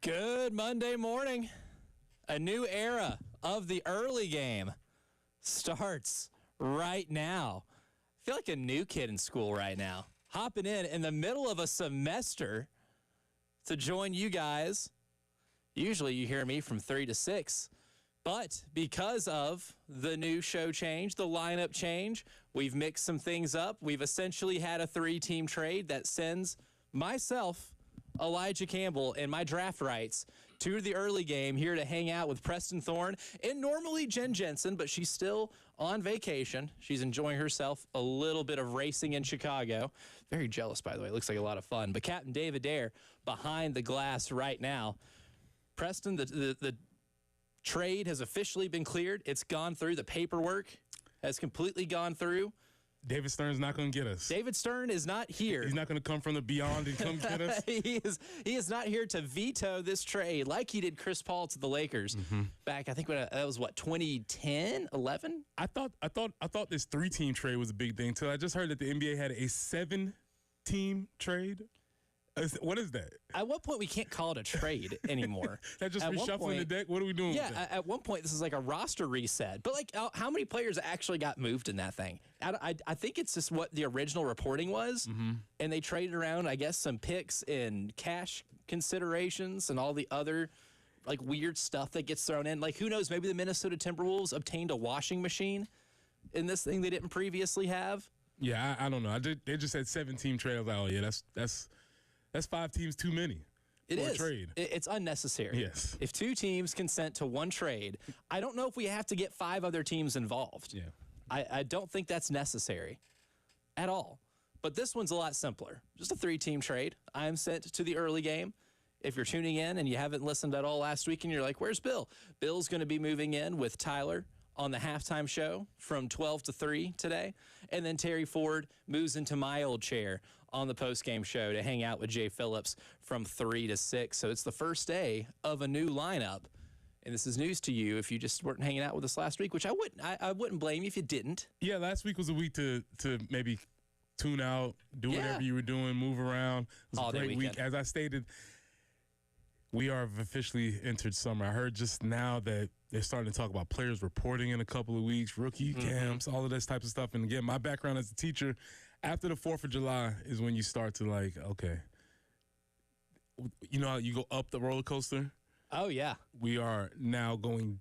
Good Monday morning. A new era of the early game starts right now. I feel like a new kid in school right now. Hopping in the middle of a semester to join you guys. Usually you hear me from 3 to 6. But because of the new show change, the lineup change, we've mixed some things up. We've essentially had a 3-team trade that sends myself, Elijah Campbell, and my draft rights to the early game here to hang out with Preston Thorne and normally Jen Jensen, but she's still on vacation. She's enjoying herself a little bit of racing in Chicago. Very jealous, by the way. It looks like a lot of fun. But Captain David Dare behind the glass right now. Preston, the trade has officially been cleared. It's gone through. The paperwork has completely gone through. David Stern's not going to get us. David Stern is not here. He's not going to come from the beyond and come get us. He is not here to veto this trade like he did Chris Paul to the Lakers back. I think that was 2010, 11. I thought this 3-team trade was a big thing until I just heard that the NBA had a 7-team trade. What is that? At what point we can't call it a trade anymore? That just reshuffling the deck? What are we doing with that? At one point this is like a roster reset. But like how many players actually got moved in that thing? I think it's just what the original reporting was. And they traded around, I guess, some picks and cash considerations and all the other like weird stuff that gets thrown in. Like who knows, maybe the Minnesota Timberwolves obtained a washing machine in this thing they didn't previously have. Yeah, I don't know. They just said 7-team trade. I was like, oh yeah, that's 5 teams too many. It is. Trade. It's unnecessary. Yes. If 2 teams consent to one trade, I don't know if we have to get 5 other teams involved. Yeah. I don't think that's necessary at all. But this one's a lot simpler. Just a 3-team trade. I'm sent to the early game. If you're tuning in and you haven't listened at all last week and you're like, where's Bill? Bill's going to be moving in with Tyler on the halftime show from 12 to 3 today. And then Terry Ford moves into my old chair on the postgame show to hang out with Jay Phillips from 3 to 6. So it's the first day of a new lineup. And this is news to you if you just weren't hanging out with us last week, which I wouldn't blame you if you didn't. Yeah, last week was a week to maybe tune out, do whatever you were doing, move around. It was a great week. As I stated, we are officially entered summer. I heard just now that they're starting to talk about players reporting in a couple of weeks, rookie camps, all of this type of stuff. And again, my background as a teacher, after the 4th of July is when you start to like, okay, you know how you go up the roller coaster? Oh, yeah. We are now going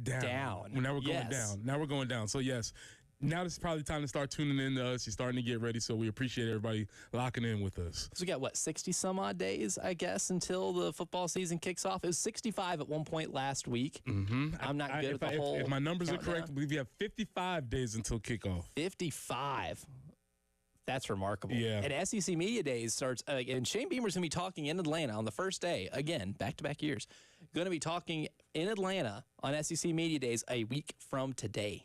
down. Now we're going down. Now we're going down. So, yes, now it's probably time to start tuning in to us. You're starting to get ready, so we appreciate everybody locking in with us. So we got, 60-some-odd days, I guess, until the football season kicks off? It was 65 at one point last week. I'm not good at the whole If my numbers countdown. are correct, I believe you have 55 days until kickoff. 55. That's remarkable. Yeah. And SEC Media Days starts, and Shane Beamer's going to be talking in Atlanta on the first day, again, back-to-back years, going to be talking in Atlanta on SEC Media Days a week from today.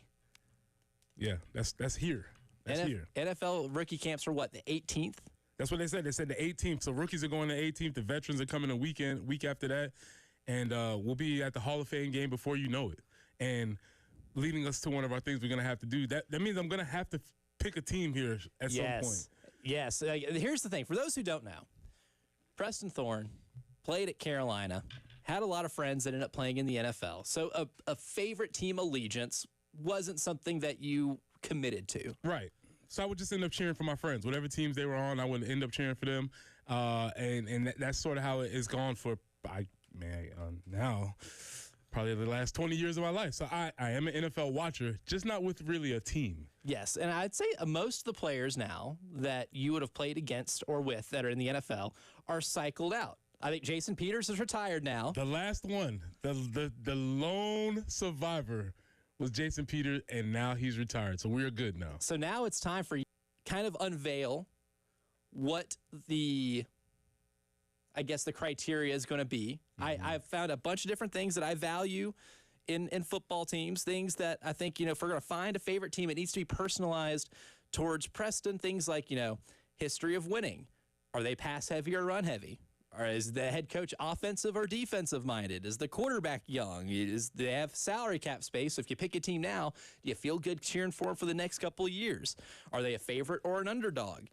Yeah, that's here. That's here. NFL rookie camps are what, the 18th? That's what they said. They said the 18th. So rookies are going the 18th. The veterans are coming a week after that. And we'll be at the Hall of Fame game before you know it. And leading us to one of our things we're going to have to do. That means I'm going to have to pick a team here at some point. Yes. Here's the thing. For those who don't know, Preston Thorne played at Carolina, had a lot of friends that ended up playing in the NFL. So a favorite team allegiance wasn't something that you committed to. Right. So I would just end up cheering for my friends. Whatever teams they were on, I would end up cheering for them. And that's sort of how it is gone for, now probably the last 20 years of my life. So I am an NFL watcher, just not with really a team. Yes, and I'd say most of the players now that you would have played against or with that are in the NFL are cycled out. I think Jason Peters is retired now. The last one, the lone survivor was Jason Peters, and now he's retired. So we're good now. So now it's time for you to kind of unveil what the criteria is going to be. I've found a bunch of different things that I value in football teams, things that I think, if we're going to find a favorite team, it needs to be personalized towards Preston. Things like, history of winning. Are they pass heavy or run heavy? Or is the head coach offensive or defensive minded? Is the quarterback young? Do they have salary cap space? So if you pick a team now, do you feel good cheering for them for the next couple of years? Are they a favorite or an underdog?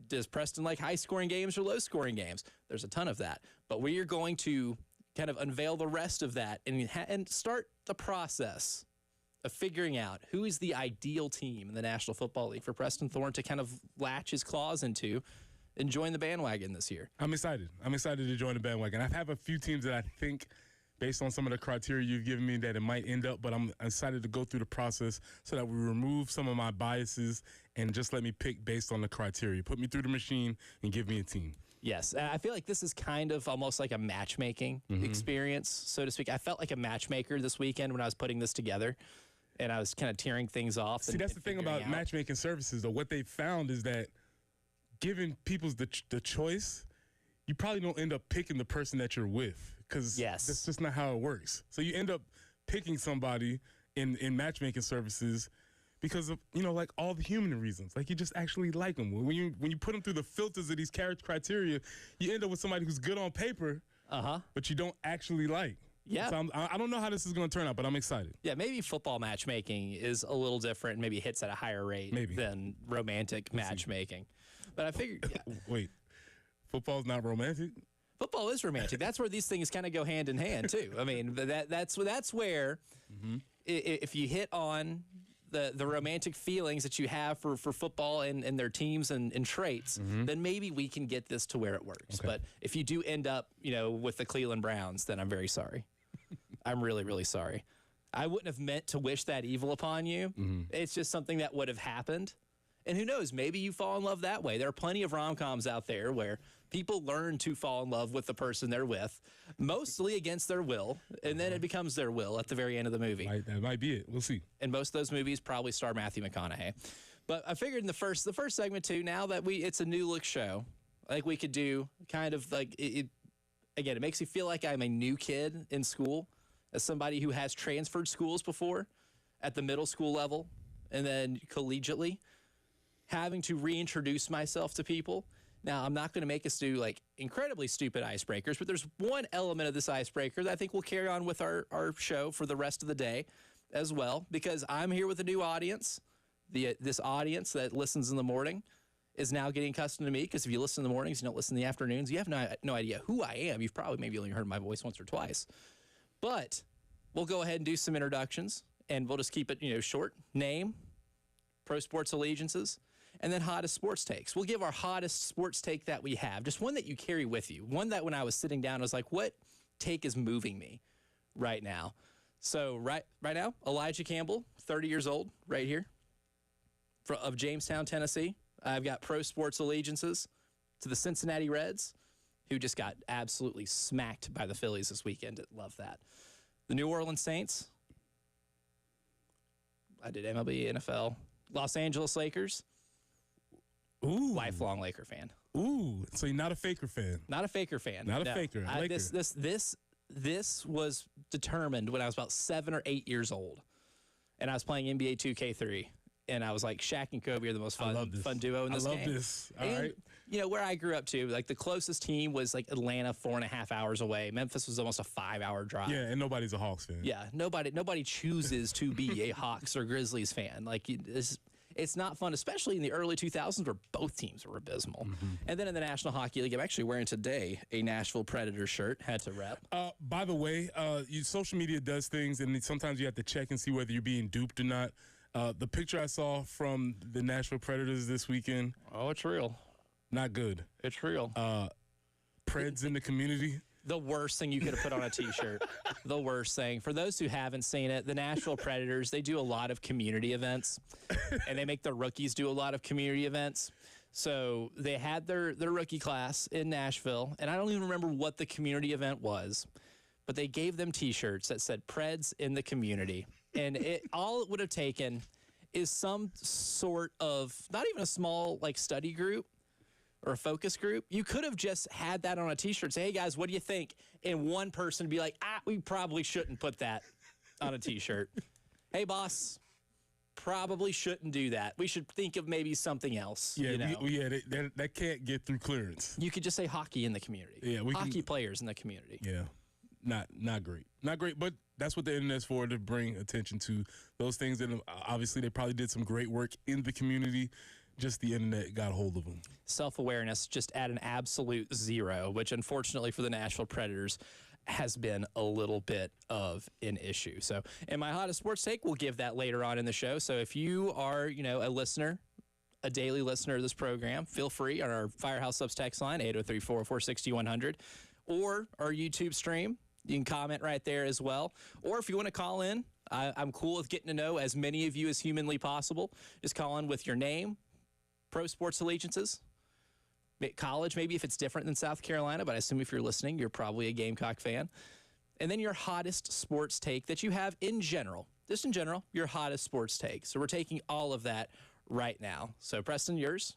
Does Preston like high-scoring games or low-scoring games? There's a ton of that. But we are going to kind of unveil the rest of that and start the process of figuring out who is the ideal team in the National Football League for Preston Thorne to kind of latch his claws into and join the bandwagon this year. I'm excited. I'm excited to join the bandwagon. I have a few teams that I think, based on some of the criteria you've given me, that it might end up, but I'm excited to go through the process so that we remove some of my biases and just let me pick based on the criteria. Put me through the machine and give me a team. Yes, I feel like this is kind of almost like a matchmaking experience, so to speak. I felt like a matchmaker this weekend when I was putting this together, and I was kind of tearing things off. See, that's the thing about matchmaking services, though. What they found is that giving people the choice, you probably don't end up picking the person that you're with, because that's just not how it works. So you end up picking somebody in matchmaking services because of, like all the human reasons. Like, you just actually like them. When you put them through the filters of these character criteria, you end up with somebody who's good on paper, but you don't actually like. Yeah. So I don't know how this is going to turn out, but I'm excited. Yeah, maybe football matchmaking is a little different, maybe hits at a higher rate than romantic matchmaking. But I figured, Wait, football's not romantic? Football is romantic. That's where these things kind of go hand in hand, too. I mean, that's where if you hit on the romantic feelings that you have for football and their teams and traits, then maybe we can get this to where it works. Okay. But if you do end up, with the Cleveland Browns, then I'm very sorry. I'm really, really sorry. I wouldn't have meant to wish that evil upon you. It's just something that would have happened. And who knows, maybe you fall in love that way. There are plenty of rom-coms out there where people learn to fall in love with the person they're with, mostly against their will, and then it becomes their will at the very end of the movie. That might be it. We'll see. And most of those movies probably star Matthew McConaughey. But I figured in the first segment, too, now that it's a new-look show, like we could do kind of like, again, it makes me feel like I'm a new kid in school, as somebody who has transferred schools before at the middle school level and then collegiately, having to reintroduce myself to people. Now, I'm not going to make us do like incredibly stupid icebreakers, but there's one element of this icebreaker that I think we'll carry on with our show for the rest of the day as well, because I'm here with a new audience. This audience that listens in the morning is now getting accustomed to me, because if you listen in the mornings, you don't listen in the afternoons, you have no idea who I am. You've probably maybe only heard my voice once or twice. But we'll go ahead and do some introductions, and we'll just keep it short. Name, pro sports allegiances, and then hottest sports takes. We'll give our hottest sports take that we have, just one that you carry with you, one that when I was sitting down, I was like, what take is moving me right now? So right now, Elijah Campbell, 30 years old, right here, of Jamestown, Tennessee. I've got pro sports allegiances to the Cincinnati Reds, who just got absolutely smacked by the Phillies this weekend. Love that. The New Orleans Saints. I did MLB, NFL. Los Angeles Lakers. Ooh. Lifelong Laker fan. Ooh, so you're not a Faker fan? Not a Faker fan. Not a Faker. This was determined when I was about 7 or 8 years old, and I was playing NBA 2K3, and I was like, Shaq and Kobe are the most fun duo in this game. I love this. All right. Where I grew up to, like the closest team was like Atlanta, 4.5 hours away. Memphis was almost a 5-hour drive. Yeah, and nobody's a Hawks fan. Yeah, nobody chooses to be a Hawks or Grizzlies fan. Like it's not fun, especially in the early 2000s where both teams were abysmal. And then in the National Hockey League, I'm actually wearing today a Nashville Predators shirt. Had to rep. By the way, social media does things, and sometimes you have to check and see whether you're being duped or not. The picture I saw from the Nashville Predators this weekend. Oh, it's real. Not good. It's real. Preds in the community. The worst thing you could have put on a T-shirt. The worst thing. For those who haven't seen it, the Nashville Predators, they do a lot of community events, and they make their rookies do a lot of community events. So they had their rookie class in Nashville, and I don't even remember what the community event was, but they gave them T-shirts that said Preds in the community. And all it would have taken is some sort of, not even a small like study group or a focus group. You could have just had that on a T-shirt. Say, hey guys, what do you think? And one person would be like, we probably shouldn't put that on a T-shirt. Hey boss, probably shouldn't do that. We should think of maybe something else. Yeah, that can't get through clearance. You could just say hockey in the community. Yeah, hockey players in the community. Yeah, not great. Not great, but that's what the internet's for, to bring attention to those things. And obviously, they probably did some great work in the community. just the internet got a hold of them. Self-awareness just at an absolute zero, which unfortunately for the Nashville Predators has been a little bit of an issue. So in my hottest sports take, we'll give that later on in the show. So if you are, a listener, a daily listener of this program, feel free on our Firehouse Subs text line, 803-446-100, or our YouTube stream. You can comment right there as well. Or if you want to call in, I'm cool with getting to know as many of you as humanly possible. Just call in with your name, pro sports allegiances, college, maybe if it's different than South Carolina, but I assume if you're listening, you're probably a Gamecock fan. And then your hottest sports take that you have in general, just in general, your hottest sports take. So we're taking all of that right now. So Preston, yours?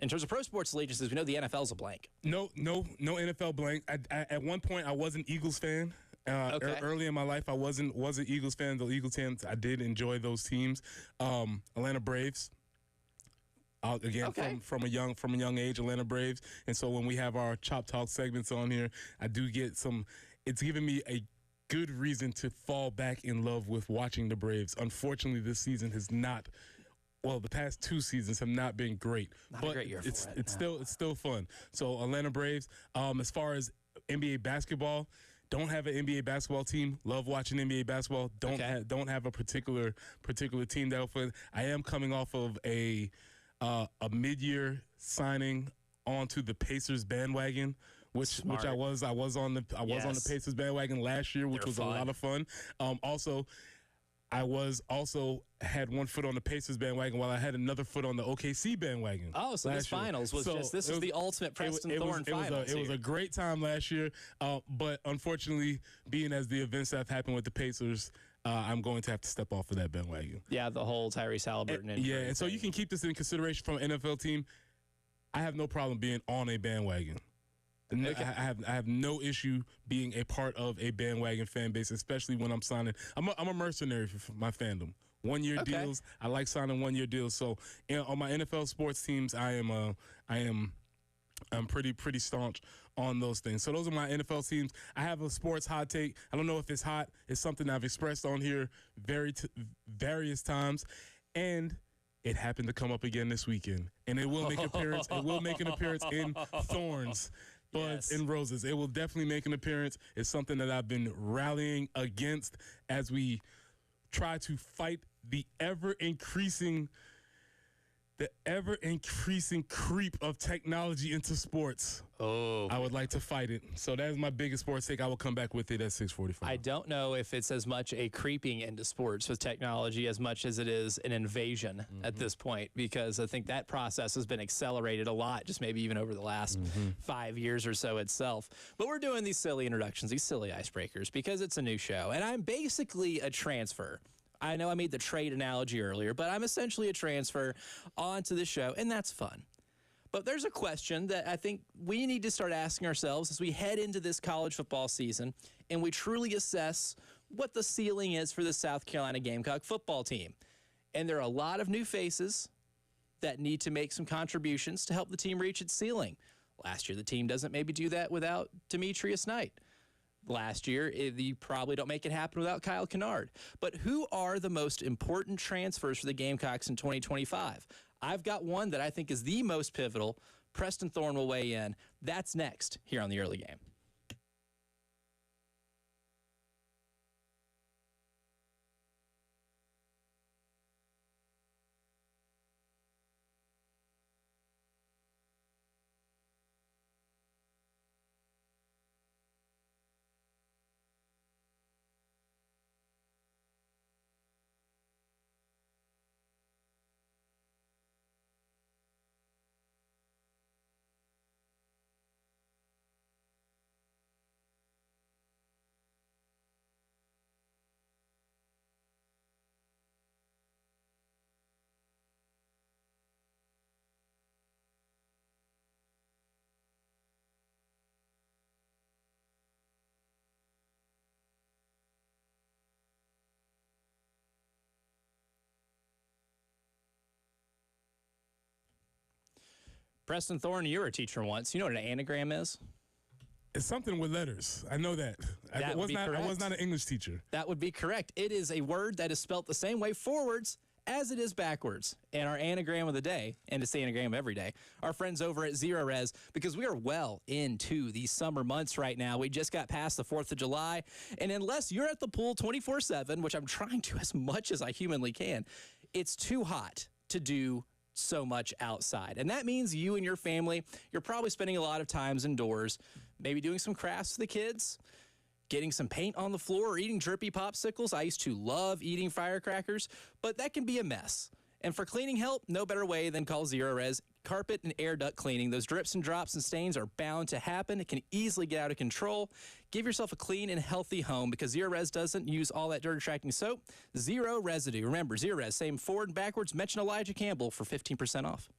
In terms of pro sports allegiances, we know the NFL's a blank. No NFL blank. At one point, I was an Eagles fan. Okay. Early in my life, I wasn't an Eagles fan. The Eagles teams, I did enjoy those teams. Atlanta Braves. Again, okay. from a young age, Atlanta Braves. And so when we have our Chop Talk segments on here, I do get some. It's given me a good reason to fall back in love with watching the Braves. Unfortunately, this season has not. Well, the past 2 seasons have not been great, not a great year for it. It's still fun. So Atlanta Braves. As far as NBA basketball, don't have an NBA basketball team. Love watching NBA basketball. Don't have a particular team that will. I am coming off of a mid-year signing onto the Pacers bandwagon, which I was on the Pacers bandwagon last year, which was a lot of fun. Also, I had one foot on the Pacers bandwagon while I had another foot on the OKC bandwagon. Oh, so this finals was this is the ultimate Preston Thorne finals. It was a great time last year, but unfortunately, being as the events that have happened with the Pacers, I'm going to have to step off of that bandwagon. Yeah, the whole Tyrese Halliburton injury. Yeah, and so you can keep this in consideration from an NFL team. I have no problem being on a bandwagon. Okay. I have no issue being a part of a bandwagon fan base, especially when I'm signing. I'm a mercenary for my fandom. 1-year deals. I like signing 1-year deals. So on my NFL sports teams, I'm pretty staunch on those things. So those are my NFL teams. I have a sports hot take. I don't know if it's hot. It's something I've expressed on here various times, and it happened to come up again this weekend. And it will make an appearance. It will make an appearance in Thorns. Buds and Roses. It will definitely make an appearance. It's something that I've been rallying against as we try to fight the ever-increasing creep of technology into sports. Oh. I would like to fight it. So that is my biggest sports take. I will come back with it at 6:45. I don't know if it's as much a creeping into sports with technology as much as it is an invasion at this point, because I think that process has been accelerated a lot, just maybe even over the last 5 years or so itself. But we're doing these silly introductions, these silly icebreakers, because it's a new show. And I'm basically a transfer. I know I made the trade analogy earlier, but I'm essentially a transfer onto the show, and that's fun. But there's a question that I think we need to start asking ourselves as we head into this college football season and we truly assess what the ceiling is for the South Carolina Gamecock football team. And there are a lot of new faces that need to make some contributions to help the team reach its ceiling. Last year, the team doesn't maybe do that without Demetrius Knight. Last year, you probably don't make it happen without Kyle Kennard. But who are the most important transfers for the Gamecocks in 2025? I've got one that I think is the most pivotal. Preston Thorne will weigh in. That's next here on the Early Game. Preston Thorne, you were a teacher once. You know what an anagram is? It's something with letters. I know that. I was not an English teacher. That would be correct. It is a word that is spelt the same way forwards as it is backwards. And our anagram of the day, and it's the anagram of every day, our friends over at Zero Res, because we are well into these summer months right now. We just got past the 4th of July, and unless you're at the pool 24/7, which I'm trying to as much as I humanly can, it's too hot to do so much outside. And that means you and your family, you're probably spending a lot of times indoors, maybe doing some crafts with the kids, getting some paint on the floor, or eating drippy popsicles. I used to love eating firecrackers, but that can be a mess. And for cleaning help, no better way than call Zero Res Carpet and Air Duct Cleaning. Those drips and drops and stains are bound to happen. It can easily get out of control. Give yourself a clean and healthy home because Zero Res doesn't use all that dirt-attracting soap. Zero residue. Remember, Zero Res, same forward and backwards. Mention Elijah Campbell for 15% off.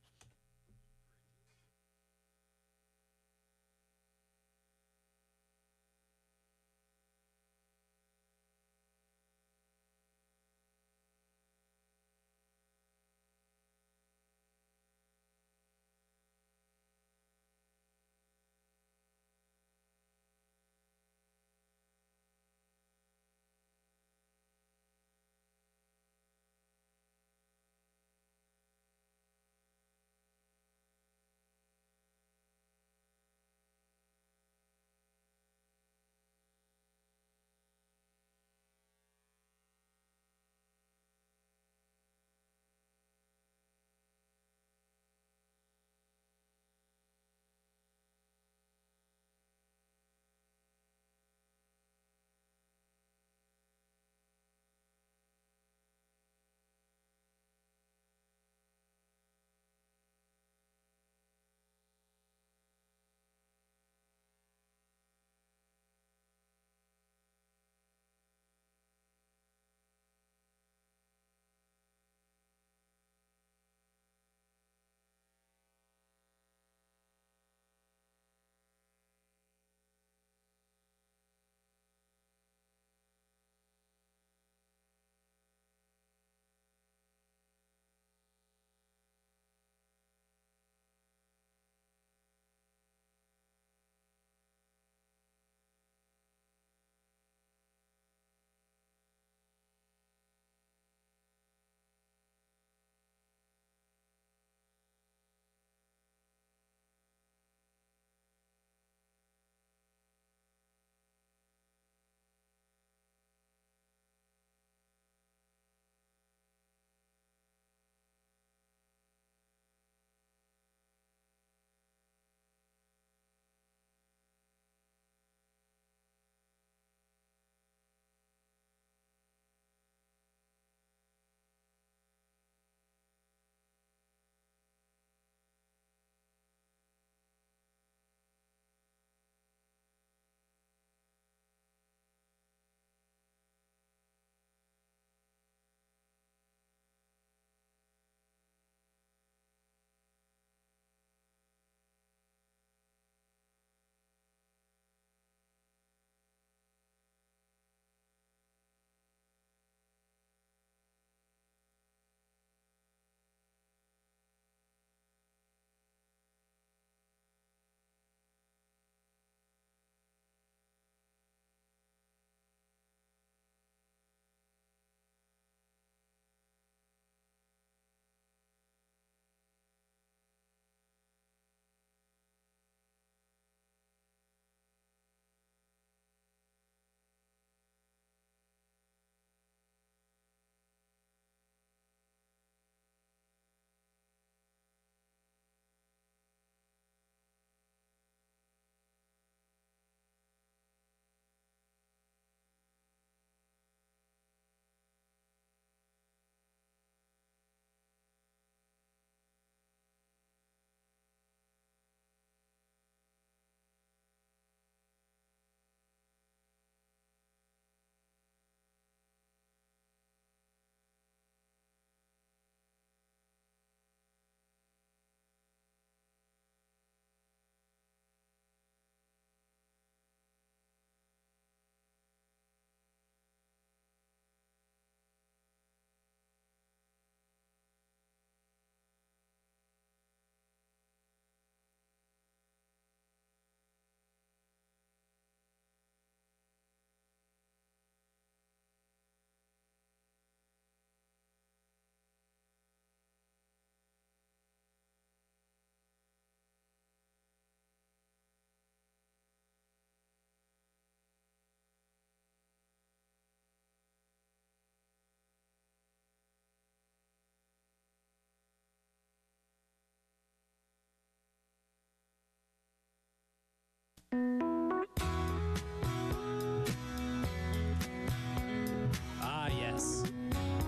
Ah, yes.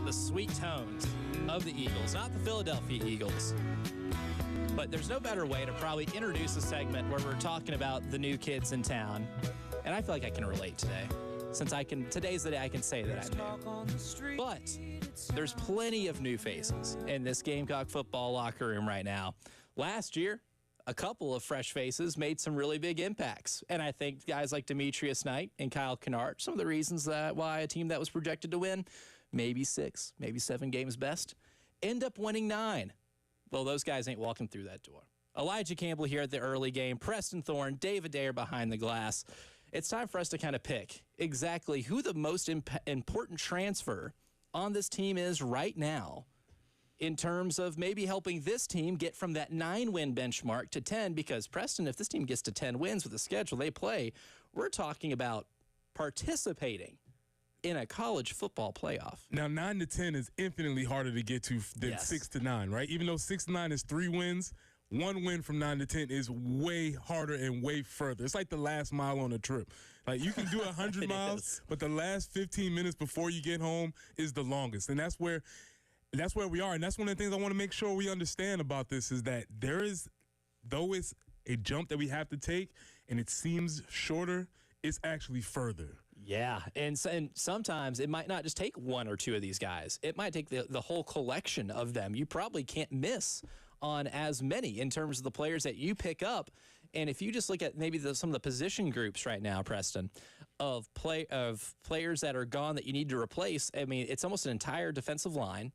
The sweet tones of the Eagles, not the Philadelphia Eagles. But there's no better way to probably introduce a segment where we're talking about the new kids in town. And I feel like I can relate today. Since today's the day I can say that I'm new. But there's plenty of new faces in this Gamecock football locker room right now. Last year, a couple of fresh faces made some really big impacts. And I think guys like Demetrius Knight and Kyle Kennard, some of the reasons why a team that was projected to win maybe 6, maybe 7 games best, end up winning 9. Well, those guys ain't walking through that door. Elijah Campbell here at the early game, Preston Thorne, David Dare behind the glass. It's time for us to kind of pick exactly who the most important transfer on this team is right now in terms of maybe helping this team get from that 9-win benchmark to 10, because Preston, if this team gets to 10 wins with the schedule they play, we're talking about participating in a college football playoff. Now, 9 to 10 is infinitely harder to get to than 6 to 9, right? Even though 6 to 9 is 3 wins, 1 win from 9 to 10 is way harder and way further. It's like the last mile on a trip. Like, you can do 100 miles, but the last 15 minutes before you get home is the longest. And that's where we are. And that's one of the things I want to make sure we understand about this is that though it's a jump that we have to take and it seems shorter, it's actually further. Yeah, and sometimes it might not just take 1 or 2 of these guys. It might take the whole collection of them. You probably can't miss on as many in terms of the players that you pick up. And if you just look at maybe some of the position groups right now, Preston, of players that are gone that you need to replace, I mean, it's almost an entire defensive line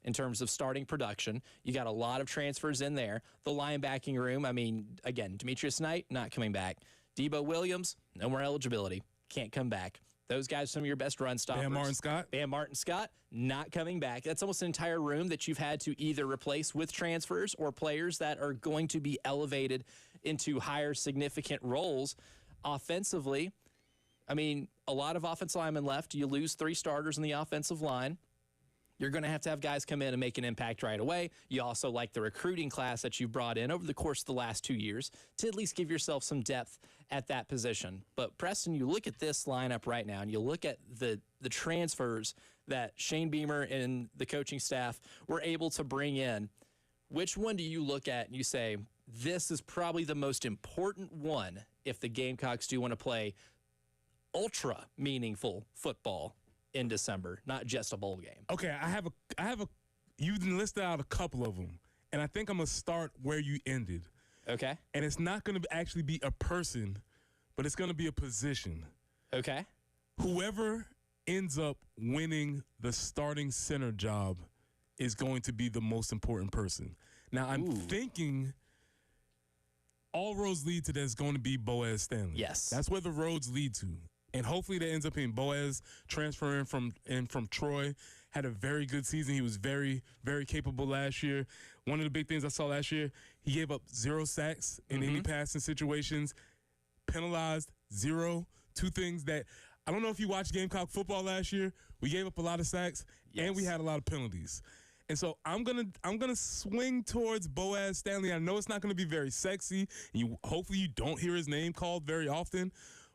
in terms of starting production. You got a lot of transfers in there. The linebacking room, I mean, again, Demetrius Knight, not coming back. Debo Williams, no more eligibility. Can't come back. Those guys, some of your best run stoppers. Bam Martin Scott, not coming back. That's almost an entire room that you've had to either replace with transfers or players that are going to be elevated into higher significant roles. Offensively, I mean, a lot of offensive linemen left. You lose 3 starters in the offensive line. You're going to have guys come in and make an impact right away. You also like the recruiting class that you've brought in over the course of the last 2 years to at least give yourself some depth at that position. But, Preston, you look at this lineup right now, and you look at the transfers that Shane Beamer and the coaching staff were able to bring in. Which one do you look at and you say, this is probably the most important one if the Gamecocks do want to play ultra meaningful football in December, not just a bowl game? Okay, I have a you listed out a couple of them, and I think I'm going to start where you ended. Okay. And it's not going to actually be a person, but it's going to be a position. Okay. Whoever ends up winning the starting center job is going to be the most important person. Now, I'm thinking all roads lead to that's going to be Boaz Stanley. Yes. That's where the roads lead to. And hopefully that ends up being Boaz transferring from Troy. Had a very good season. He was very, very capable last year. One of the big things I saw last year, he gave up 0 sacks in any passing situations, penalized 0. 2 things that I don't know if you watched Gamecock football last year. We gave up a lot of sacks and we had a lot of penalties. And so I'm gonna swing towards Boaz Stanley. I know it's not gonna be very sexy. And hopefully you don't hear his name called very often,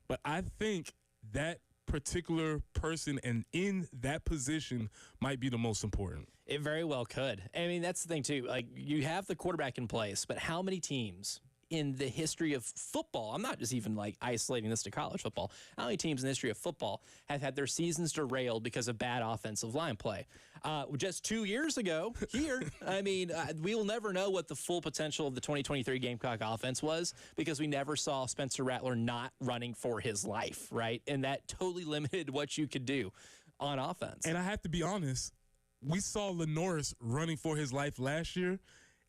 but I think that particular person and in that position might be the most important. It very well could. I mean, that's the thing, too. Like, you have the quarterback in place, but how many teams in the history of football, I'm not just even, like, isolating this to college football, how many teams in the history of football have had their seasons derailed because of bad offensive line play? Just 2 years ago here, I mean, we will never know what the full potential of the 2023 Gamecock offense was because we never saw Spencer Rattler not running for his life, right? And that totally limited what you could do on offense. And I have to be honest, we saw Lenoris running for his life last year.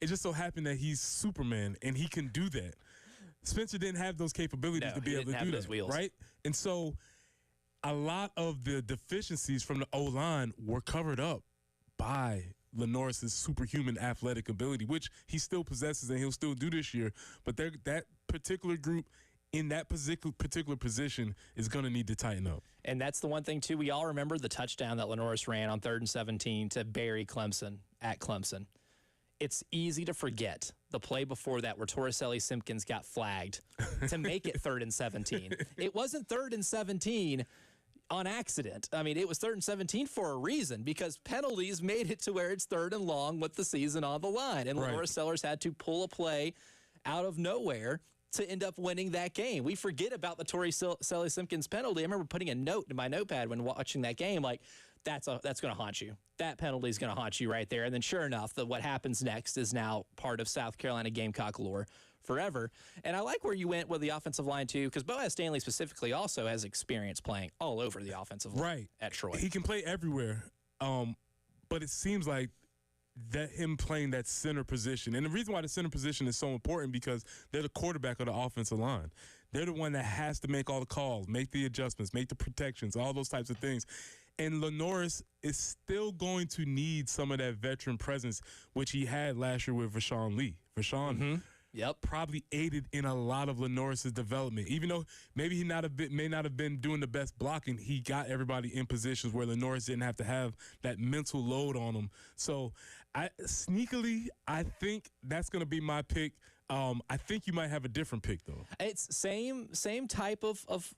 It just so happened that he's Superman and he can do that. Spencer didn't have those capabilities to be able to do that, right? And so a lot of the deficiencies from the O-line were covered up by Lenoris' superhuman athletic ability, which he still possesses and he'll still do this year. But that particular group in that particular position is going to need to tighten up. And that's the one thing, too. We all remember the touchdown that Lenoris ran on 3rd and 17 to bury Clemson at Clemson. it's easy to forget the play before that where Torricelli Simpkins got flagged to make it 3rd and 17. It wasn't 3rd and 17 on accident. I mean, it was 3rd and 17 for a reason, because penalties made it to where it's 3rd and long with the season on the line. And Lenora Sellers had to pull a play out of nowhere to end up winning that game. We forget about the Torricelli Simpkins penalty. I remember putting a note in my notepad when watching that game, like, that's going to haunt you. That penalty is going to haunt you right there. And then sure enough, what happens next is now part of South Carolina Gamecock lore forever. And I like where you went with the offensive line, too, because Boaz Stanley specifically also has experience playing all over the offensive line at Troy. He can play everywhere, but it seems like that him playing that center position. And the reason why the center position is so important, because they're the quarterback of the offensive line. They're the one that has to make all the calls, make the adjustments, make the protections, all those types of things. And Lenoris is still going to need some of that veteran presence, which he had last year with Rashawn Lee. Rashawn probably aided in a lot of Lenoris's development. Even though maybe he may not have been doing the best blocking, he got everybody in positions where Lenoris didn't have to have that mental load on him. So I think that's going to be my pick. I think you might have a different pick, though. It's same type of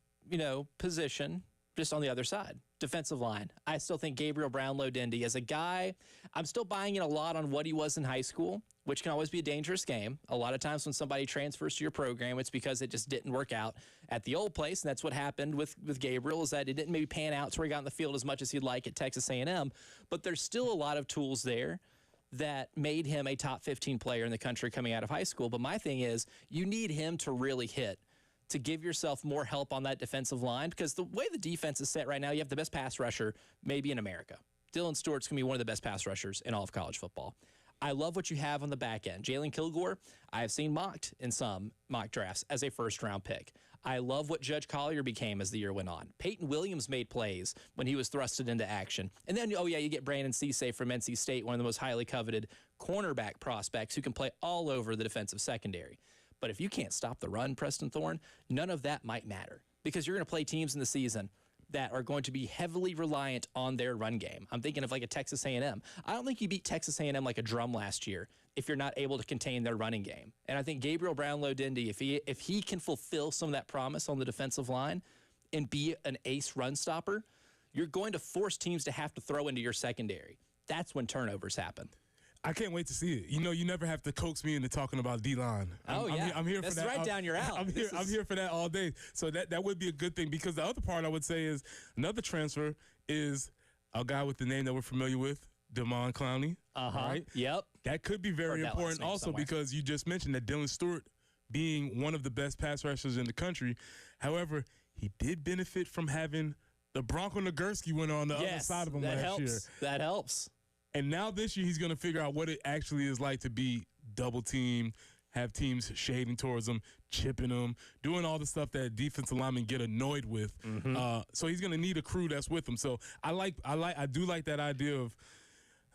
position, just on the other side. Defensive line. I still think Gabriel Brownlow-Dindy is a guy, I'm still buying in a lot on what he was in high school, which can always be a dangerous game. A lot of times when somebody transfers to your program, it's because it just didn't work out at the old place, and that's what happened with Gabriel, is that it didn't maybe pan out to where he got in the field as much as he'd like at Texas A&M, but there's still a lot of tools there that made him a top 15 player in the country coming out of high school. But my thing is, you need him to really hit, to give yourself more help on that defensive line, because the way the defense is set right now, you have the best pass rusher maybe in America. Dylan Stewart's going to be one of the best pass rushers in all of college football. I love what you have on the back end. Jalen Kilgore, I have seen mocked in some mock drafts as a first-round pick. I love what Judge Collier became as the year went on. Peyton Williams made plays when he was thrusted into action. And then, you get Brandon Cisse from NC State, one of the most highly coveted cornerback prospects who can play all over the defensive secondary. But if you can't stop the run, Preston Thorne, none of that might matter, because you're going to play teams in the season that are going to be heavily reliant on their run game. I'm thinking of like a Texas A&M. I don't think you beat Texas A&M like a drum last year if you're not able to contain their running game. And I think Gabriel Brownlow-Dindy, if he can fulfill some of that promise on the defensive line and be an ace run stopper, you're going to force teams to have to throw into your secondary. That's when turnovers happen. I can't wait to see it. You never have to coax me into talking about D-line. I'm here for that. That's right down your alley. I'm here for that all day. So that would be a good thing, because the other part I would say is another transfer is a guy with the name that we're familiar with, Damon Clowney. Right? Yep. That could be very important also because you just mentioned that Dylan Stewart being one of the best pass rushers in the country. However, he did benefit from having the Bronco Nagurski winner on the other side of him last year. That helps. And now this year he's going to figure out what it actually is like to be double-teamed, have teams shading towards him, chipping him, doing all the stuff that defensive linemen get annoyed with. So he's going to need a crew that's with him. So I do like that idea of,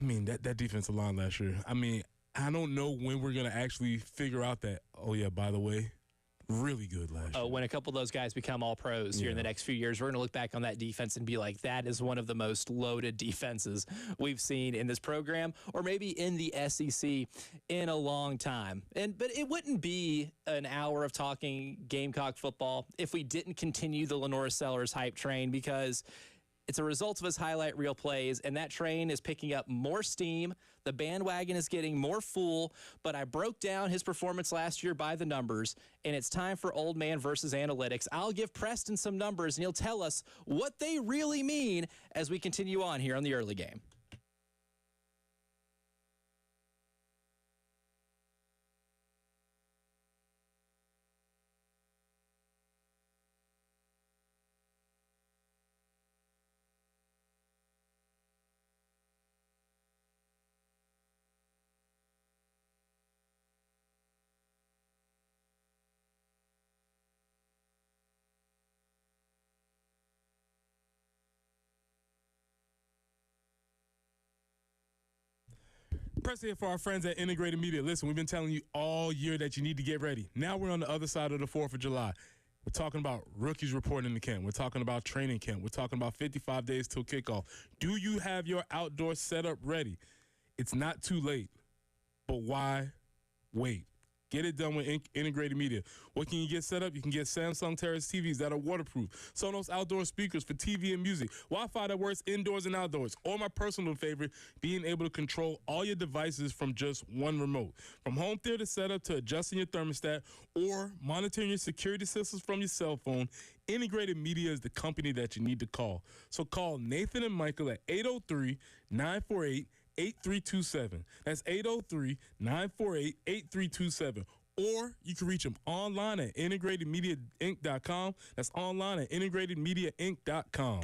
that defensive line last year. I don't know when we're going to actually figure out that, by the way, really good last year. When a couple of those guys become all pros here in the next few years, we're going to look back on that defense and be like, that is one of the most loaded defenses we've seen in this program, or maybe in the SEC in a long time. But it wouldn't be an hour of talking Gamecock football if we didn't continue the Lenora Sellers hype train, because it's a result of his highlight reel plays, and that train is picking up more steam. The bandwagon is getting more full, but I broke down his performance last year by the numbers, and it's time for old man versus analytics. I'll give Preston some numbers, and he'll tell us what they really mean as we continue on here on the early game. Press here for our friends at Integrated Media. Listen, we've been telling you all year that you need to get ready. Now we're on the other side of the 4th of July. We're talking about rookies reporting to camp. We're talking about training camp. We're talking about 55 days till kickoff. Do you have your outdoor setup ready? It's not too late. But why wait? Get it done with integrated media. What can you get set up? You can get Samsung Terrace TVs that are waterproof, Sonos outdoor speakers for TV and music, Wi-Fi that works indoors and outdoors, or my personal favorite, being able to control all your devices from just one remote. From home theater setup to adjusting your thermostat or monitoring your security systems from your cell phone, Integrated Media is the company that you need to call. So call Nathan and Michael at 803-948-8327. That's 803-948-8327. Or you can reach them online at integratedmediainc.com. That's online at integratedmediainc.com.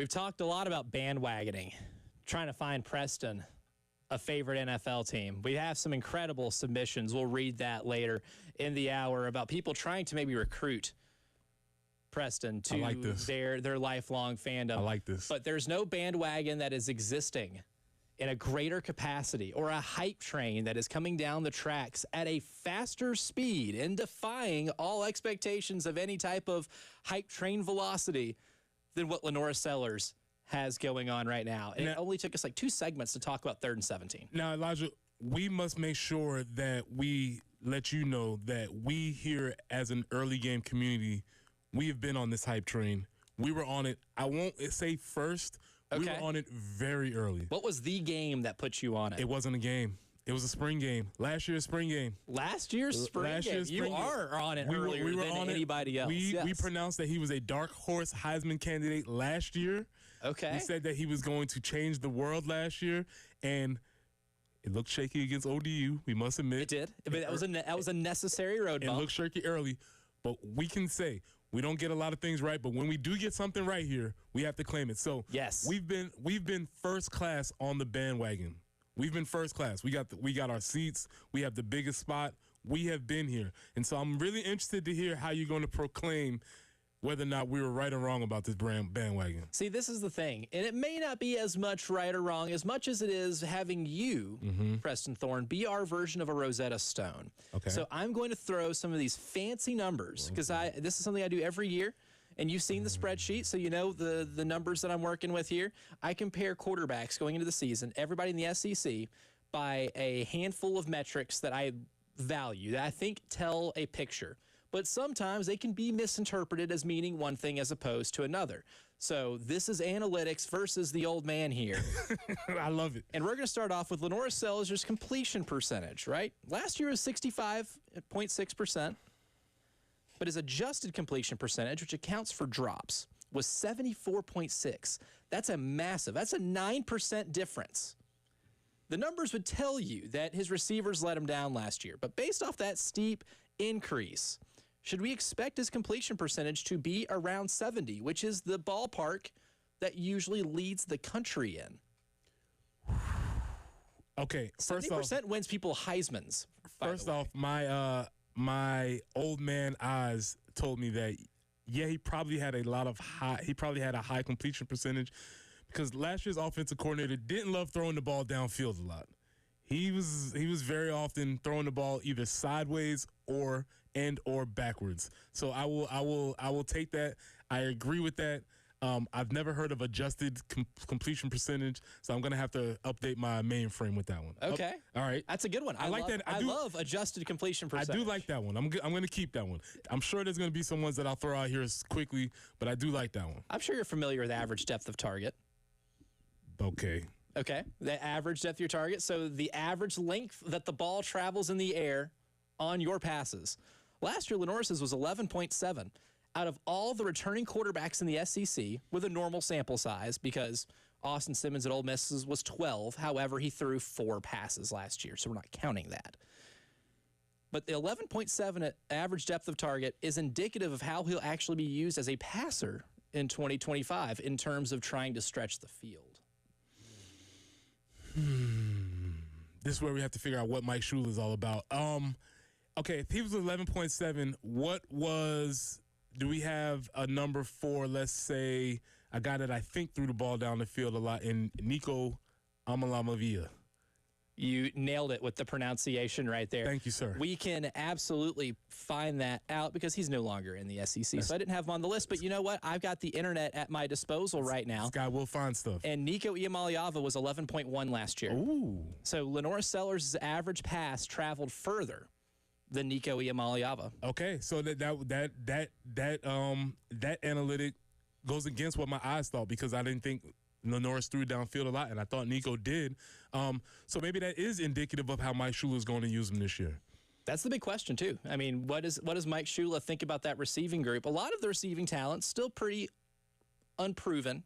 We've talked a lot about bandwagoning, trying to find Preston a favorite NFL team. We have some incredible submissions. We'll read that later in the hour about people trying to maybe recruit Preston to their lifelong fandom. I like this. But there's no bandwagon that is existing in a greater capacity or a hype train that is coming down the tracks at a faster speed and defying all expectations of any type of hype train velocity than what Lenora Sellers has going on right now. And it only took us like 2 segments to talk about 3rd and 17. Now, Elijah, we must make sure that we let you know that we here as an early game community, we have been on this hype train. We were on it. I won't say first. Okay. We were on it very early. What was the game that put you on it? It wasn't a game. It was a spring game. Last year's spring game. Last year's spring game. You are on it earlier than anybody else. We pronounced that he was a dark horse Heisman candidate last year. Okay. We said that he was going to change the world last year, and it looked shaky against ODU, we must admit. It did. But that was a necessary road bump. It looked shaky early, but we can say we don't get a lot of things right, but when we do get something right here, we have to claim it. So yes, we've been first class on the bandwagon. We've been first class. We got our seats. We have the biggest spot. We have been here. And so I'm really interested to hear how you're going to proclaim whether or not we were right or wrong about this bandwagon. See, this is the thing. And it may not be as much right or wrong as much as it is having you, Preston Thorne, be our version of a Rosetta Stone. Okay. So I'm going to throw some of these fancy numbers because this is something I do every year. And you've seen the spreadsheet, so you know the numbers that I'm working with here. I compare quarterbacks going into the season, everybody in the SEC, by a handful of metrics that I value, that I think tell a picture. But sometimes they can be misinterpreted as meaning one thing as opposed to another. So this is analytics versus the old man here. I love it. And we're going to start off with Lenora Sellers' completion percentage, right? Last year was 65.6%. But his adjusted completion percentage, which accounts for drops, was 74.6. That's a 9% difference. The numbers would tell you that his receivers let him down last year. But based off that steep increase, should we expect his completion percentage to be around 70, which is the ballpark that usually leads the country in? Okay, first 70% wins people Heismans. First off, my old man eyes told me that he probably had a high completion percentage because last year's offensive coordinator didn't love throwing the ball downfield a lot. He was very often throwing the ball either sideways or backwards. So I will take that. I agree with that. I've never heard of adjusted completion percentage, so I'm going to have to update my mainframe with that one. Okay. All right. That's a good one. I like that. I love adjusted completion percentage. I do like that one. I'm going to keep that one. I'm sure there's going to be some ones that I'll throw out here quickly, but I do like that one. I'm sure you're familiar with average depth of target. Okay. Okay. The average depth of your target. So the average length that the ball travels in the air on your passes. Last year, Lenore's was 11.7. Out of all the returning quarterbacks in the SEC with a normal sample size, because Austin Simmons at Ole Miss was 12. However, he threw 4 passes last year, so we're not counting that. But the 11.7 average depth of target is indicative of how he'll actually be used as a passer in 2025 in terms of trying to stretch the field. This is where we have to figure out what Mike Shula is all about. Okay, if he was 11.7, do we have a number for, let's say, a guy that I think threw the ball down the field a lot, in Nico Amalamavia? You nailed it with the pronunciation right there. Thank you, sir. We can absolutely find that out because he's no longer in the SEC. So I didn't have him on the list. But you know what? I've got the internet at my disposal right now. This guy will find stuff. And Nico Iamaleava was 11.1 last year. Ooh. So Lenora Sellers' average pass traveled further than Nico Iamaleava. Okay, so that analytic goes against what my eyes thought because I didn't think Lenora threw downfield a lot, and I thought Nico did. So maybe that is indicative of how Mike Shula is going to use him this year. That's the big question too. I mean, what does Mike Shula think about that receiving group? A lot of the receiving talent still pretty unproven,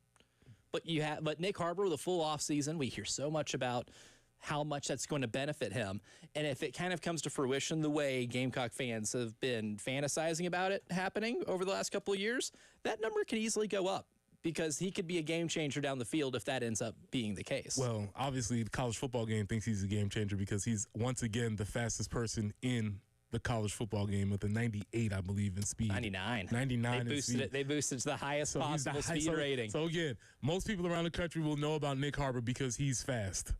but Nick Harbor with a full offseason, we hear so much about how much that's going to benefit him. And if it kind of comes to fruition the way Gamecock fans have been fantasizing about it happening over the last couple of years, that number could easily go up. because he could be a game changer down the field if that ends up being the case. Well, obviously, the college football game thinks he's a game changer because he's, once again, the fastest person in the college football game with a 98, I believe, in speed. 99. 99 they boosted in it. They boosted to the highest possible speed rating. So, again, most people around the country will know about Nick Harbor because he's fast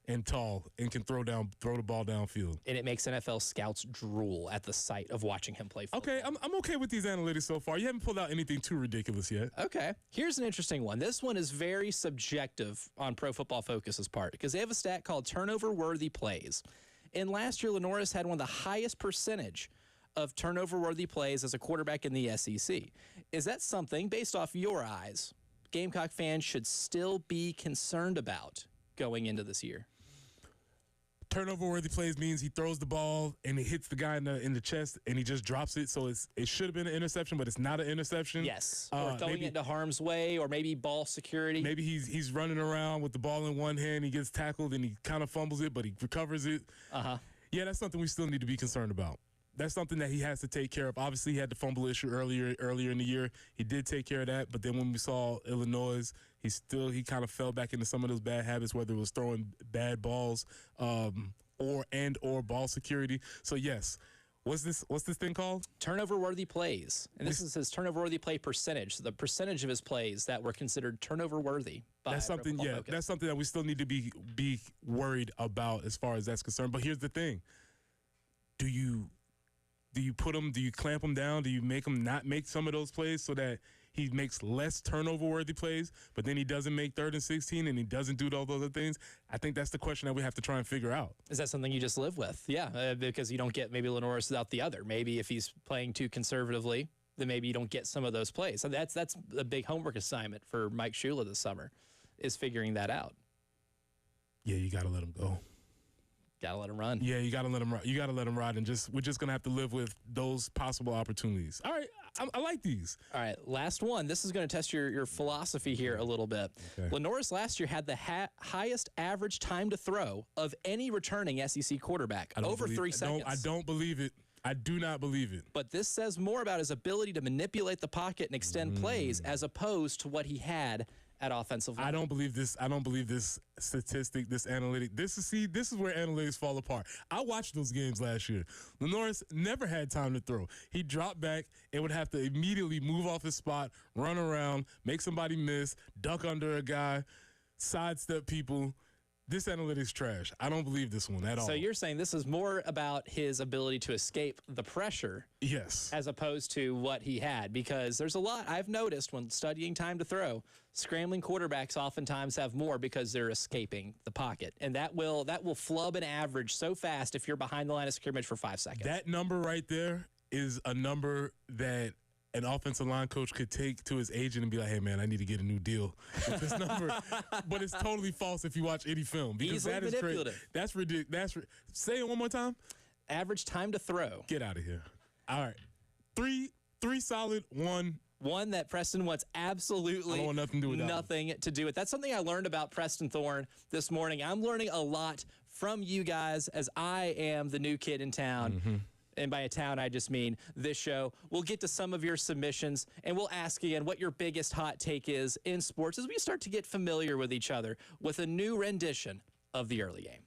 and tall and can throw the ball downfield. And it makes NFL scouts drool at the sight of watching him play football. Okay, I'm okay with these analytics so far. You haven't pulled out anything too ridiculous yet. Okay. Here's an interesting one. This one is very subjective on Pro Football Focus's part because they have a stat called turnover-worthy plays. And last year, Lenoris had one of the highest percentage of turnover-worthy plays as a quarterback in the SEC. Is that something, based off your eyes, Gamecock fans should still be concerned about going into this year? Turnover-worthy plays means he throws the ball and it hits the guy in the chest and he just drops it. So it should have been an interception, but it's not an interception. Yes, or throwing it into harm's way, or maybe ball security. Maybe he's running around with the ball in one hand, he gets tackled and he kind of fumbles it, but he recovers it. Yeah, that's something we still need to be concerned about. That's something that he has to take care of. Obviously, he had the fumble issue earlier in the year. He did take care of that, but then when we saw Illinois, he kind of fell back into some of those bad habits, whether it was throwing bad balls or ball security. So yes, what's this thing called? Turnover-worthy plays, and this is his turnover-worthy play percentage. So the percentage of his plays that were considered turnover-worthy. That's something. Yeah, that's something that we still need to be worried about as far as that's concerned. But here's the thing: do you put him? Do you clamp him down? Do you make him not make some of those plays so that he makes less turnover-worthy plays, but then he doesn't make 3rd and 16 and he doesn't do all those other things? I think that's the question that we have to try and figure out. Is that something you just live with? Yeah, because you don't get maybe Lenoris without the other. Maybe if he's playing too conservatively, then maybe you don't get some of those plays. So that's a big homework assignment for Mike Shula this summer, is figuring that out. Yeah, you got to let him go. Gotta let him run. Yeah, you gotta let him run. You gotta let him ride, and we're just gonna have to live with those possible opportunities. All right, I like these. All right, last one. This is going to test your philosophy here a little bit. Okay. Lenoris last year had the highest average time to throw of any returning SEC quarterback, over 3 seconds. I don't believe it. I do not believe it. But this says more about his ability to manipulate the pocket and extend plays as opposed to what he had at offensive line. I don't believe this. I don't believe this statistic, this analytic. This is where analytics fall apart. I watched those games last year. Lenoris never had time to throw. He dropped back and would have to immediately move off his spot, run around, make somebody miss, duck under a guy, sidestep people. This analytics trash. I don't believe this one at all. So you're saying this is more about his ability to escape the pressure. Yes. As opposed to what he had, because there's a lot I've noticed when studying time to throw. Scrambling quarterbacks oftentimes have more because they're escaping the pocket, and that will flub an average so fast if you're behind the line of scrimmage for 5 seconds. That number right there is a number that an offensive line coach could take to his agent and be like, hey, man, I need to get a new deal with this number. But it's totally false if you watch any film. Because easily that is manipulative. Crazy. That's ridiculous. Say it one more time. Average time to throw. Get out of here. All right. Three solid, one. One that Preston wants absolutely I don't want nothing to do with nothing to do with. That's something I learned about Preston Thorne this morning. I'm learning a lot from you guys as I am the new kid in town. Mm-hmm. And by a town, I just mean this show. We'll get to some of your submissions, and we'll ask again what your biggest hot take is in sports as we start to get familiar with each other with a new rendition of the early game.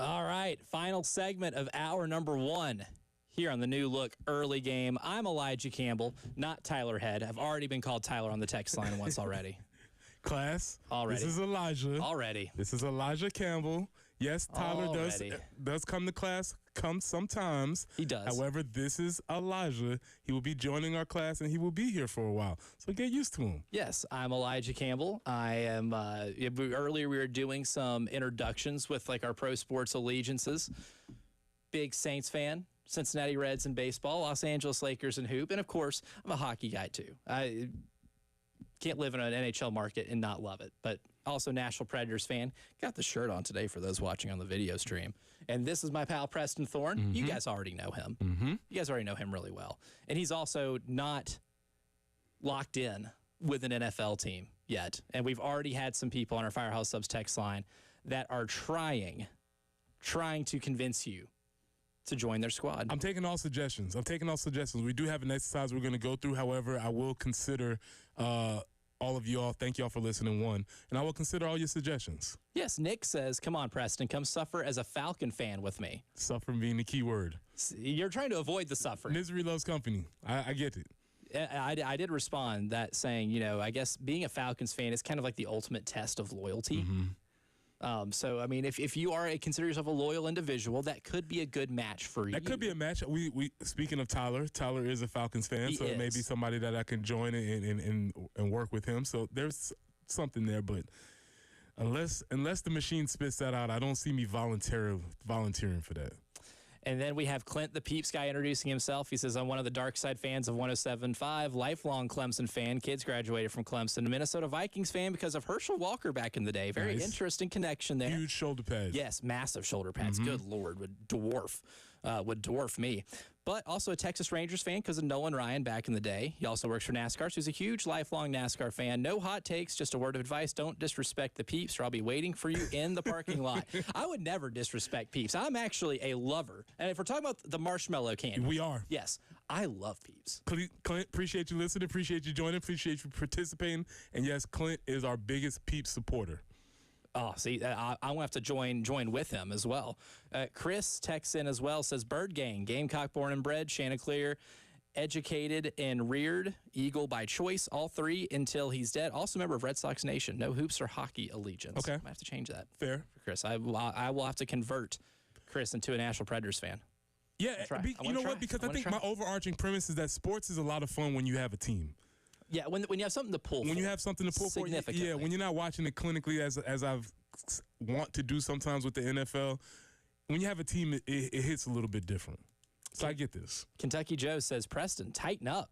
All right, final segment of hour number 1 here on the new look early game. I'm Elijah Campbell, not Tyler Head. I've already been called Tyler on the text line once already. Class, already. This is Elijah. Already. This is Elijah Campbell. Yes, Tyler does come to class, comes sometimes. He does. However, this is Elijah. He will be joining our class, and he will be here for a while. So get used to him. Yes, I'm Elijah Campbell. I am, earlier we were doing some introductions with like our pro sports allegiances. Big Saints fan, Cincinnati Reds in baseball, Los Angeles Lakers in hoop, and of course, I'm a hockey guy too. I can't live in an NHL market and not love it, but also Nashville Predators fan. Got the shirt on today for those watching on the video stream. And this is my pal Preston Thorne. Mm-hmm. You guys already know him. Mm-hmm. You guys already know him really well. And he's also not locked in with an NFL team yet. And we've already had some people on our Firehouse Subs text line that are trying to convince you to join their squad. I'm taking all suggestions. We do have an exercise we're going to go through. However, I will consider all of y'all. Thank y'all for listening, and I will consider all your suggestions. Yes, Nick says, come on, Preston, come suffer as a Falcon fan with me. Suffering being the key word. You're trying to avoid the suffering. Misery loves company. I get it. I did respond that saying, I guess being a Falcons fan is kind of like the ultimate test of loyalty. Mm-hmm. So, I mean, if you consider yourself a loyal individual, that could be a good match for you. That could be a match. We speaking of Tyler is a Falcons fan, so it may be somebody that I can join and work with him. So there's something there, but unless the machine spits that out, I don't see me volunteering for that. And then we have Clint, the Peeps guy, introducing himself. He says, I'm one of the dark side fans of 107.5, lifelong Clemson fan. Kids graduated from Clemson. Minnesota Vikings fan because of Herschel Walker back in the day. Very interesting connection there. Huge shoulder pads. Yes, massive shoulder pads. Mm-hmm. Good Lord, would dwarf me. But also a Texas Rangers fan because of Nolan Ryan back in the day. He also works for NASCAR, so he's a huge lifelong NASCAR fan. No hot takes, just a word of advice. Don't disrespect the Peeps, or I'll be waiting for you in the parking lot. I would never disrespect Peeps. I'm actually a lover. And if we're talking about the marshmallow candy. We are. Yes, I love Peeps. Clint, appreciate you listening. Appreciate you joining. Appreciate you participating. And yes, Clint is our biggest Peeps supporter. Oh, see, I'm going to have to join with him as well. Chris texts in as well, says, Bird Gang, Gamecock born and bred, Chanticleer, educated and reared, Eagle by choice, all three until he's dead. Also member of Red Sox Nation, no hoops or hockey allegiance. Okay. I might have to change that. Fair. For Chris. I will have to convert Chris into a Nashville Predators fan. Yeah, you know what? Because I think my overarching premise is that sports is a lot of fun when you have a team. Yeah, when you have something to pull for. When you have something to pull for. Yeah, when you're not watching it clinically as I've want to do sometimes with the NFL, when you have a team, it hits a little bit different. So I get this. Kentucky Joe says, Preston, tighten up.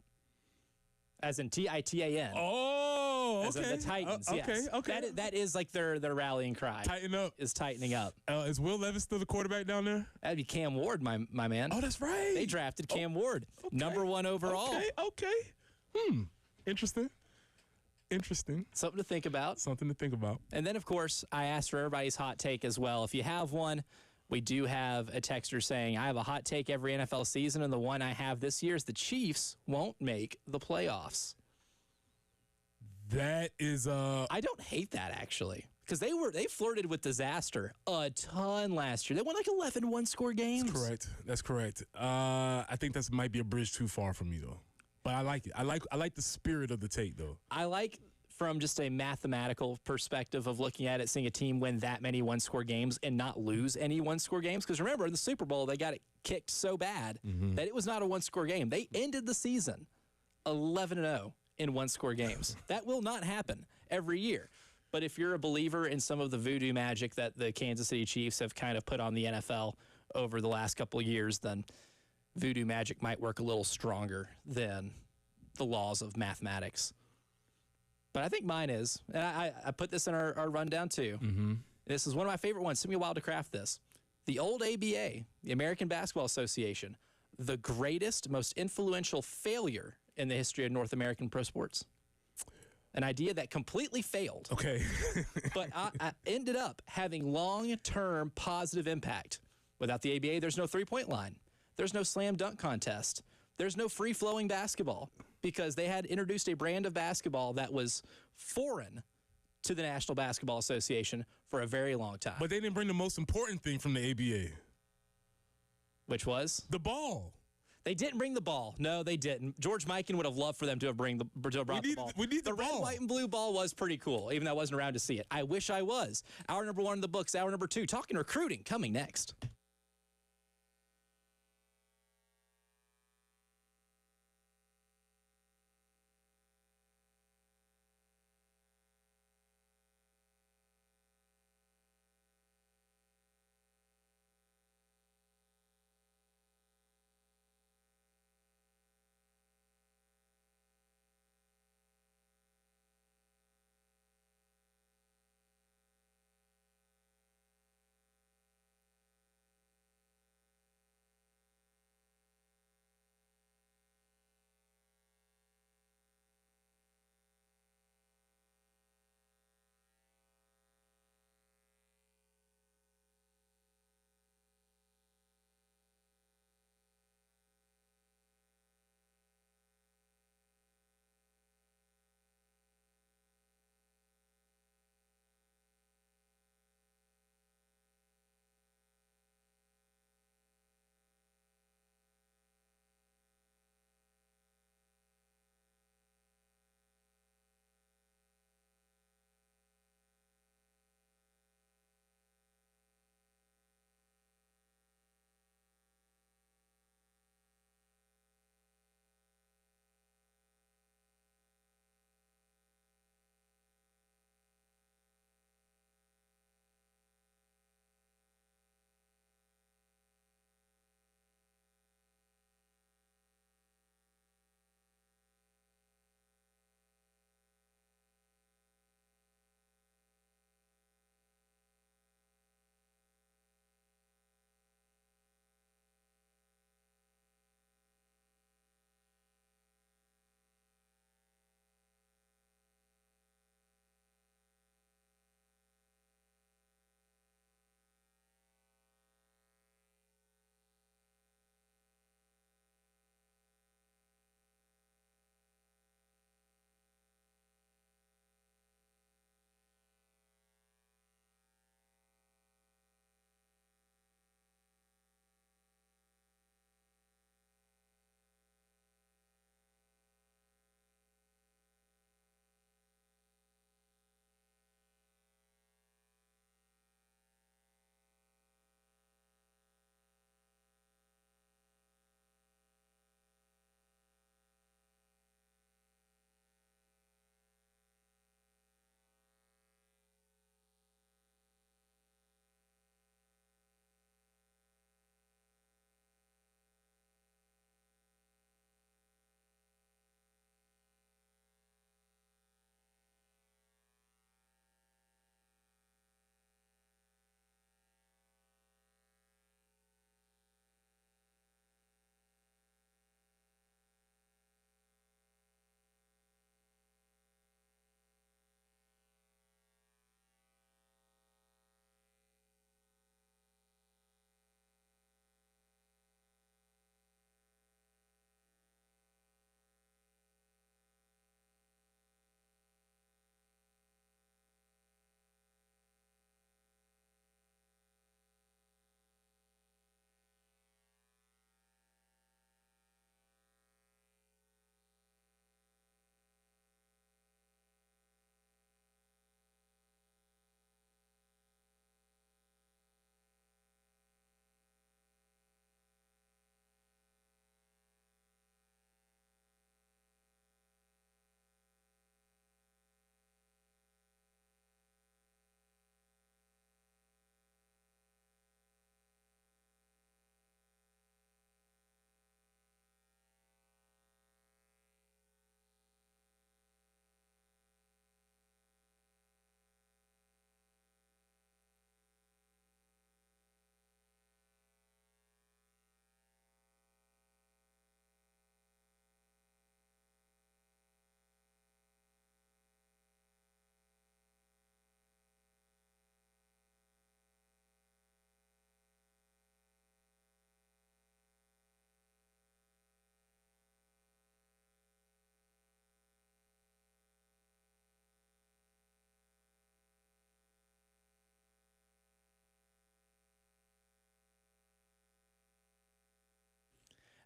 As in Titan. Oh, as okay. In the Titans, yes. Okay. That is like their rallying cry. Tighten up. Is tightening up. Is Will Levis still the quarterback down there? That'd be Cam Ward, my man. Oh, that's right. They drafted Cam Ward, number 1 overall. Okay. Interesting. Something to think about. And then, of course, I asked for everybody's hot take as well. If you have one, we do have a texter saying, I have a hot take every NFL season, and the one I have this year is the Chiefs won't make the playoffs. That is I don't hate that, actually, because they flirted with disaster a ton last year. They won like 11 one-score games. That's correct. I think that might be a bridge too far for me, though. But I like it. I like the spirit of the take, though. I like from just a mathematical perspective of looking at it, seeing a team win that many one-score games and not lose any one-score games. Because remember, in the Super Bowl, they got it kicked so bad that it was not a one-score game. They ended the season 11-0 in one-score games. That will not happen every year. But if you're a believer in some of the voodoo magic that the Kansas City Chiefs have kind of put on the NFL over the last couple of years, then voodoo magic might work a little stronger than the laws of mathematics. But I think mine is, and I put this in our rundown too. Mm-hmm. This is one of my favorite ones. It took me a while to craft this. The old ABA, the American Basketball Association, the greatest, most influential failure in the history of North American pro sports. An idea that completely failed. Okay. But I ended up having long-term positive impact. Without the ABA, there's no three-point line. There's no slam dunk contest. There's no free-flowing basketball because they had introduced a brand of basketball that was foreign to the National Basketball Association for a very long time. But they didn't bring the most important thing from the ABA. Which was? The ball. They didn't bring the ball. No, they didn't. George Mikan would have loved for them to have brought the ball. We need the red, ball. white, and blue ball was pretty cool, even though I wasn't around to see it. I wish I was. Hour number 1 in the books. Hour number 2, talking recruiting, coming next.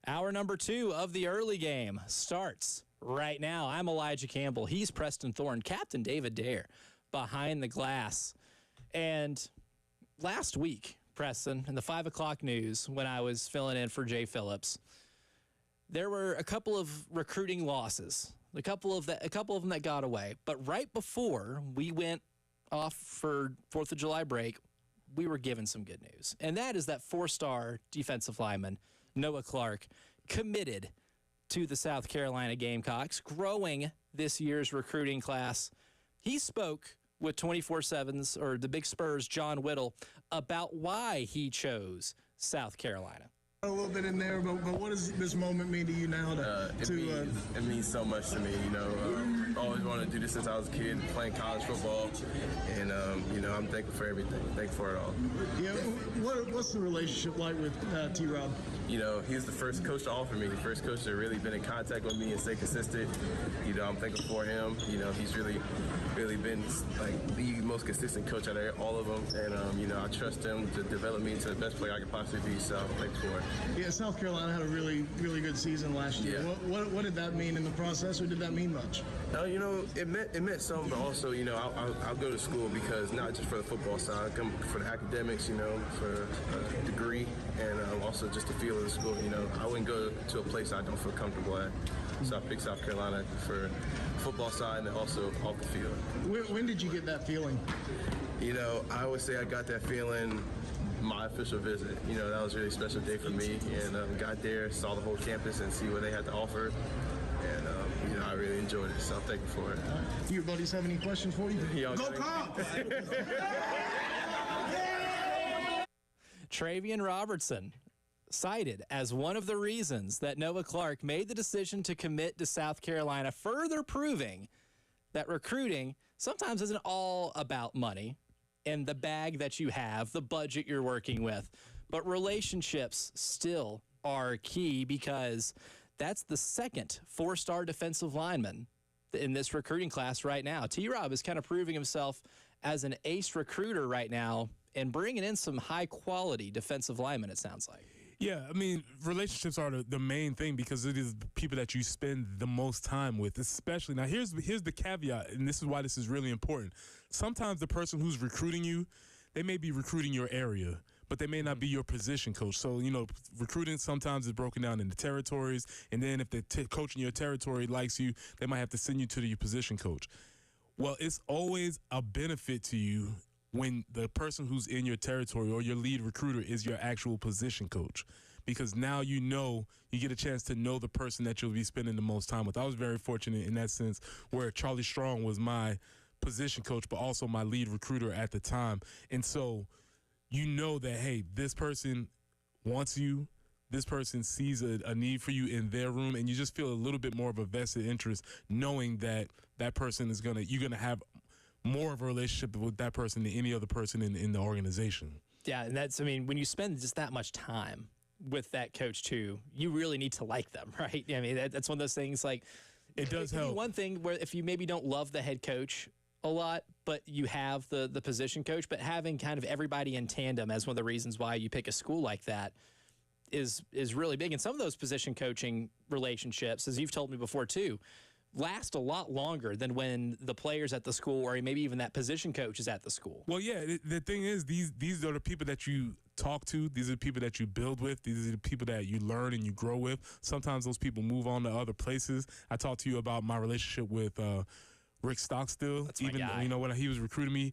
Hour number 2 of the early game starts right now. I'm Elijah Campbell. He's Preston Thorne, Captain David Dare behind the glass. And last week, Preston, in the 5 o'clock news, when I was filling in for Jay Phillips, there were a couple of recruiting losses, a couple of them that got away. But right before we went off for 4th of July break, we were given some good news. And that is that 4-star defensive lineman, Noah Clark, committed to the South Carolina Gamecocks, growing this year's recruiting class. He spoke with 24/7's, or the Big Spurs, John Whittle, about why he chose South Carolina. A little bit in there, but what does this moment mean to you now? It means so much to me. I always wanted to do this since I was a kid, playing college football, and I'm thankful for everything. Thankful for it all. Yeah, what's the relationship like with T-Rob? He's the first coach to offer me, the first coach that really been in contact with me and stay consistent. I'm thankful for him. He's really been like the most consistent coach out of all of them, and I trust him to develop me into the best player I could possibly be. So I'm thankful for it. Yeah, South Carolina had a really, really good season last year. Yeah. What did that mean in the process, or did that mean much? It meant something, but also, I'll go to school because not just for the football side, I come for the academics, for a degree, and also just the feel of the school. I wouldn't go to a place I don't feel comfortable at. So I picked South Carolina for football side and also off the field. When did you get that feeling? I would say I got that feeling my official visit. That was a really special day for me, and got there, saw the whole campus and see what they had to offer, and I really enjoyed it, so I'm thankful for it. Do your buddies have any questions for you? Go Cops! Travian Robertson, cited as one of the reasons that Noah Clark made the decision to commit to South Carolina, further proving that recruiting sometimes isn't all about money and the bag that you have, the budget you're working with, but relationships still are key, because that's the second 4-star defensive lineman in this recruiting class right now. T-Rob is kind of proving himself as an ace recruiter right now and bringing in some high-quality defensive linemen, it sounds like. Yeah, I mean, relationships are the main thing, because it is the people that you spend the most time with, especially. Now, here's the caveat, and this is why this is really important. Sometimes the person who's recruiting you, they may be recruiting your area, but they may not be your position coach. So, recruiting sometimes is broken down into territories, and then if the coach in your territory likes you, they might have to send you to your position coach. Well, it's always a benefit to you when the person who's in your territory or your lead recruiter is your actual position coach, because now you get a chance to know the person that you'll be spending the most time with. I was very fortunate in that sense, where Charlie Strong was my position coach, but also my lead recruiter at the time. And so that, hey, this person wants you, this person sees a need for you in their room, and you just feel a little bit more of a vested interest knowing that that person is you're going to have more of a relationship with that person than any other person in the organization. Yeah, and when you spend just that much time with that coach too, you really need to like them, right? I mean, that's one of those things, like, it does help. One thing where if you maybe don't love the head coach a lot, but you have the position coach, but having kind of everybody in tandem as one of the reasons why you pick a school like that is really big. And some of those position coaching relationships, as you've told me before too, last a lot longer than when the players at the school, or maybe even that position coach, is at the school. Well, yeah, the thing is, these are the people that you talk to. These are the people that you build with. These are the people that you learn and you grow with. Sometimes those people move on to other places. I talked to you about my relationship with Rick Stockstill. That's my guy. When he was recruiting me,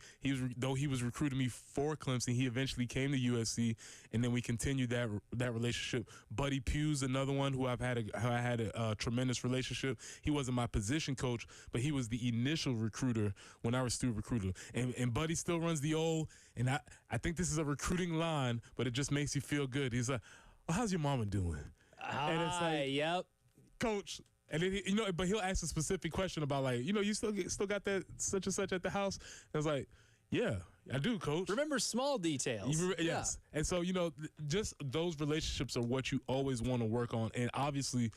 though he was recruiting me for Clemson, he eventually came to USC, and then we continued that relationship. Buddy Pugh's another one who I had a tremendous relationship. He wasn't my position coach, but he was the initial recruiter when I was student recruiter. And Buddy still runs the old, and I think this is a recruiting line, but it just makes you feel good. He's like, "Oh, how's your mama doing?" And it's like, yep, Coach. And then but he'll ask a specific question about, like, you still got that such and such at the house. And I was like, yeah, I do, Coach. Remember small details. Yes. Yeah. And so just those relationships are what you always want to work on. And obviously,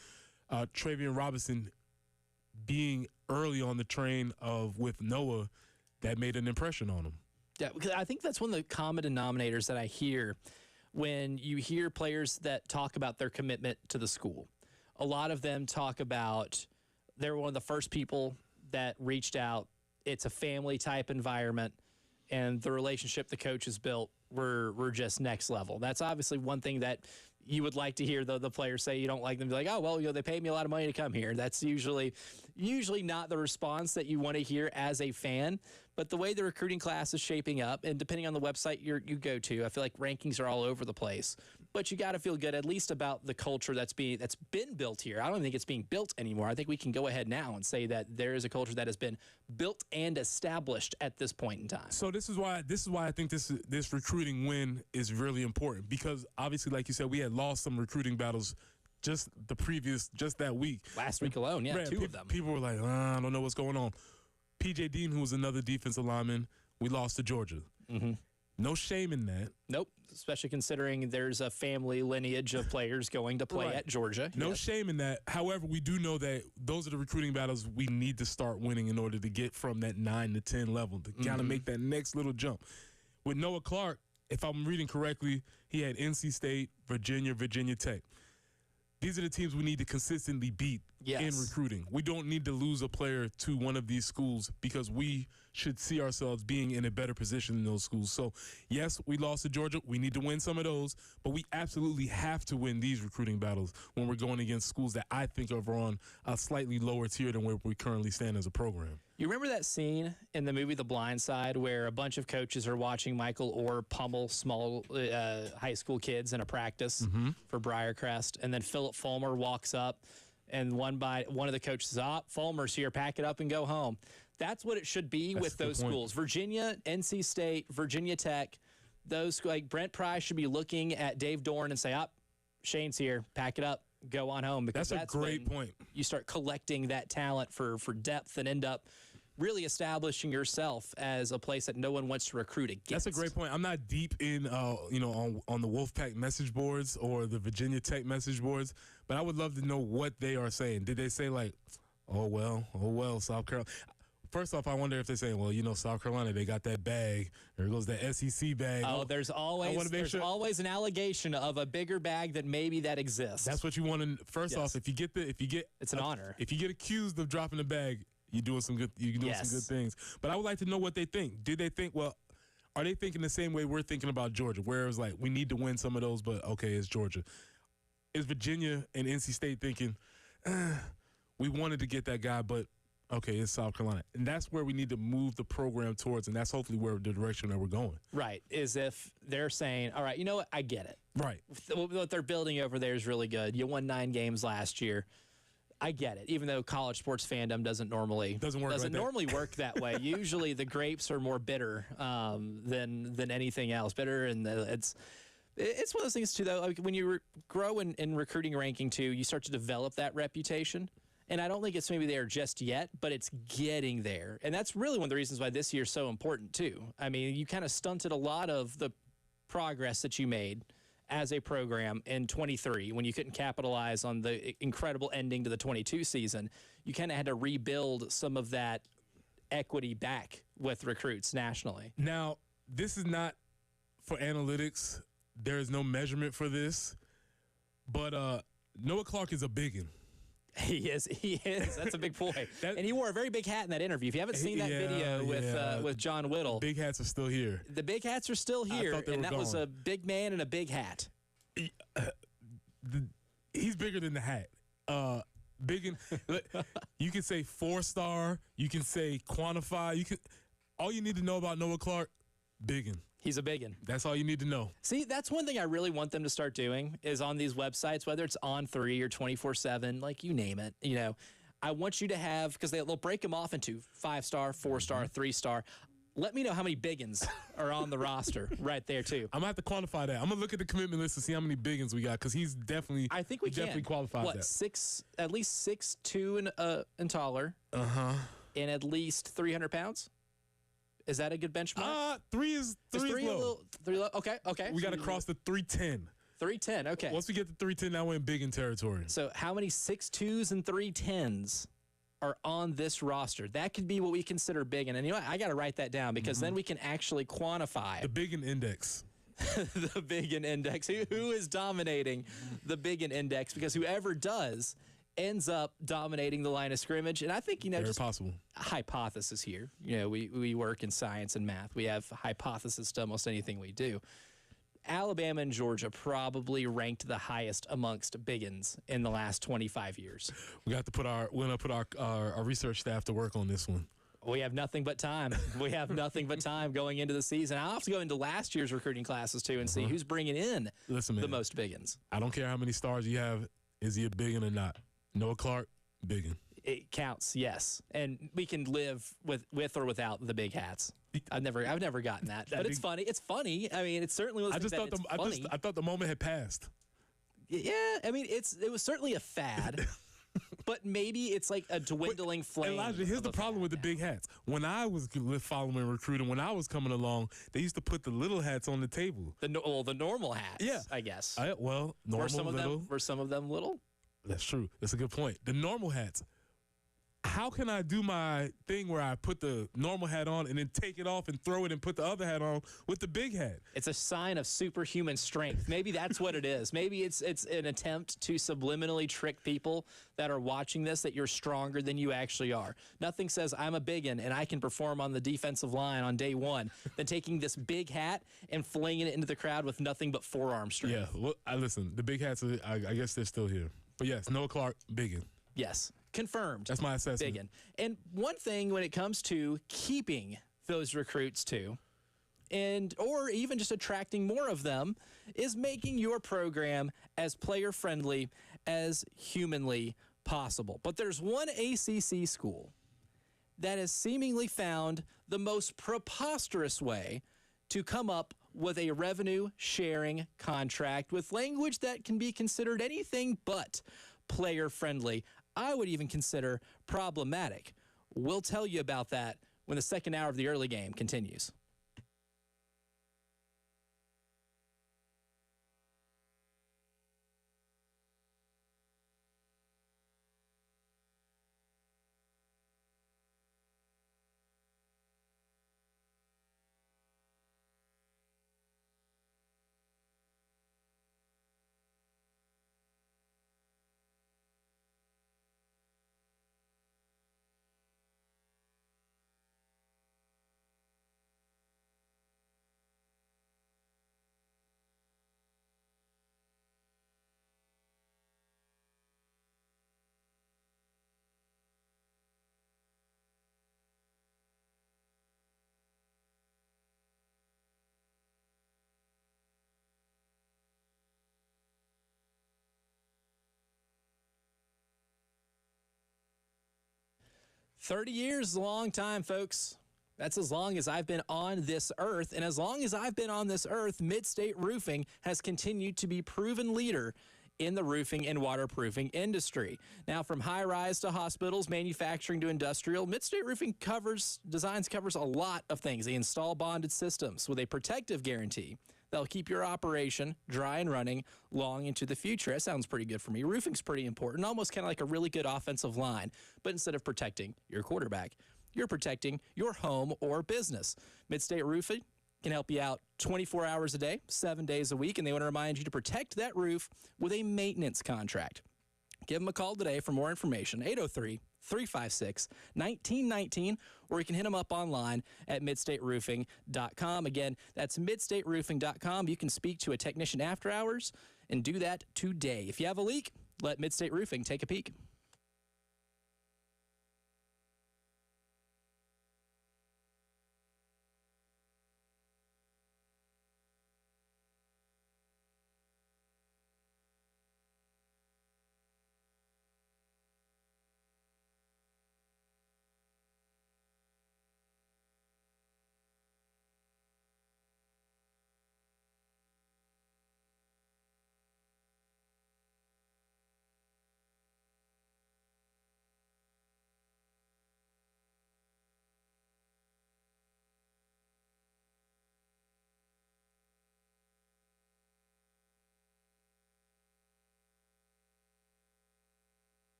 Travian Robinson being early on the train with Noah, that made an impression on him. Yeah, because I think that's one of the common denominators that I hear when you hear players that talk about their commitment to the school. A lot of them talk about they're one of the first people that reached out. It's a family type environment, and the relationship the coach has built, we're just next level. That's obviously one thing that you would like to hear the players say. You don't like them to be like, oh, well, they paid me a lot of money to come here. That's usually not the response that you want to hear as a fan. But the way the recruiting class is shaping up, and depending on the website you go to, I feel like rankings are all over the place. But you got to feel good, at least about the culture that's been built here. I don't think it's being built anymore. I think we can go ahead now and say that there is a culture that has been built and established at this point in time. So this is why I think this recruiting win is really important, because obviously, like you said, we had lost some recruiting battles just that week. Last week alone, yeah, two of them. People were like, I don't know what's going on. P.J. Dean, who was another defensive lineman, we lost to Georgia. Mm-hmm. No shame in that. Nope, especially considering there's a family lineage of players going to play at Georgia. No shame in that. However, we do know that those are the recruiting battles we need to start winning in order to get from that 9 to 10 level, to kind of make that next little jump. With Noah Clark, if I'm reading correctly, he had NC State, Virginia Tech. These are the teams we need to consistently beat in recruiting. We don't need to lose a player to one of these schools, because we should see ourselves being in a better position in those schools. So, yes, we lost to Georgia. We need to win some of those, but we absolutely have to win these recruiting battles when we're going against schools that I think are on a slightly lower tier than where we currently stand as a program. You remember that scene in the movie The Blind Side where a bunch of coaches are watching Michael Orr pummel small high school kids in a practice for Briarcrest, and then Philip Fulmer walks up, and one of the coaches says, Fulmer's here, pack it up and go home. That's what it should be with those schools. Virginia, NC State, Virginia Tech, those like Brent Pry should be looking at Dave Dorn and say, Shane's here, pack it up, go on home. Because that's a great point. You start collecting that talent for depth and end up really establishing yourself as a place that no one wants to recruit against. That's a great point. I'm not deep in, on the Wolfpack message boards or the Virginia Tech message boards, but I would love to know what they are saying. Did they say like, oh well, South Carolina? First off, I wonder if they're saying, well, South Carolina, they got that bag. There goes that SEC bag. Oh, there's always an allegation of a bigger bag that maybe that exists. That's what you want to. First off, if you get it's an honor. If you get accused of dropping the bag, you're doing some good things. But I would like to know what they think. Did they think, are they thinking the same way we're thinking about Georgia, where it was like, we need to win some of those, but okay, it's Georgia. Is Virginia and NC State thinking, we wanted to get that guy, but okay, it's South Carolina? And that's where we need to move the program towards, and that's hopefully where the direction that we're going. Right, is if they're saying, all right, you know what, I get it. Right. What they're building over there is really good. You won 9 games last year. I get it, even though college sports fandom doesn't normally work that way. Usually the grapes are more bitter than anything else. Bitter, and it's one of those things, too, though. Like when you grow in recruiting ranking, too, you start to develop that reputation. And I don't think it's maybe there just yet, but it's getting there. And that's really one of the reasons why this year's so important, too. I mean, you kind of stunted a lot of the progress that you made as a program in 23 when you couldn't capitalize on the incredible ending to the 22 season. You kind of had to rebuild some of that equity back with recruits nationally. Now, this is not for analytics. There is no measurement for this. But Noah Clark is a biggin. He is. That's a big boy. And he wore a very big hat in that interview. If you haven't seen that video with John Whittle. Big hats are still here. The big hats are still here, and that was a big man in a big hat. He's bigger than the hat. You can say 4-star. You can say quantify. All you need to know about Noah Clark, biggin. He's a biggin. That's all you need to know. See, that's one thing I really want them to start doing is on these websites, whether it's On3 or 24/7, like you name it. I want you to have, because they'll break them off into 5-star, 4-star, 3-star. Let me know how many biggins are on the roster right there, too. I'm going to have to quantify that. I'm going to look at the commitment list to see how many biggins we got, because he's definitely, I think we definitely qualifies that. At least 6'2" and taller. And at least 300 pounds? Is that a good benchmark? Three is low. Three low? Okay. We got to cross the 310. 310, okay. Once we get to 310, now we're in biggin territory. So how many 6'2s and 310s are on this roster? That could be what we consider biggin. And you know what? I got to write that down, because then we can actually quantify. The biggin index. the Biggin Index? Who is dominating the Biggin Index? Because whoever does ends up dominating the line of scrimmage. And I think, very just possible. Hypothesis here. We work in science and math. We have hypothesis to almost anything we do. Alabama and Georgia probably ranked the highest amongst Biggins in the last 25 years. We're gonna put our research staff to work on this one. We have nothing but time. We have nothing but time going into the season. I'll have to go into last year's recruiting classes, too, and see who's bringing in the most Biggins. I don't care how many stars you have. Is he a Biggin or not? Noah Clark, Biggin. It counts, yes. And we can live with or without the big hats. I've never gotten that. But it's funny. It's funny. I mean, it's certainly was funny. I thought the moment had passed. Yeah, I mean, it was certainly a fad. But maybe it's like a dwindling flame. Elijah, here's the problem with the big hats. When I was following recruiting, when I was coming along, they used to put the little hats on the table. The normal hats, yeah. I guess. Normal, were some of them little? That's true. That's a good point. The normal hats. How can I do my thing where I put the normal hat on and then take it off and throw it and put the other hat on with the big hat? It's a sign of superhuman strength. Maybe that's what it is. Maybe it's an attempt to subliminally trick people that are watching this that you're stronger than you actually are. Nothing says I'm a biggin and I can perform on the defensive line on day one than taking this big hat and flinging it into the crowd with nothing but forearm strength. Yeah, well, listen, the big hats, I guess they're still here. But yes, Noah Clark, biggin. Yes. Confirmed. That's my assessment. Biggin. And one thing when it comes to keeping those recruits too, or even just attracting more of them, is making your program as player-friendly as humanly possible. But there's one ACC school that has seemingly found the most preposterous way to come up with a revenue-sharing contract with language that can be considered anything but player-friendly. I would even consider problematic. We'll tell you about that when the second hour of the early game continues. "30 years is a long time, folks. That's as long as I've been on this earth. And as long as I've been on this earth, Mid-State Roofing has continued to be proven leader in the roofing and waterproofing industry. Now, from high-rise to hospitals, manufacturing to industrial, Mid-State Roofing covers a lot of things. They install bonded systems with a protective guarantee that'll keep your operation dry and running long into the future. That sounds pretty good for me. Roofing's pretty important, almost kind of like a really good offensive line. But instead of protecting your quarterback, you're protecting your home or business. Mid-State Roofing can help you out 24 hours a day, 7 days a week, and they want to remind you to protect that roof with a maintenance contract. Give them a call today for more information, 803-356-1919, or you can hit them up online at midstateroofing.com. Again, that's midstateroofing.com. You can speak to a technician after hours and do that today. If you have a leak, let Mid-State Roofing take a peek.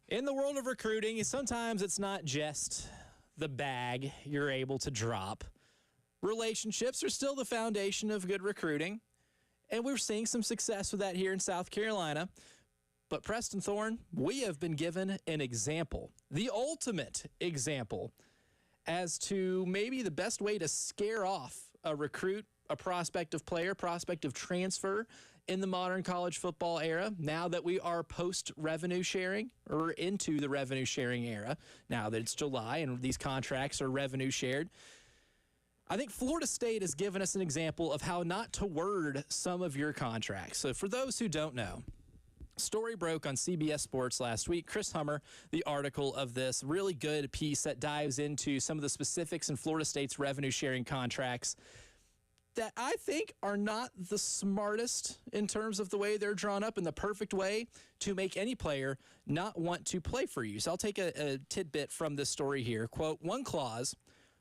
In the world of recruiting, sometimes it's not just the bag you're able to drop. Relationships are still the foundation of good recruiting, and we're seeing some success with that here in South Carolina. But Preston Thorne, we have been given an example, the ultimate example, as to maybe the best way to scare off a recruit, a prospective player, prospective transfer in the modern college football era, now that we are post-revenue sharing or into the revenue sharing era, now that it's July and these contracts are revenue shared. I think Florida State has given us an example of how not to word some of your contracts. So for those who don't know, story broke on CBS Sports last week. Chris Hummer, the article of this really good piece that dives into some of the specifics in Florida State's revenue sharing contracts that I think are not the smartest in terms of the way they're drawn up in the perfect way to make any player not want to play for you. So I'll take a tidbit from this story here. Quote, one clause,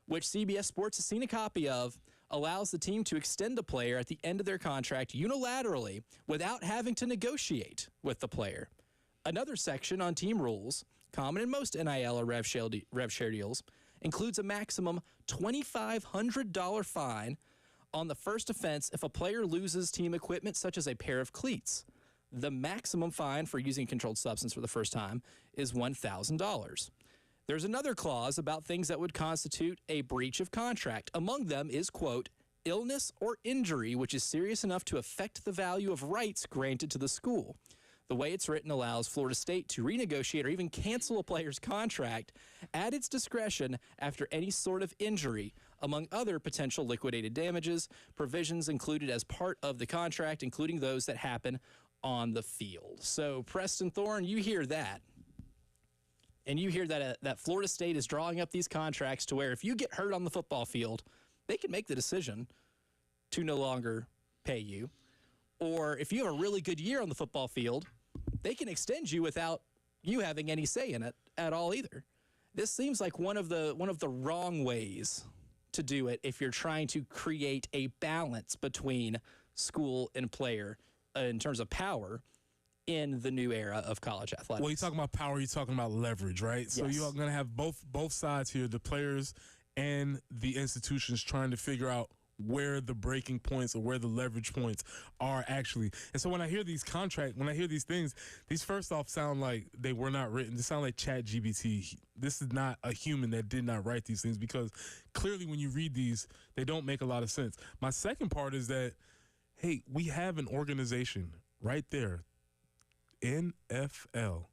which CBS Sports has seen a copy of, allows the team to extend a player at the end of their contract unilaterally without having to negotiate with the player. Another section on team rules, common in most NIL or rev share deals, includes a maximum $2,500 fine on the first offense if a player loses team equipment such as a pair of cleats. The maximum fine for using a controlled substance for the first time is $1,000. There's another clause about things that would constitute a breach of contract. Among them is, quote, illness or injury which is serious enough to affect the value of rights granted to the school. The way it's written allows Florida State to renegotiate or even cancel a player's contract at its discretion after any sort of injury, among other potential liquidated damages, provisions included as part of the contract, including those that happen on the field. So, Preston Thorne, you hear that. And you hear that Florida State is drawing up these contracts to where if you get hurt on the football field, they can make the decision to no longer pay you. Or if you have a really good year on the football field, they can extend you without you having any say in it at all either. This seems like one of the wrong ways to do it if you're trying to create a balance between school and player in terms of power in the new era of college athletics. Well, you're talking about power, you're talking about leverage, right? So you're going to have both sides here, the players and the institutions trying to figure out where the breaking points or where the leverage points are actually. And so when I hear these things, these first off sound like they were not written. They sound like ChatGPT. This is not a human that did not write these things, because clearly when you read these, they don't make a lot of sense. My second part is that, hey, we have an organization right there, NFL.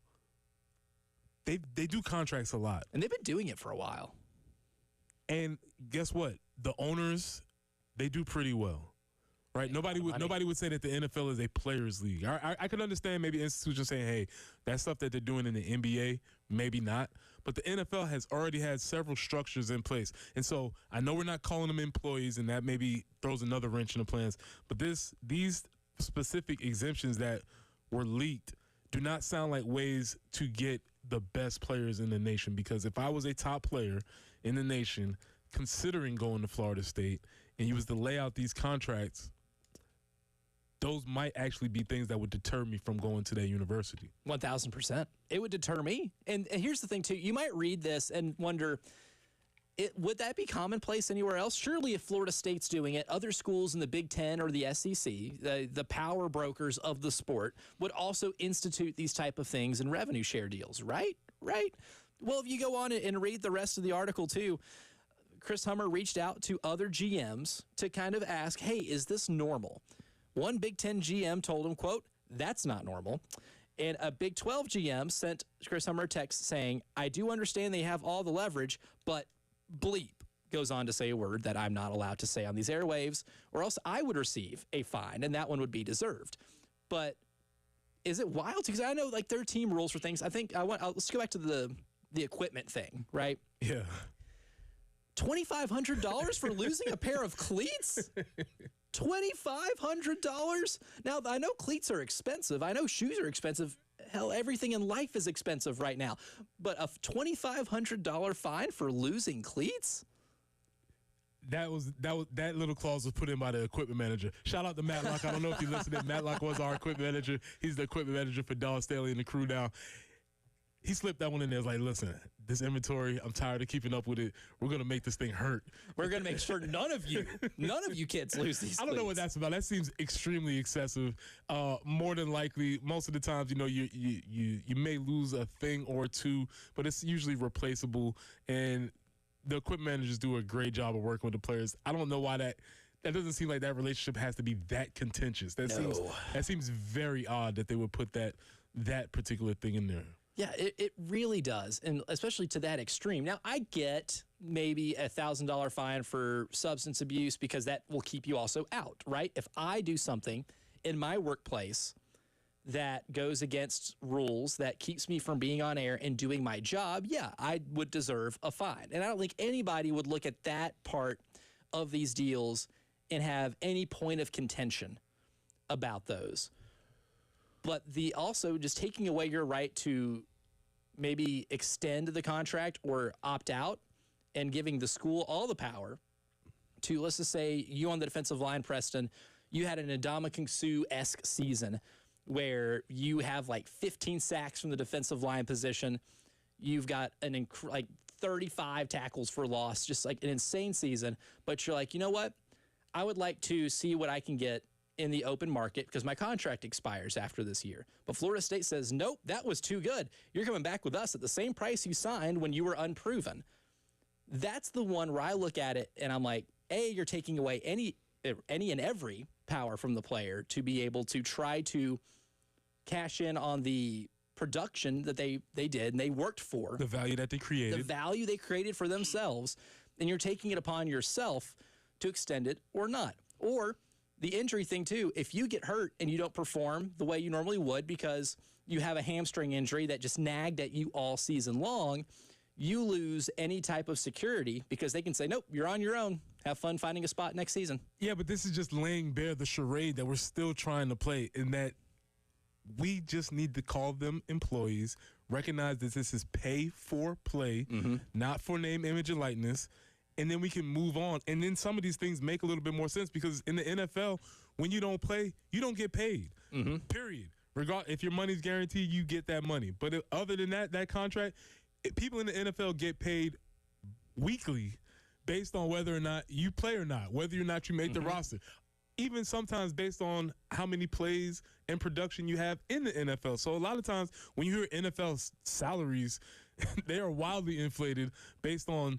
They do contracts a lot. And they've been doing it for a while. And guess what? The owners, they do pretty well, right? Nobody would say that the NFL is a players' league. I could understand maybe institutions saying, hey, that stuff that they're doing in the NBA, maybe not. But the NFL has already had several structures in place. And so I know we're not calling them employees, and that maybe throws another wrench in the plans. But these specific exemptions that were leaked do not sound like ways to get the best players in the nation, because if I was a top player in the nation considering going to Florida State and you was to lay out these contracts, those might actually be things that would deter me from going to that university. 1,000%. It would deter me. And here's the thing, too. You might read this and wonder, would that be commonplace anywhere else? Surely if Florida State's doing it, other schools in the Big Ten or the SEC, the power brokers of the sport, would also institute these type of things in revenue share deals, right? Right? Well, if you go on and read the rest of the article, too, Chris Hummer reached out to other GMs to kind of ask, hey, is this normal? One Big Ten GM told him, quote, that's not normal. And a Big 12 GM sent Chris Hummer a text saying, I do understand they have all the leverage, but bleep goes on to say a word that I'm not allowed to say on these airwaves, or else I would receive a fine, and that one would be deserved. But is it wild? Because I know like there are team rules for things. I think let's go back to the equipment thing, right? Yeah. $2,500 for losing a pair of cleats? $2,500? Now, I know cleats are expensive. I know shoes are expensive. Hell, everything in life is expensive right now. But a $2,500 fine for losing cleats? That little clause was put in by the equipment manager. Shout out to Matlock. I don't know if you listened. Matlock was our equipment manager. He's the equipment manager for Don Staley and the crew now. he slipped that one in there. It's like, listen, this inventory, I'm tired of keeping up with it. We're going to make this thing hurt. We're going to make sure none of you kids lose these I don't know what that's about. That seems extremely excessive. More than likely, most of the times, you may lose a thing or two, but it's usually replaceable. And the equipment managers do a great job of working with the players. I don't know why that doesn't seem like that relationship has to be that contentious. That seems very odd that they would put that particular thing in there. Yeah, it really does, and especially to that extreme. Now, I get maybe a $1,000 fine for substance abuse because that will keep you also out, right? If I do something in my workplace that goes against rules, that keeps me from being on air and doing my job, yeah, I would deserve a fine. And I don't think anybody would look at that part of these deals and have any point of contention about those. But also just taking away your right to maybe extend the contract or opt out and giving the school all the power to, let's just say you on the defensive line, Preston, you had an Ndamukong Suh-esque season where you have like 15 sacks from the defensive line position. You've got like 35 tackles for loss, just like an insane season. But you're like, you know what? I would like to see what I can get in the open market because my contract expires after this year. But Florida State says, nope, that was too good. You're coming back with us at the same price you signed when you were unproven. That's the one where I look at it and I'm like, A, you're taking away any and every power from the player to be able to try to cash in on the production that they did and they worked for. The value that they created. The value they created for themselves. And you're taking it upon yourself to extend it or not. Or the injury thing, too, if you get hurt and you don't perform the way you normally would because you have a hamstring injury that just nagged at you all season long, you lose any type of security because they can say, nope, you're on your own. Have fun finding a spot next season. Yeah, but this is just laying bare the charade that we're still trying to play, in that we just need to call them employees, recognize that this is pay for play, not for name, image, and likeness, and then we can move on. And then some of these things make a little bit more sense because in the NFL, when you don't play, you don't get paid, period. If your money's guaranteed, you get that money. But other than that contract, people in the NFL get paid weekly based on whether or not you play or not, whether or not you make the roster. Even sometimes based on how many plays and production you have in the NFL. So a lot of times when you hear NFL salaries, they are wildly inflated based on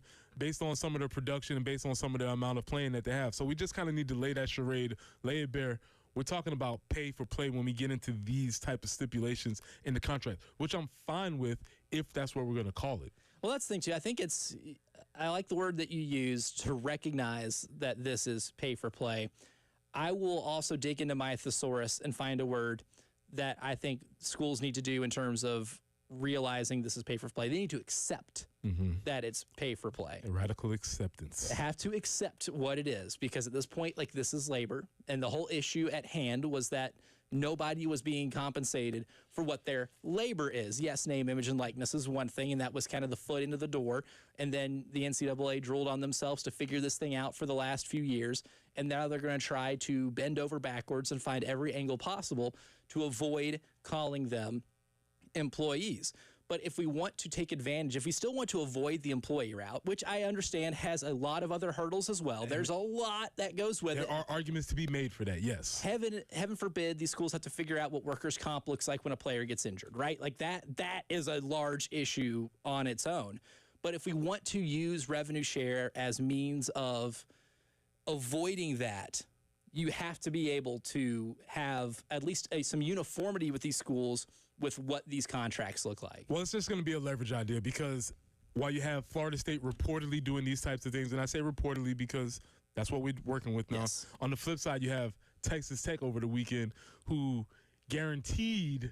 some of their production and based on some of the amount of playing that they have. So we just kind of need to lay that charade, lay it bare. We're talking about pay for play when we get into these type of stipulations in the contract, which I'm fine with if that's what we're going to call it. Well, that's the thing, too. I think I like the word that you use to recognize that this is pay for play. I will also dig into my thesaurus and find a word that I think schools need to do in terms of realizing this is pay for play. They need to accept that it's pay for play. A radical acceptance. They have to accept what it is because at this point, like, this is labor. And the whole issue at hand was that nobody was being compensated for what their labor is. Yes, name, image, and likeness is one thing, and that was kind of the foot into the door. And then the NCAA drooled on themselves to figure this thing out for the last few years. And now they're going to try to bend over backwards and find every angle possible to avoid calling them employees. But if we want to take advantage, if we still want to avoid the employee route, which I understand has a lot of other hurdles as well, there's a lot that goes with it. There are arguments to be made for that, yes. Heaven forbid these schools have to figure out what workers' comp looks like when a player gets injured, right? Like that is a large issue on its own. But if we want to use revenue share as means of avoiding that, you have to be able to have at least some uniformity with these schools with what these contracts look like. Well, it's just going to be a leverage idea because while you have Florida State reportedly doing these types of things, and I say reportedly because that's what we're working with now. Yes. On the flip side, you have Texas Tech over the weekend who guaranteed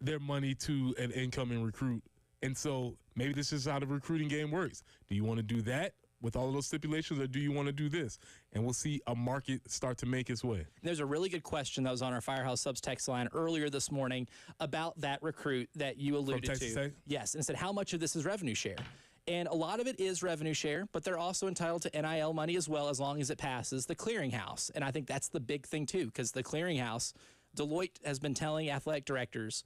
their money to an incoming recruit. And so maybe this is how the recruiting game works. Do you want to do that with all of those stipulations, or do you want to do this? And we'll see a market start to make its way. There's a really good question that was on our Firehouse Subs text line earlier this morning about that recruit that you alluded From Texas to. Tech? Yes, and said how much of this is revenue share? And a lot of it is revenue share, but they're also entitled to NIL money as well as long as it passes the clearinghouse. And I think that's the big thing too, because the clearinghouse, Deloitte has been telling athletic directors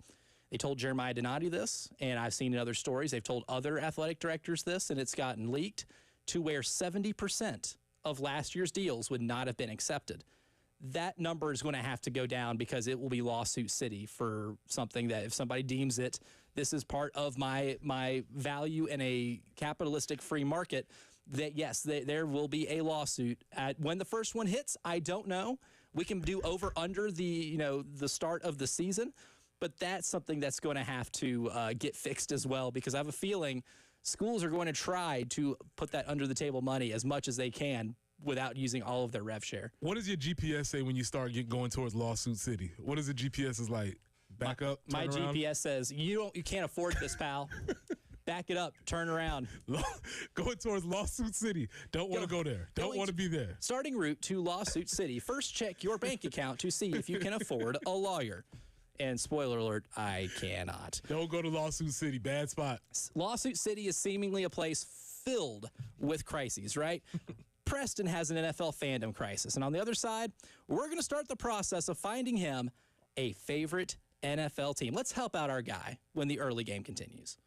They told Jeremiah Donati this, and I've seen in other stories, they've told other athletic directors this, and it's gotten leaked to where 70% of last year's deals would not have been accepted. That number is going to have to go down because it will be lawsuit city for something that if somebody deems it, this is part of my value in a capitalistic free market, that yes, there will be a lawsuit. When the first one hits, I don't know. We can do over under the start of the season, but that's something that's going to have to get fixed as well, because I have a feeling schools are going to try to put that under the table money as much as they can without using all of their rev share. What does your GPS say when you start going towards lawsuit city? What does the GPS is like? Back up, my turn around? GPS says you can't afford this, pal. Back it up, turn around. Going towards lawsuit city. Don't want to go there. Don't want to be there. Starting route to lawsuit city. First, check your bank account to see if you can afford a lawyer. And spoiler alert, I cannot. Don't go to lawsuit city. Bad spot. Lawsuit city is seemingly a place filled with crises, right? Preston has an NFL fandom crisis. And on the other side, we're going to start the process of finding him a favorite NFL team. Let's help out our guy when the early game continues.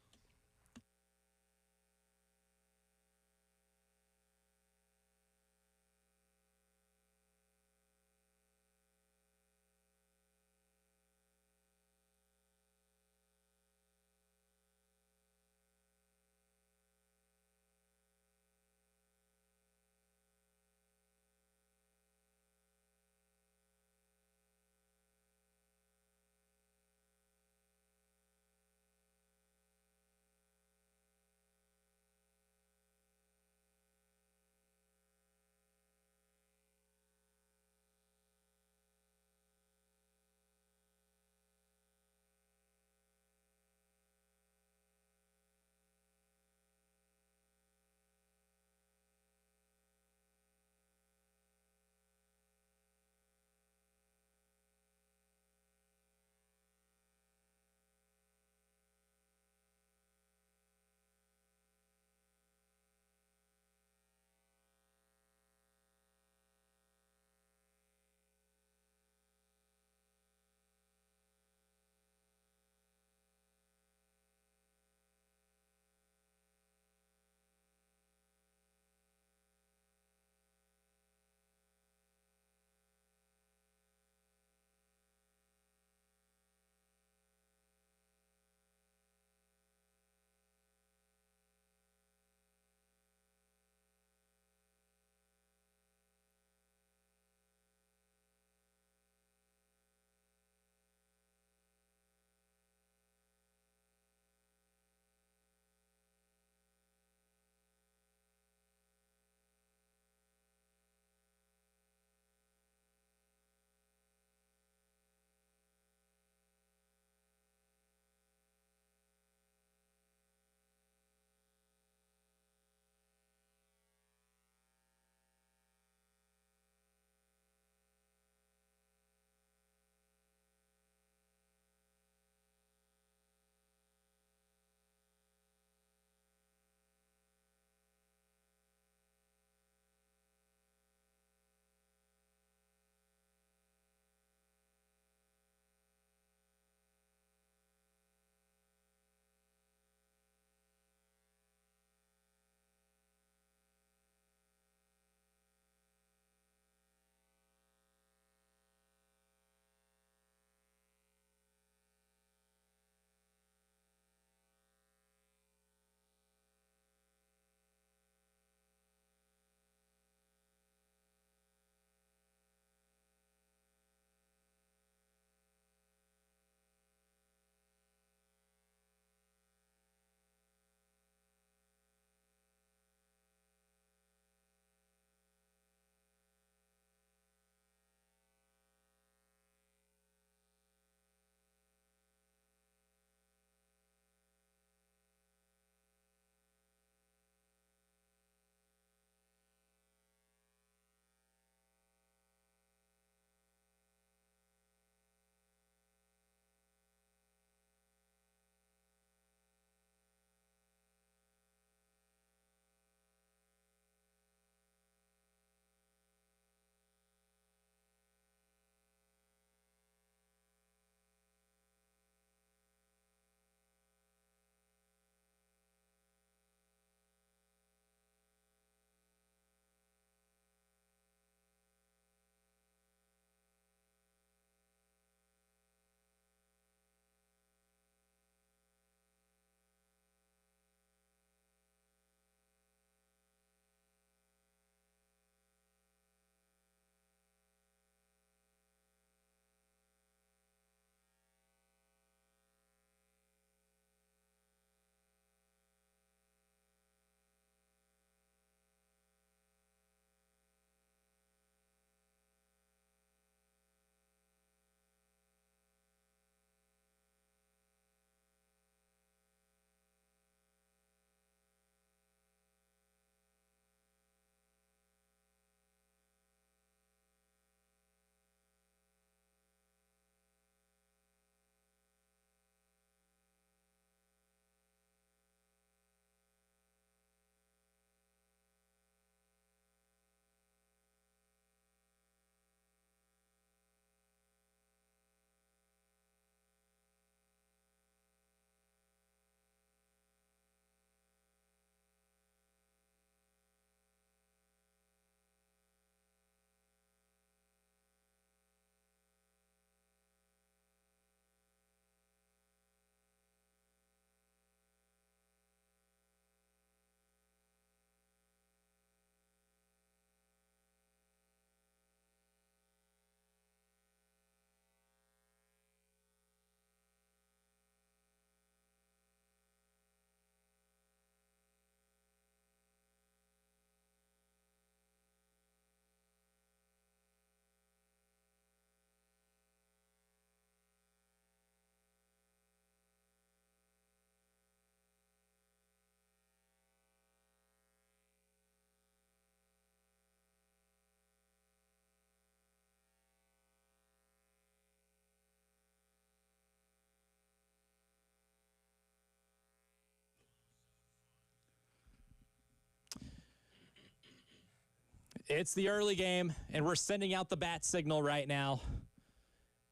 It's the early game, and we're sending out the bat signal right now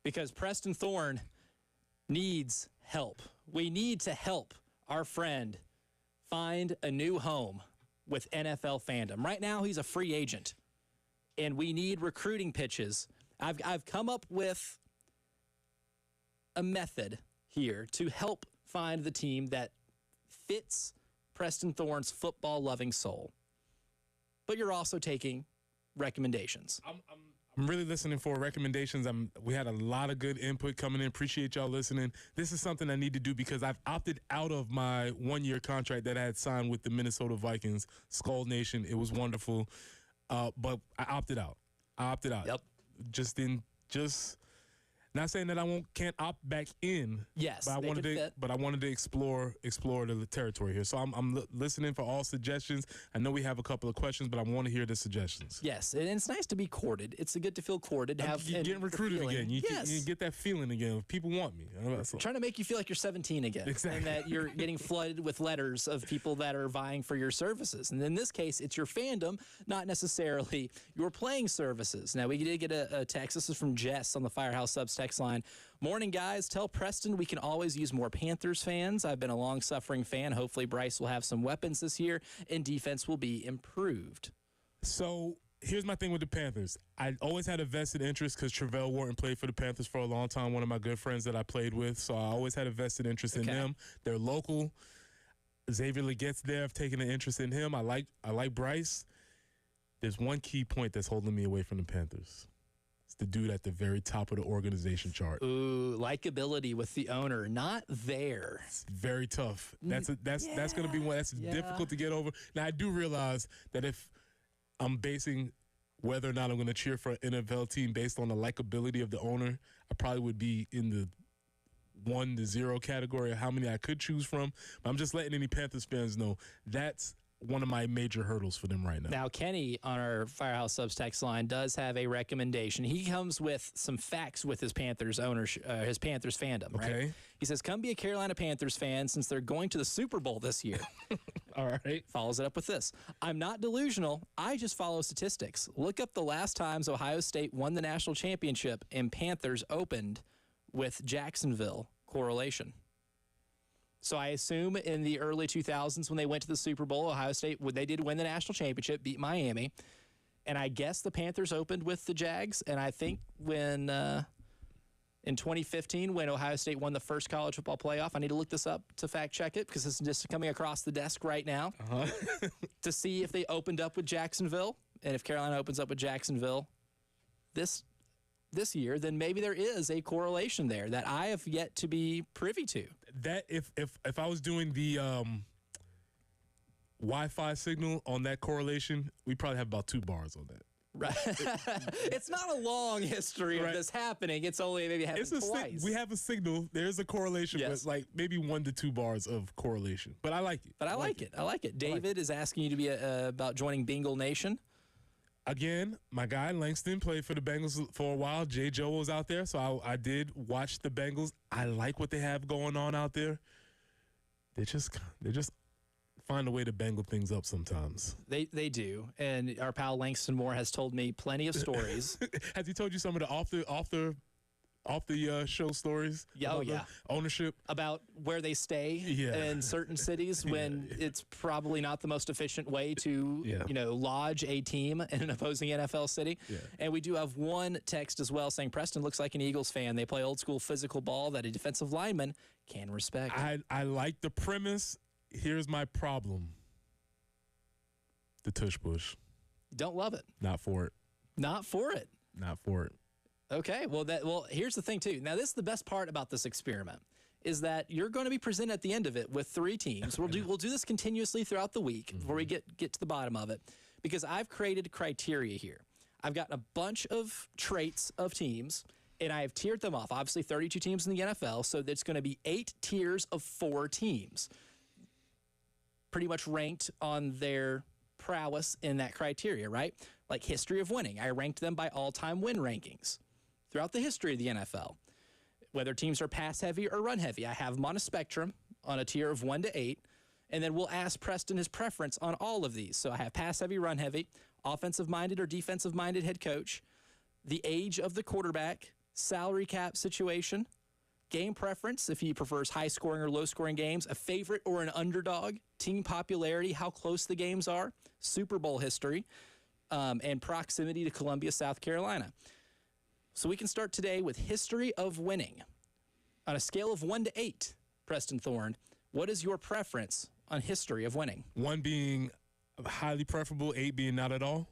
because Preston Thorne needs help. We need to help our friend find a new home with NFL fandom. Right now, he's a free agent, and we need recruiting pitches. I've come up with a method here to help find the team that fits Preston Thorne's football-loving soul. But you're also taking recommendations. I'm really listening for recommendations. We had a lot of good input coming in. Appreciate y'all listening. This is something I need to do because I've opted out of my one-year contract that I had signed with the Minnesota Vikings, Skull Nation. It was wonderful, but I opted out. Yep. Not saying that I can't opt back in. Yes, but I wanted to explore the territory here. So I'm listening for all suggestions. I know we have a couple of questions, but I want to hear the suggestions. Yes, and it's nice to be courted. It's good to feel courted. You're getting recruited again. You get that feeling again. People want me. Trying to make you feel like you're 17 again. Exactly. And that you're getting flooded with letters of people that are vying for your services. And in this case, it's your fandom, not necessarily your playing services. Now, we did get a text. This is from Jess on the Firehouse Subs text line. Morning, guys. Tell Preston we can always use more Panthers fans. I've been a long-suffering fan. Hopefully, Bryce will have some weapons this year, and defense will be improved. So here's my thing with the Panthers. I always had a vested interest because Travell Wharton played for the Panthers for a long time, one of my good friends that I played with. So I always had a vested interest in them. They're local. Xavier Leggett's there. I've taken an interest in him. I like Bryce. There's one key point that's holding me away from the Panthers. It's the dude at the very top of the organization chart. Ooh, likability with the owner, not there. It's very tough. That's going to be one that's difficult to get over. Now, I do realize that if I'm basing whether or not I'm going to cheer for an NFL team based on the likability of the owner, I probably would be in the 1 to 0 category of how many I could choose from. But I'm just letting any Panthers fans know that's one of my major hurdles for them right now. Now, Kenny on our Firehouse Subs text line does have a recommendation. He comes with some facts with his Panthers ownership, his Panthers fandom, right? He says, come be a Carolina Panthers fan since they're going to the Super Bowl this year. All right. Follows it up with this. I'm not delusional. I just follow statistics. Look up the last times Ohio State won the national championship and Panthers opened with Jacksonville. Correlation. So I assume in the early 2000s when they went to the Super Bowl, Ohio State, they did win the national championship, beat Miami. And I guess the Panthers opened with the Jags. And I think when in 2015, when Ohio State won the first college football playoff, I need to look this up to fact check it because it's just coming across the desk right now to see if they opened up with Jacksonville. And if Carolina opens up with Jacksonville this year, then maybe there is a correlation there that I have yet to be privy to. That if I was doing the Wi-Fi signal on that correlation, we probably have about 2 bars on that. Right. It's not a long history of this happening. It's only maybe happened twice. We have a signal. There's a correlation, but like maybe 1 to 2 bars of correlation. But I like it. I like it. David is asking you to be about joining Bengal Nation. Again, my guy Langston played for the Bengals for a while. Jay Joe was out there, so I did watch the Bengals. I like what they have going on out there. They just find a way to bangle things up sometimes. They do, and our pal Langston Moore has told me plenty of stories. Has he told you some of the off the show stories? Yeah, Ownership about where they stay in certain cities when it's probably not the most efficient way to lodge a team in an opposing NFL city. Yeah. And we do have one text as well saying Preston looks like an Eagles fan. They play old school physical ball that a defensive lineman can respect. I like the premise. Here's my problem. The tush push. Don't love it. Not for it. Not for it. Not for it. Okay, well, here's the thing, too. Now, this is the best part about this experiment, is that you're going to be presented at the end of it with 3 teams. We'll do this continuously throughout the week before we get to the bottom of it, because I've created criteria here. I've got a bunch of traits of teams, and I have tiered them off. Obviously, 32 teams in the NFL, so it's going to be 8 tiers of 4 teams, pretty much ranked on their prowess in that criteria, right? Like history of winning. I ranked them by all-time win rankings throughout the history of the NFL, whether teams are pass-heavy or run-heavy. I have them on a spectrum on a tier of 1 to 8, and then we'll ask Preston his preference on all of these. So I have pass-heavy, run-heavy, offensive-minded or defensive-minded head coach, the age of the quarterback, salary cap situation, game preference, if he prefers high-scoring or low-scoring games, a favorite or an underdog, team popularity, how close the games are, Super Bowl history, and proximity to Columbia, South Carolina. So we can start today with history of winning. On a scale of 1 to 8, Preston Thorne, what is your preference on history of winning? 1 being highly preferable, 8 being not at all?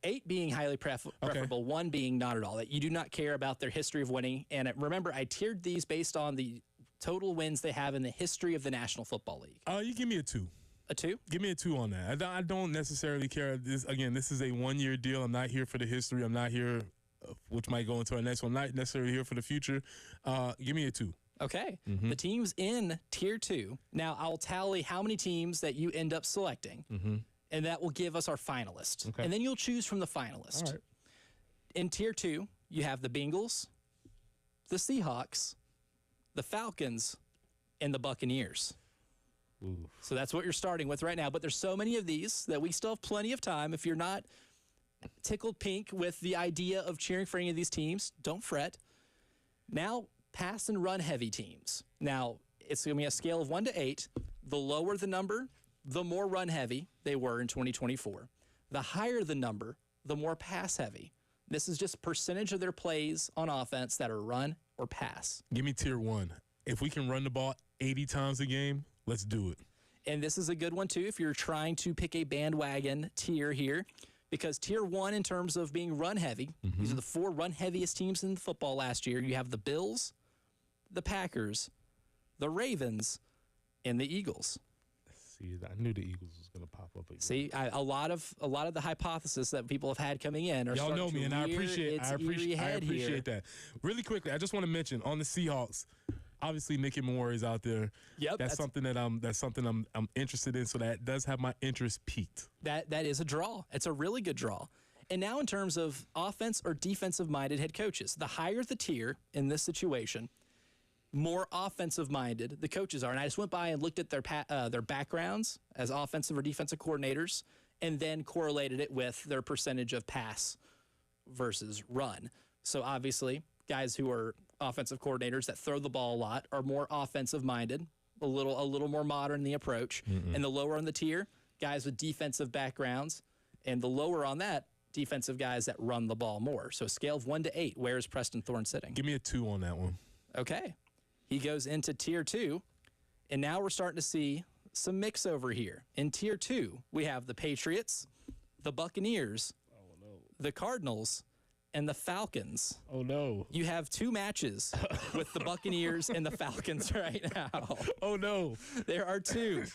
8 being highly preferable, 1 being not at all. That you do not care about their history of winning. And remember, I tiered these based on the total wins they have in the history of the National Football League. You give me a 2. A 2? Give me a 2 on that. I don't necessarily care. This is a 1-year deal. I'm not here for the history. I'm not here, which might go into our next one. I'm not necessarily here for the future. Give me a 2. Okay. The teams in Tier 2. Now, I'll tally how many teams that you end up selecting, and that will give us our finalist. Okay. And then you'll choose from the finalist. All right. In Tier 2, you have the Bengals, the Seahawks, the Falcons, and the Buccaneers. Ooh. So that's what you're starting with right now. But there's so many of these that we still have plenty of time. If you're not tickled pink with the idea of cheering for any of these teams, don't fret. Now, pass and run heavy teams. Now, it's going to be a scale of 1 to 8. The lower the number, the more run heavy they were in 2024. The higher the number, the more pass heavy. This is just percentage of their plays on offense that are run or pass. Give me Tier 1. If we can run the ball 80 times a game, let's do it. And this is a good one, too, if you're trying to pick a bandwagon tier here. Because Tier 1, in terms of being run heavy, these are the 4 run heaviest teams in football last year. You have the Bills, the Packers, the Ravens, and the Eagles. See, I knew the Eagles was going to pop up again. See, a lot of the hypotheses that people have had coming in are y'all know me, and I rear appreciate here. that. Really quickly, I just want to mention on the Seahawks. Obviously, Nicky Moore is out there. Yep, that's something I'm interested in. So that does have my interest peaked. That is a draw. It's a really good draw. And now, in terms of offense or defensive-minded head coaches, the higher the tier in this situation, more offensive-minded the coaches are. And I just went by and looked at their backgrounds as offensive or defensive coordinators, and then correlated it with their percentage of pass versus run. So obviously, guys who are offensive coordinators that throw the ball a lot are more offensive-minded, a little more modern in the approach. And the lower on the tier, guys with defensive backgrounds, and the lower on that, defensive guys that run the ball more. So scale of 1 to 8, where is Preston Thorne sitting? Give me a 2 on that one. Okay. He goes into Tier 2, and now we're starting to see some mix over here. In Tier 2, we have the Patriots, the Buccaneers, the Cardinals, and the Falcons. Oh, no. You have 2 matches with the Buccaneers and the Falcons right now. Oh, no. There are 2.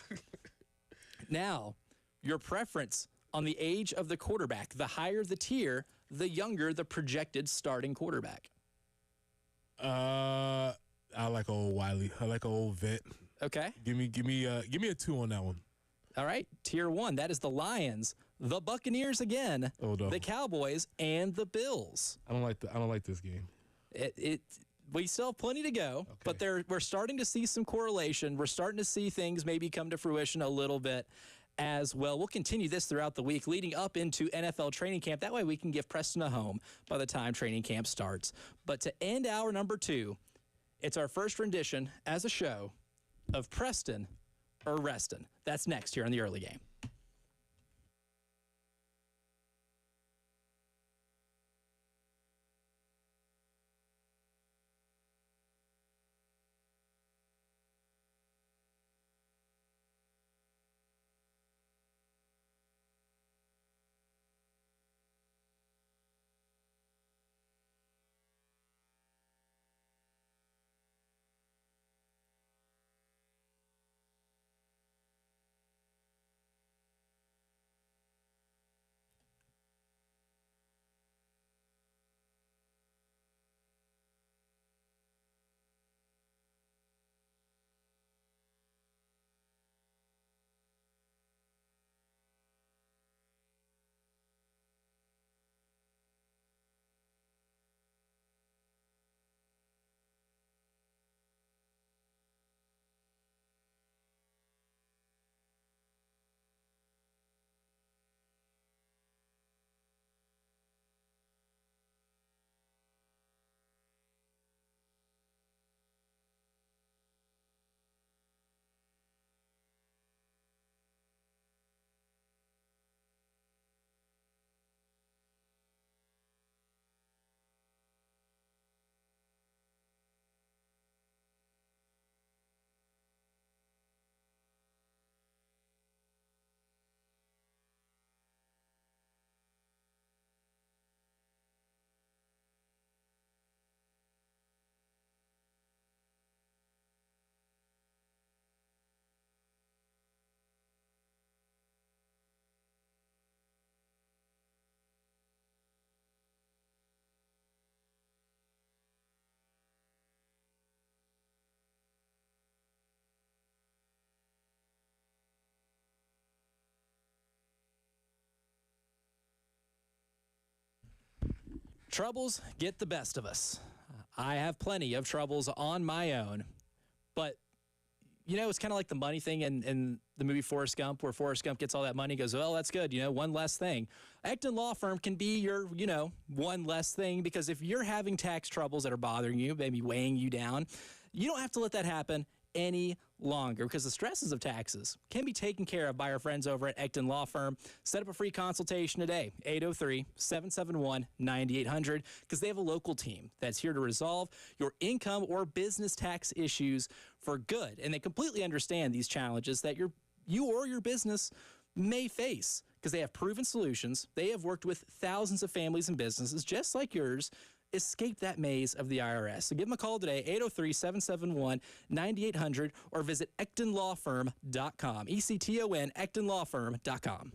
Now, your preference on the age of the quarterback. The higher the tier, the younger the projected starting quarterback. I like old Wiley. I like old vet. Okay. Give me a 2 on that one. All right. Tier 1, that is the Lions, the Buccaneers again, the Cowboys, and the Bills. I don't like this game. We still have plenty to go, but we're starting to see some correlation. We're starting to see things maybe come to fruition a little bit as well. We'll continue this throughout the week leading up into NFL training camp. That way we can give Preston a home by the time training camp starts. But to end hour number 2, it's our first rendition as a show of Preston or Reston. That's next here on the early game. Troubles get the best of us. I have plenty of troubles on my own, but it's kind of like the money thing in the movie Forrest Gump, where Forrest Gump gets all that money, goes, well, that's good, one less thing. Acton Law Firm can be your, one less thing, because if you're having tax troubles that are bothering you, maybe weighing you down, you don't have to let that happen any longer, because the stresses of taxes can be taken care of by our friends over at Acton Law Firm. Set up a free consultation today, 803-771-9800, because they have a local team that's here to resolve your income or business tax issues for good. And they completely understand these challenges that you or your business may face, because they have proven solutions. They have worked with thousands of families and businesses just like yours escape that maze of the IRS. So give them a call today, 803-771-9800, or visit EctonLawFirm.com, ECTON, EctonLawFirm.com.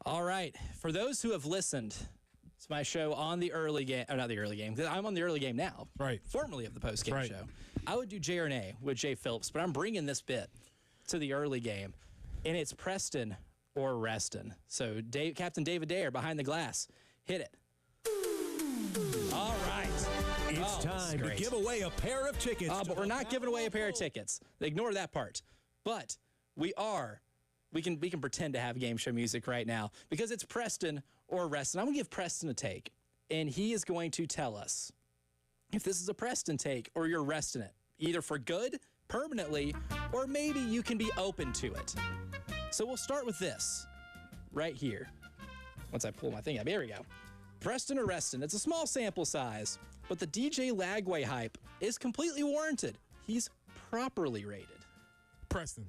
All right. For those who have listened to my show on the early game, not the early game, I'm on the early game now. Right. Formerly of the post-game show. I would do JRNA with Jay Phillips, but I'm bringing this bit to the early game, and it's Preston or Reston. So Captain David Dare behind the glass. Hit it. All right. It's time to give away a pair of tickets. But we're not giving away a pair of tickets. Ignore that part. But we are. We can pretend to have game show music right now, because it's Preston or Reston. I'm going to give Preston a take, and he is going to tell us if this is a Preston take or you're resting it, either for good, permanently, or maybe you can be open to it. So we'll start with this right here. Once I pull my thing up, here we go. Preston or Reston. It's a small sample size, but the DJ Lagway hype is completely warranted. He's properly rated. Preston.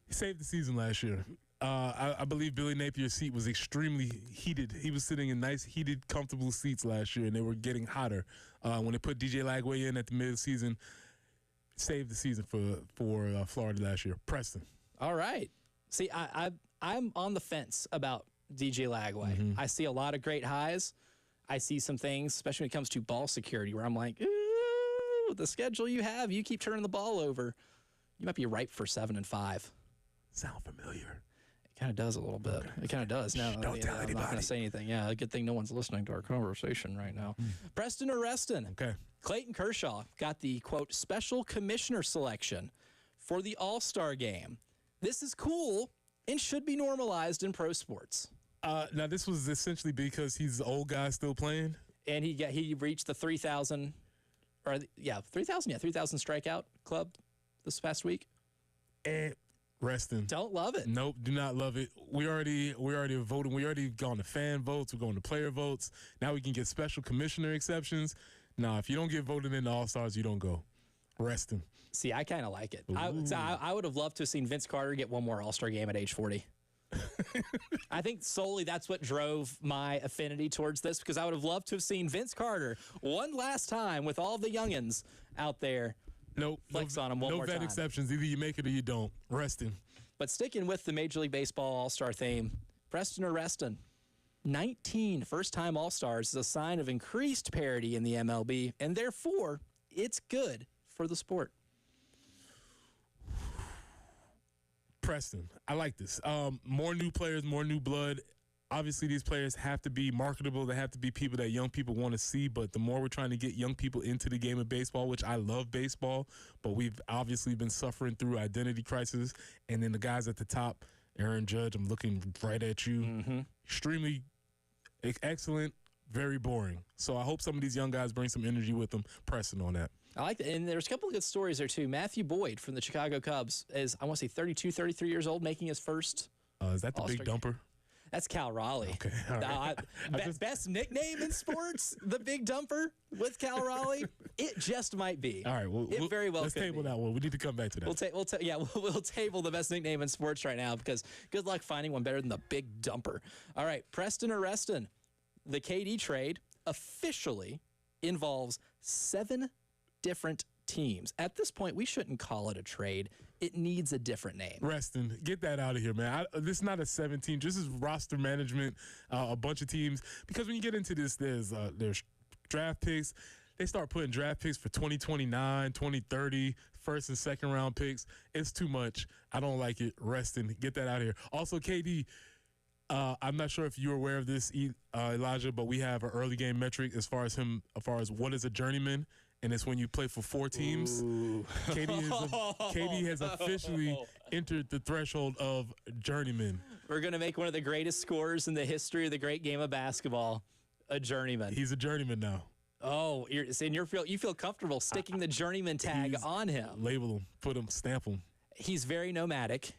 He saved the season last year. I believe Billy Napier's seat was extremely heated. He was sitting in nice, heated, comfortable seats last year, and they were getting hotter. When they put DJ Lagway in at the mid-season, saved the season for Florida last year. Preston. All right. See, I'm on the fence about DJ Lagway. Mm-hmm. I see a lot of great highs. I see some things, especially when it comes to ball security, where I'm like, ooh, the schedule you have, you keep turning the ball over. You might be ripe for 7-5. Sound familiar? It kind of does a little bit. Okay. It kind of does. No, don't tell anybody. I'm not going to say anything. Yeah, good thing no one's listening to our conversation right now. Preston or Reston? Okay. Clayton Kershaw got the, quote, special commissioner selection for the All-Star game. This is cool and should be normalized in pro sports. Now, this was essentially because he's the old guy still playing? And he reached the 3,000 strikeout club this past week. And Reston. Don't love it. Nope, do not love it. We already voting. We already gone to fan votes. We're going to player votes. Now we can get special commissioner exceptions. Nah, if you don't get voted in the All-Stars, you don't go. Reston. See, I kind of like it. I would have loved to have seen Vince Carter get one more All-Star game at age 40. I think solely that's what drove my affinity towards this, because I would have loved to have seen Vince Carter one last time with all the youngins out there. Nope. Flex on him one more time. No vet exceptions. Either you make it or you don't. Reston. But sticking with the Major League Baseball All-Star theme, Preston or Reston? 19 first-time All-Stars is a sign of increased parity in the MLB, and therefore, it's good for the sport. Preston, I like this. More new players, more new blood. Obviously, these players have to be marketable. They have to be people that young people want to see. But the more we're trying to get young people into the game of baseball, which I love baseball, but we've obviously been suffering through identity crisis. And then the guys at the top, Aaron Judge, I'm looking right at you. Mm-hmm. Extremely excellent, very boring. So I hope some of these young guys bring some energy with them. Preston on that. I like that. And there's a couple of good stories there, too. Matthew Boyd from the Chicago Cubs is, I want to say, 32, 33 years old, making his first Is that the All-Star big dumper? That's Cal Raleigh. Okay, all right. Best nickname in sports, the Big Dumper with Cal Raleigh. It just might be. All right, it very well let's could table be. that one. We need to come back to that. We'll table the best nickname in sports right now because good luck finding one better than the Big Dumper. All right, Preston or Reston. The KD trade officially involves 7 different teams. At this point, we shouldn't call it a trade. It needs a different name. Reston, get that out of here, man. This is not a 17. This is roster management, a bunch of teams. Because when you get into this, there's draft picks. They start putting draft picks for 2029, 2030, first and second round picks. It's too much. I don't like it. Reston, get that out of here. Also, KD, I'm not sure if you're aware of this, Elijah, but we have an early game metric as far as what is a journeyman. And it's when you play for 4 teams. KD has officially entered the threshold of journeyman. We're going to make one of the greatest scorers in the history of the great game of basketball a journeyman. He's a journeyman now. Oh, you feel comfortable sticking the journeyman tag on him. Label him, put him, stamp him. He's very nomadic.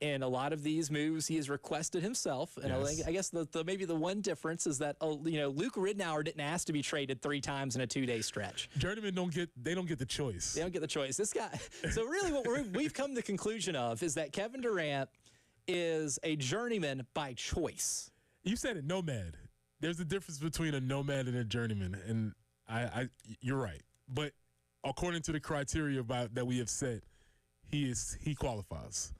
In a lot of these moves, he has requested himself. And Yes. I guess maybe the one difference is that Luke Ridnour didn't ask to be traded 3 times in a 2-day stretch. Journeymen don't get the choice. They don't get the choice. This guy. So really, what we've come to the conclusion of is that Kevin Durant is a journeyman by choice. You said it, nomad. There's a difference between a nomad and a journeyman, and you're right. But according to the criteria that we have set, he qualifies.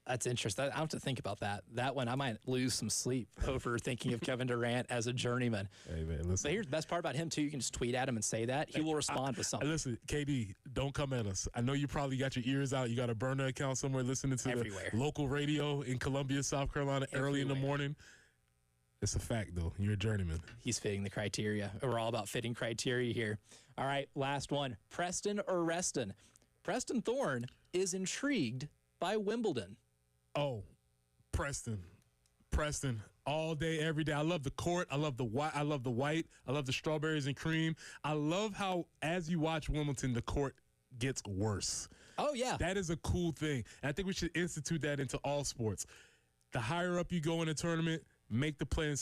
That's interesting. I have to think about that. That one, I might lose some sleep over thinking of Kevin Durant as a journeyman. Hey, man, listen. But here's the best part about him, too. You can just tweet at him and say that. He will respond with something. Listen, KD, don't come at us. I know you probably got your ears out. You got a burner account somewhere listening to Everywhere. the local radio in Columbia, South Carolina, early in the morning. It's a fact, though. You're a journeyman. He's fitting the criteria. We're all about fitting criteria here. All right, last one. Preston or Reston? Preston Thorne is intrigued by Wimbledon. Oh, Preston, all day, every day. I love the court. I love the white. I love the strawberries and cream. I love how, as you watch Wimbledon, the court gets worse. Oh, yeah. That is a cool thing. And I think we should institute that into all sports. The higher up you go in a tournament, make the playing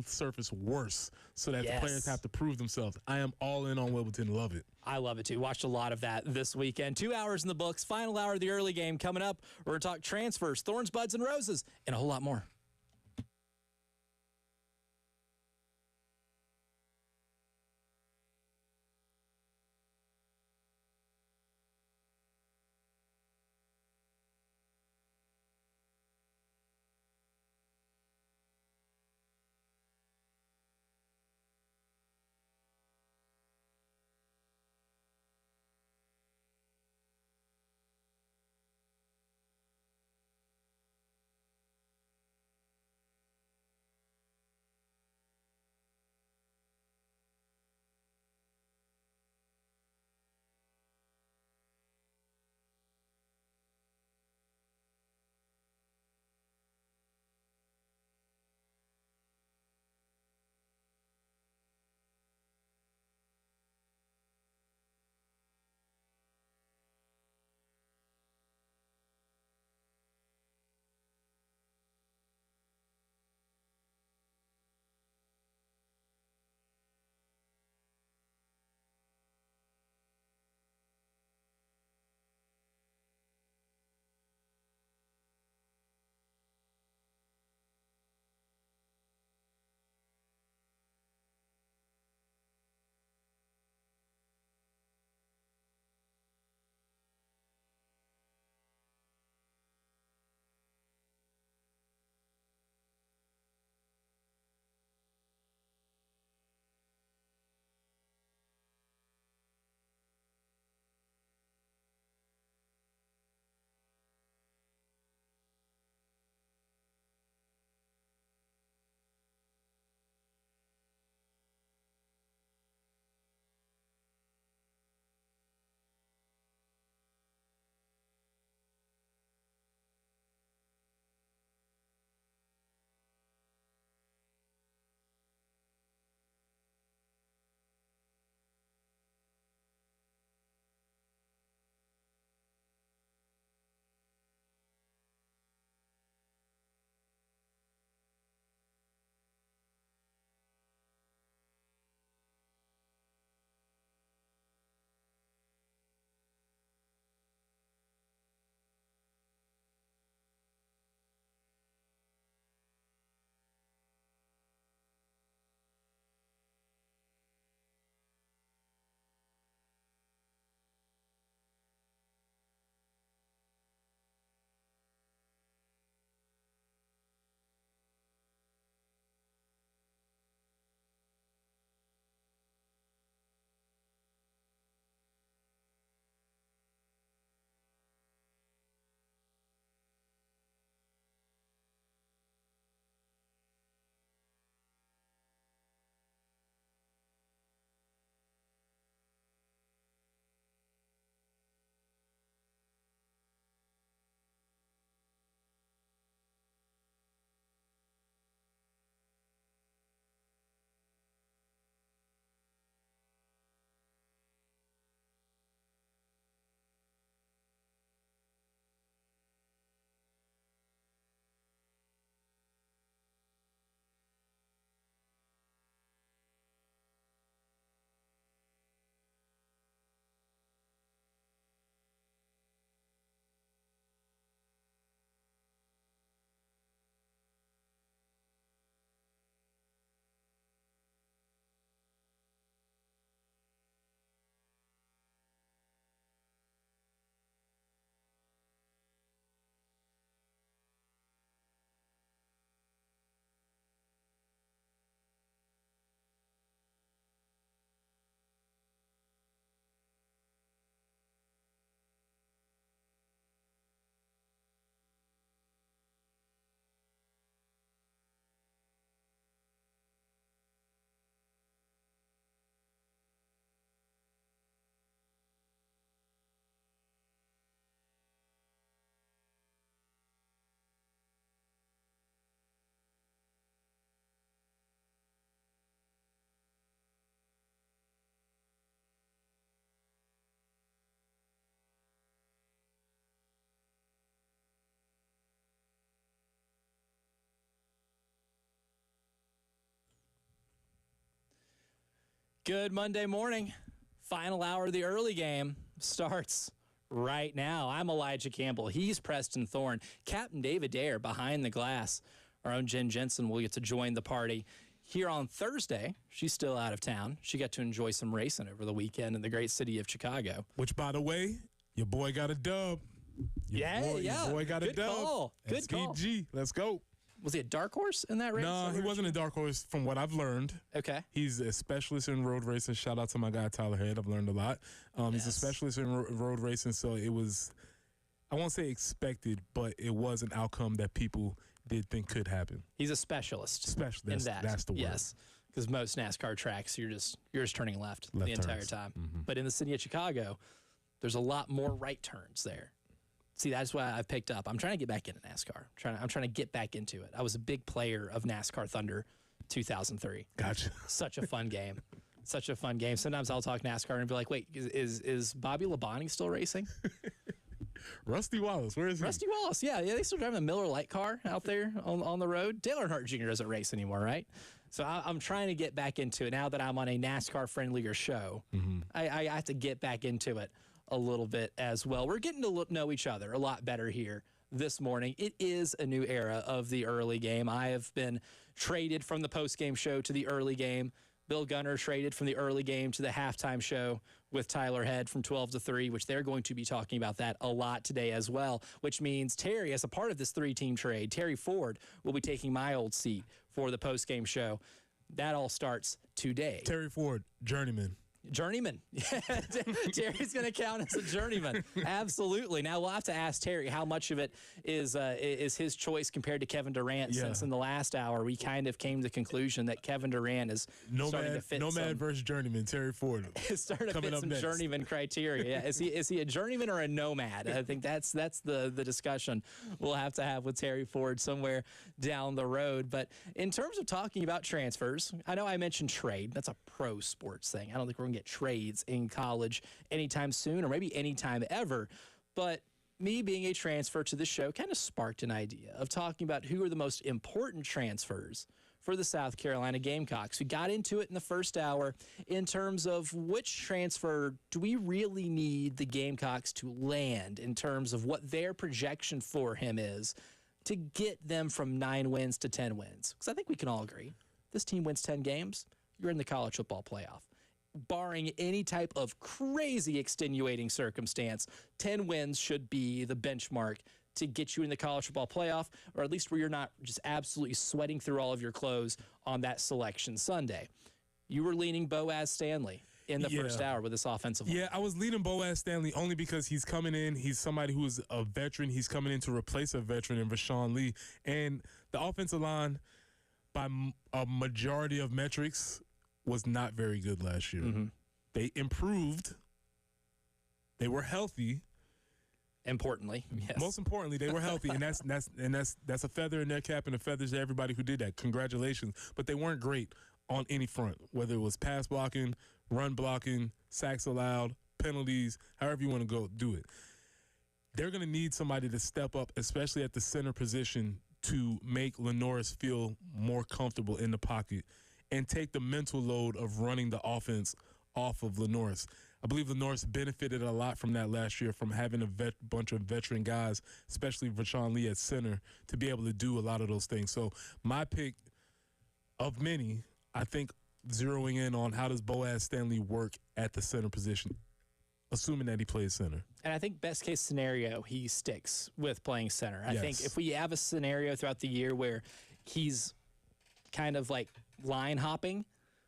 surface worse so that the players have to prove themselves. I am all in on Wimbledon. Love it. I love it, too. Watched a lot of that this weekend. 2 hours in the books. Final hour of the early game coming up. We're going to talk transfers, thorns, buds, and roses, and a whole lot more. Good Monday morning. Final hour of the early game starts right now. I'm Elijah Campbell. He's Preston Thorne. Captain David Dare behind the glass. Our own Jen Jensen will get to join the party here on Thursday. She's still out of town. She got to enjoy some racing over the weekend in the great city of Chicago. Which, by the way, your boy got a dub. Your boy got a dub. Call. Good call. SPG. Let's go. Was he a dark horse in that race? No, he wasn't a dark horse from what I've learned. Okay. He's a specialist in road racing. Shout out to my guy, Tyler Head. I've learned a lot. He's a specialist in road racing, so it was, I won't say expected, but it was an outcome that people did think could happen. He's a specialist. In that. That's the word. Yes, because most NASCAR tracks, you're just turning left the turns. entire time. But in the city of Chicago, there's a lot more right turns there. See, that's why I've picked up. I'm trying to get back into NASCAR. I'm trying to get back into it. I was a big player of NASCAR Thunder 2003. Gotcha. Such a fun game. Such a fun game. Sometimes I'll talk NASCAR and be like, wait, is Bobby Labonte still racing? Rusty Wallace, where is he? Rusty Wallace, yeah. They still driving the Miller Lite car out there on the road. Dale Earnhardt Jr. doesn't race anymore, right? So I'm trying to get back into it now that I'm on a NASCAR-friendlier show. I have to get back into it a little bit as well. We're getting to know each other a lot better here this morning. It is a new era of the early game. I have been traded from the post-game show to the early game. Bill Gunner traded from the early game to the halftime show with Tyler Head from 12 to 3, which they're going to be talking about that a lot today as well, which means Terry, as a part of this three-team trade, Terry Ford will be taking my old seat for the post-game show. That all starts today. Terry Ford, journeyman. Journeyman. Terry's going to count as a journeyman. Absolutely. Now, we'll have to ask Terry how much of it is his choice compared to Kevin Durant, since in the last hour we kind of came to the conclusion that Kevin Durant is starting to fit Nomad versus journeyman, Terry Ford. Is starting to fit some next. journeyman criteria. Yeah. Is he a journeyman or a nomad? I think that's the discussion we'll have to have with Terry Ford somewhere down the road. But in terms of talking about transfers, I know I mentioned trade. That's a pro sports thing. I don't think we're get trades in college anytime soon, or maybe anytime ever. But me being a transfer to the show kind of sparked an idea of talking about who are the most important transfers for the South Carolina Gamecocks. We got into it in the first hour in terms of which transfer do we really need the Gamecocks to land in terms of what their projection for him is to get them from 9 wins to 10 wins. Because I think we can all agree, this team wins 10 games, you're in the college football playoff. Barring any type of crazy extenuating circumstance, 10 wins should be the benchmark to get you in the college football playoff, or at least where you're not just absolutely sweating through all of your clothes on that selection Sunday. You were leaning Boaz Stanley in the first hour with this offensive line. Yeah, I was leading Boaz Stanley only because he's coming in. He's somebody who is a veteran. He's coming in to replace a veteran in Rashawn Lee. And the offensive line, by a majority of metrics, was not very good last year. They improved. They were healthy. Importantly, yes. Most importantly, they were healthy, and that's a feather in their cap and a feather to everybody who did that. Congratulations. But they weren't great on any front, whether it was pass blocking, run blocking, sacks allowed, penalties, however you want to go do it. They're going to need somebody to step up, especially at the center position, to make Lenoris feel more comfortable in the pocket and take the mental load of running the offense off of Lenoris. I believe Lenoris benefited a lot from that last year, from having a bunch of veteran guys, especially Rashawn Lee at center, to be able to do a lot of those things. So my pick of many, I think, zeroing in on how does Boaz Stanley work at the center position, assuming that he plays center. And I think best case scenario, he sticks with playing center. I think if we have a scenario throughout the year where he's kind of like line hopping,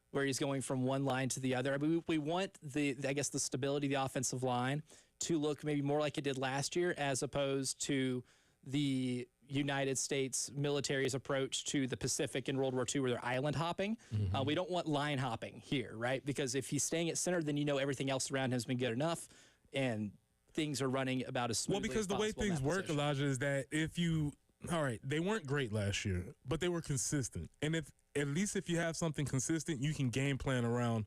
where he's going from one line to the other. I mean, we want the stability of the offensive line to look maybe more like it did last year, as opposed to the United States military's approach to the Pacific in World War II, where they're island hopping. We don't want line hopping here, right? Because if he's staying at center, then everything else around him has been good enough, and things are running about as smoothly as possible. Well, because the way things work, Elijah, is that all right, they weren't great last year, but they were consistent. And at least if you have something consistent, you can game plan around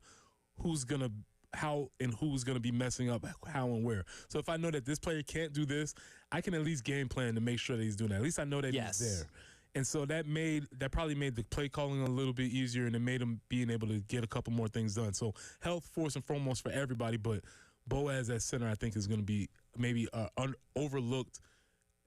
how and who's going to be messing up how and where. So if I know that this player can't do this, I can at least game plan to make sure that he's doing that. At least I know that he's there. And so that probably made the play calling a little bit easier, and it made him being able to get a couple more things done. So health, first and foremost, for everybody, but Boaz at center, I think, is going to be maybe an overlooked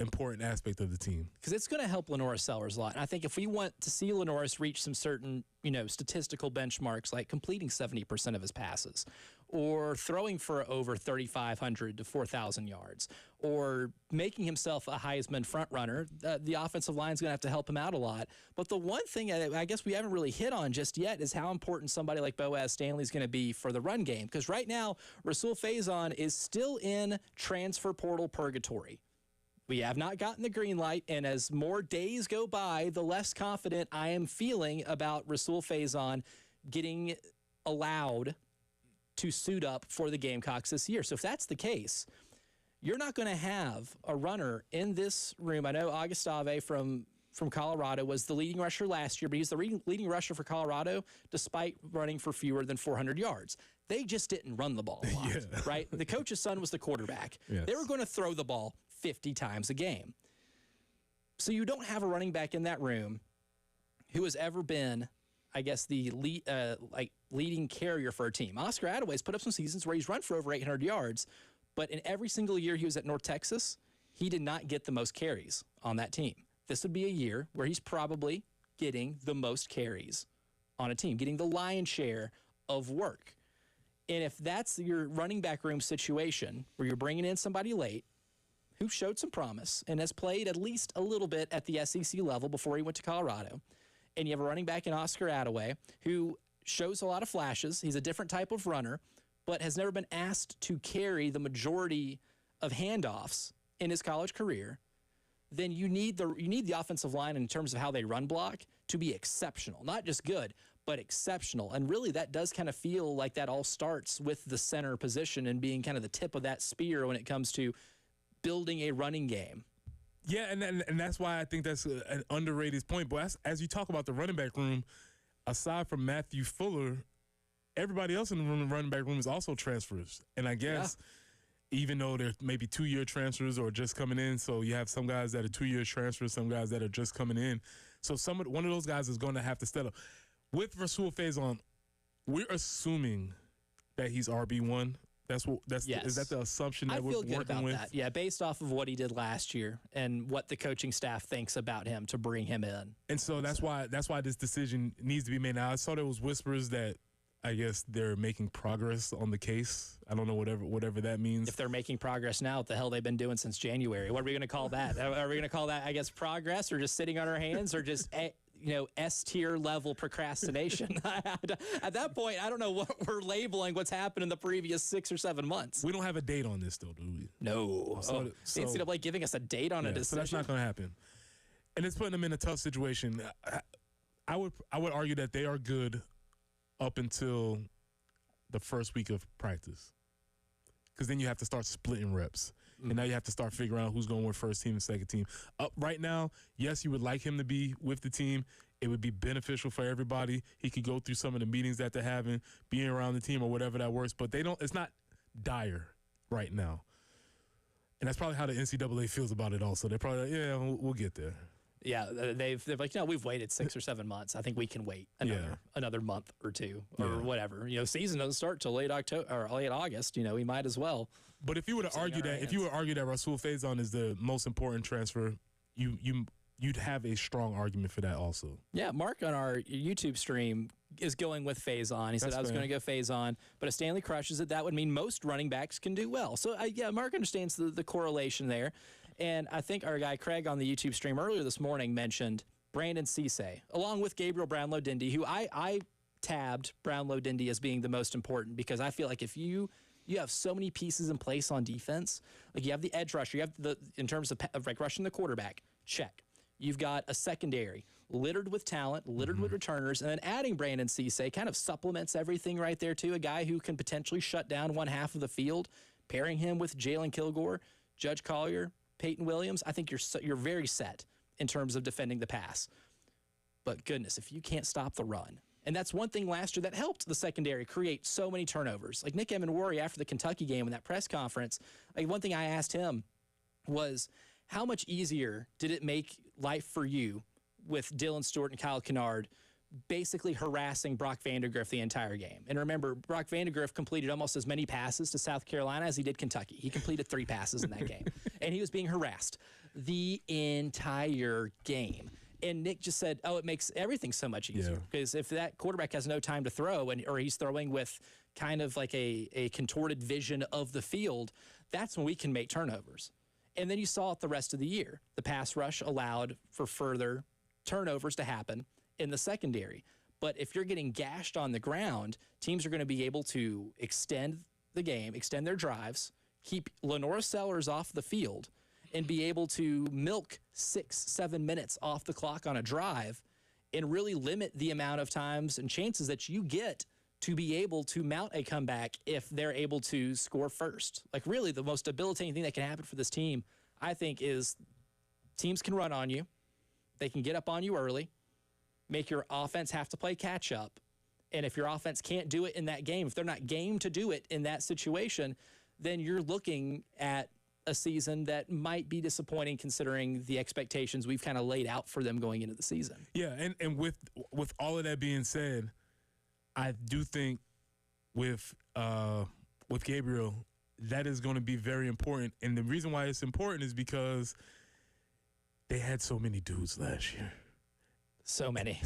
important aspect of the team. Because it's going to help Lenoris Sellers a lot. And I think if we want to see Lenoris reach some certain, statistical benchmarks, like completing 70% of his passes, or throwing for over 3,500 to 4,000 yards, or making himself a Heisman frontrunner, the offensive line is going to have to help him out a lot. But the one thing I guess we haven't really hit on just yet is how important somebody like Boaz Stanley is going to be for the run game. Because right now, Rasul Faison is still in transfer portal purgatory. We have not gotten the green light, and as more days go by, the less confident I am feeling about Rasul Faison getting allowed to suit up for the Gamecocks this year. So if that's the case, you're not going to have a runner in this room. I know Augustave from Colorado was the leading rusher last year, but he's the leading rusher for Colorado despite running for fewer than 400 yards. They just didn't run the ball a lot, right? The coach's son was the quarterback. Yes. They were going to throw the ball 50 times a game. So you don't have a running back in that room who has ever been, I guess, the leading carrier for a team. Oscar Attaway's put up some seasons where he's run for over 800 yards, but in every single year he was at North Texas, he did not get the most carries on that team. This would be a year where he's probably getting the most carries on a team, getting the lion's share of work. And if that's your running back room situation where you're bringing in somebody late who showed some promise and has played at least a little bit at the SEC level before he went to Colorado, and you have a running back in Oscar Attaway who shows a lot of flashes, he's a different type of runner, but has never been asked to carry the majority of handoffs in his college career, then you need the offensive line in terms of how they run block to be exceptional. Not just good, but exceptional. And really that does kind of feel like that all starts with the center position and being kind of the tip of that spear when it comes to building a running game. Yeah, and that's why I think that's an underrated point. But as you talk about the running back room, aside from Matthew Fuller, everybody else in the running back room is also transfers. And I guess even though they're maybe 2-year transfers or just coming in, so you have some guys that are 2-year transfers, some guys that are just coming in. So one of those guys is going to have to step up. With Rasul Faison, we're assuming that he's RB1. Is that the assumption that we're working with? I feel good about that. Yeah, based off of what he did last year and what the coaching staff thinks about him to bring him in. And so that's why this decision needs to be made. Now I saw there was whispers that I guess they're making progress on the case. I don't know whatever that means. If they're making progress now, what the hell they've been doing since January? What are we going to call that? Are we going to call that, I guess, progress, or just sitting on our hands, or just S-tier level procrastination? At that point, I don't know what we're labeling what's happened in the previous 6 or 7 months. We don't have a date on this, though, do we? No. The NCAA giving us a date on a decision. So that's not going to happen. And it's putting them in a tough situation. I would argue that they are good up until the first week of practice, because then you have to start splitting reps. And now you have to start figuring out who's going with first team and second team. Right now, yes, you would like him to be with the team. It would be beneficial for everybody. He could go through some of the meetings that they're having, being around the team or whatever that works. But it's not dire right now. And that's probably how the NCAA feels about it also. They're probably like, yeah, we'll get there. Yeah, they're like, we've waited 6 or 7 months. I think we can wait another month or two or whatever. Season doesn't start till late October or late August. We might as well. But if you were to argue that Rasul Faison is the most important transfer, you'd have a strong argument for that also. Yeah, Mark on our YouTube stream is going with Faison. He said I was going to go Faison, but if Stanley crushes it, that would mean most running backs can do well. So Mark understands the correlation there. And I think our guy Craig on the YouTube stream earlier this morning mentioned Brandon Cisse, along with Gabriel Brownlow-Dindy, who I tabbed Brownlow-Dindy as being the most important, because I feel like if you have so many pieces in place on defense, like you have the edge rusher, you have in terms of like rushing the quarterback, check. You've got a secondary littered with talent, littered with returners, and then adding Brandon Cisse kind of supplements everything right there too. A guy who can potentially shut down one half of the field, pairing him with Jalen Kilgore, Judge Collier, Peyton Williams. I think you're very set in terms of defending the pass. But goodness, if you can't stop the run, and that's one thing last year that helped the secondary create so many turnovers. Like Nick Emenwari after the Kentucky game in that press conference, like one thing I asked him was, how much easier did it make life for you with Dylan Stewart and Kyle Kennard basically harassing Brock Vandegrift the entire game. And remember, Brock Vandegrift completed almost as many passes to South Carolina as he did Kentucky. He completed 3 passes in that game. And he was being harassed the entire game. And Nick just said, it makes everything so much easier. Because if that quarterback has no time to throw or he's throwing with kind of like a contorted vision of the field, that's when we can make turnovers. And then you saw it the rest of the year. The pass rush allowed for further turnovers to happen in the secondary. But if you're getting gashed on the ground, teams are going to be able to extend the game, extend their drives, keep Lenora Sellers off the field, and be able to milk 6-7 minutes off the clock on a drive and really limit the amount of times and chances that you get to be able to mount a comeback if they're able to score first. Like, really, the most debilitating thing that can happen for this team, I think, is teams can run on you. They can get up on you early, make your offense have to play catch up. And if your offense can't do it in that game, if they're not game to do it in that situation, then you're looking at a season that might be disappointing considering the expectations we've kind of laid out for them going into the season. Yeah, and with all of that being said, I do think with Gabriel, that is going to be very important. And the reason why it's important is because they had so many dudes last year. So many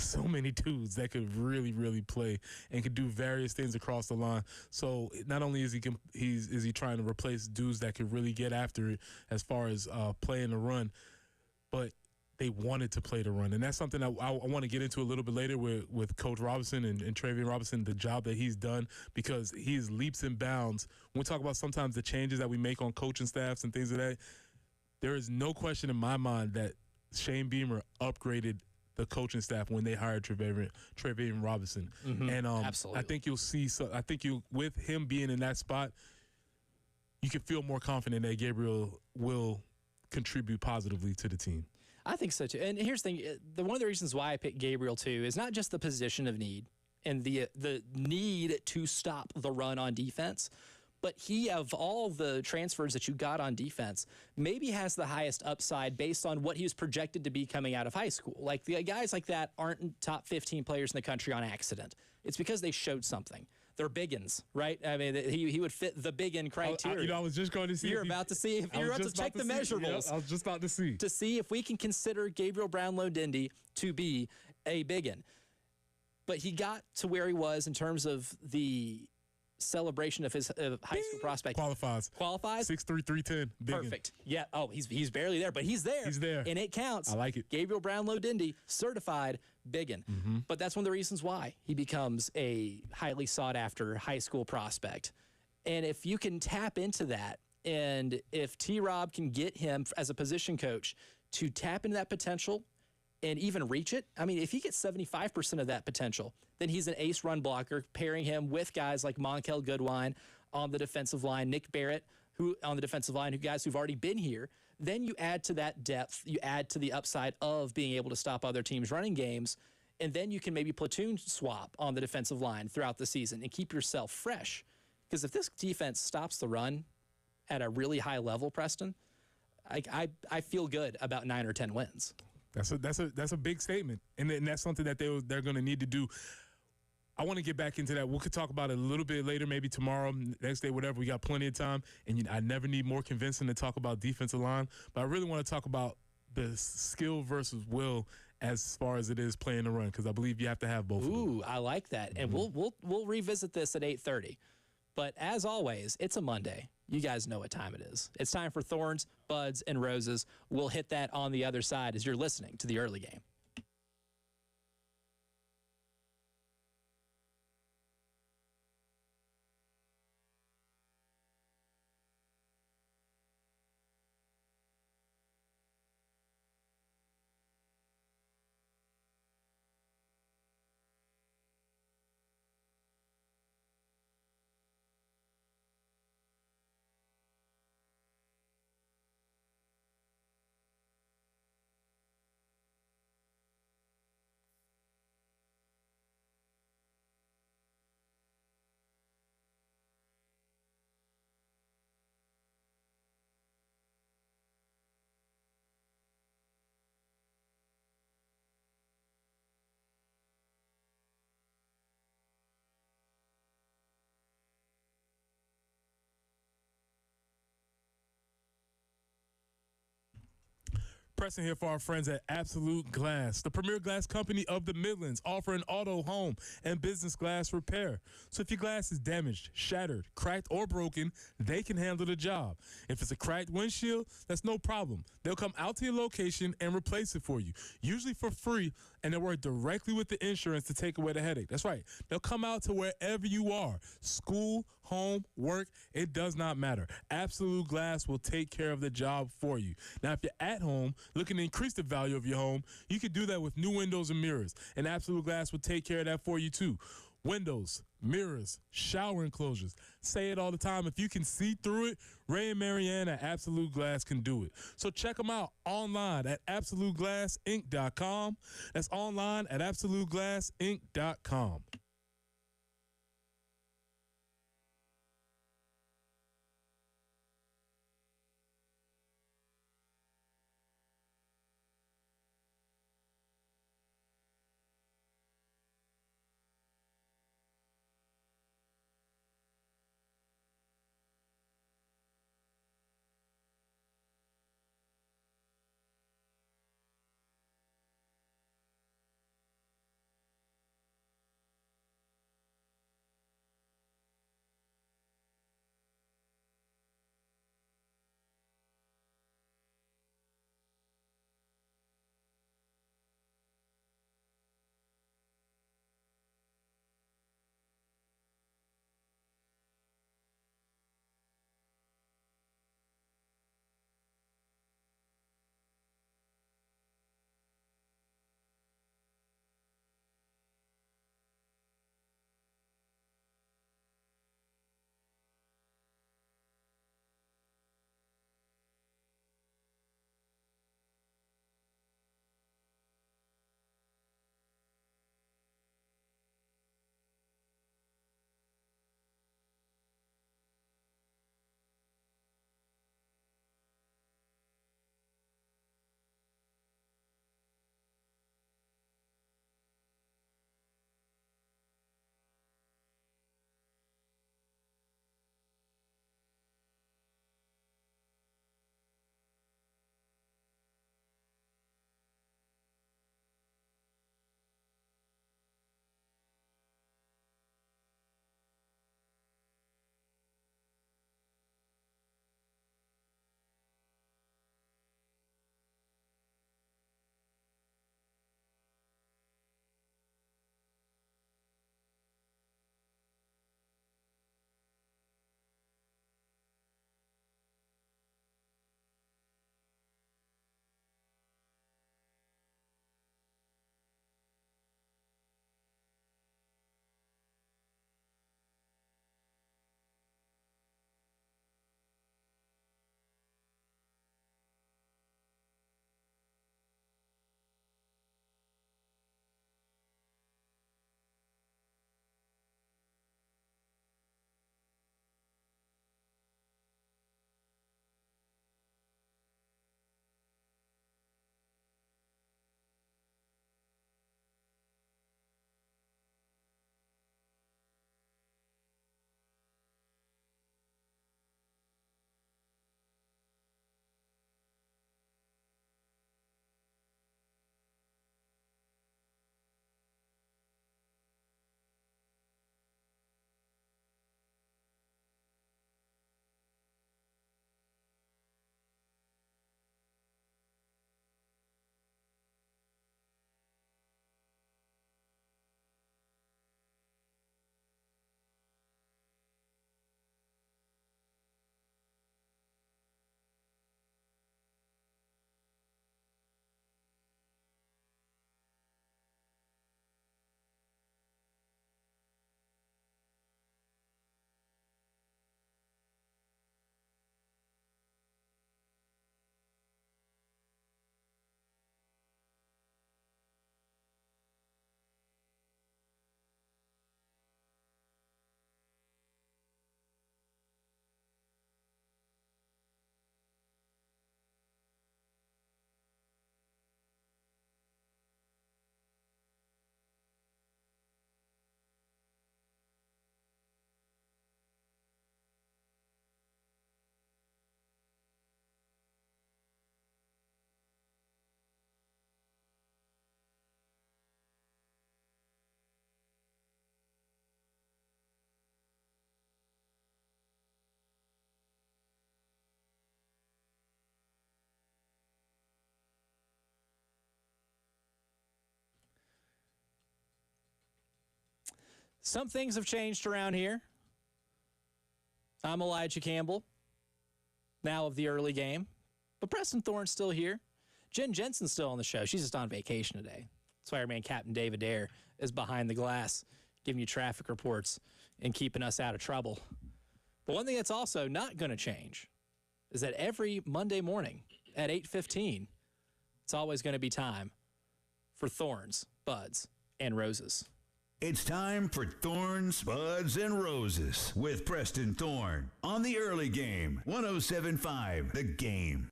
dudes that could really, really play and could do various things across the line. So not only is he trying to replace dudes that could really get after it as far as playing the run, but they wanted to play the run. And that's something I want to get into a little bit later with Coach Robinson and Travian Robinson, the job that he's done, because he is leaps and bounds. When we talk about sometimes the changes that we make on coaching staffs and things of that, there is no question in my mind that Shane Beamer upgraded the coaching staff when they hired Travian Robinson. Mm-hmm. And Absolutely. I think you'll see, with him being in that spot, you can feel more confident that Gabriel will contribute positively to the team. I think so too. And here's the thing, one of the reasons why I picked Gabriel too is not just the position of need and the need to stop the run on defense, but he, of all the transfers that you got on defense, maybe has the highest upside based on what he was projected to be coming out of high school. Like, the guys like that aren't top 15 players in the country on accident. It's because they showed something. They're biggins, right? I mean, he would fit the biggin criteria. I was just going to see. You're about to see. You're about to check the measurables. I was just about to see. To see if we can consider Gabriel Brownlow-Dindy to be a biggin. But he got to where he was in terms of the celebration of his high school prospect. Qualifies. 6'3", 310. Biggin. Perfect. Yeah. Oh, he's barely there, but he's there. He's there. And it counts. I like it. Gabriel Brownlow-Dindy, certified biggin. Mm-hmm. But that's one of the reasons why he becomes a highly sought-after high school prospect. And if you can tap into that, and if T-Rob can get him as a position coach to tap into that potential and even reach it, I mean, if he gets 75% of that potential, then he's an ace run blocker, pairing him with guys like Monkel Goodwine on the defensive line, Nick Barrett who on the defensive line, guys who've already been here. Then you add to that depth, you add to the upside of being able to stop other teams' running games, and then you can maybe platoon swap on the defensive line throughout the season and keep yourself fresh. Because if this defense stops the run at a really high level, Preston, I feel good about 9 or 10 wins. That's a big statement, and that's something that they're going to need to do. I want to get back into that. We could talk about it a little bit later, maybe tomorrow, next day, whatever. We got plenty of time, and I never need more convincing to talk about defensive line. But I really want to talk about the skill versus will as far as it is playing the run, because I believe you have to have both. Ooh, I like that, and we'll revisit this at 8:30. But as always, it's a Monday. You guys know what time it is. It's time for Thorns, Buds, and Roses. We'll hit that on the other side as you're listening to the early game. Preston here for our friends at Absolute Glass, the premier glass company of the Midlands, offering auto, home, and business glass repair. So if your glass is damaged, shattered, cracked, or broken, they can handle the job. If it's a cracked windshield, that's no problem. They'll come out to your location and replace it for you, usually for free, and they'll work directly with the insurance to take away the headache. That's right. They'll come out to wherever you are, school, home, work, it does not matter. Absolute Glass will take care of the job for you. Now, if you're at home looking to increase the value of your home, you can do that with new windows and mirrors, and Absolute Glass will take care of that for you too. Windows, mirrors, shower enclosures. Say it all the time. If you can see through it, Ray and Marianne at Absolute Glass can do it. So check them out online at AbsoluteGlassInc.com. That's online at AbsoluteGlassInc.com. Some things have changed around here. I'm Elijah Campbell, now of the early game. But Preston Thorne's still here. Jen Jensen's still on the show. She's just on vacation today. That's why our man Captain David Dare is behind the glass, giving you traffic reports and keeping us out of trouble. But one thing that's also not going to change is that every Monday morning at 8:15, it's always going to be time for Thorns, Buds, and Roses. It's time for Thorns, Buds, and Roses with Preston Thorne on the early game. 107.5 The Game.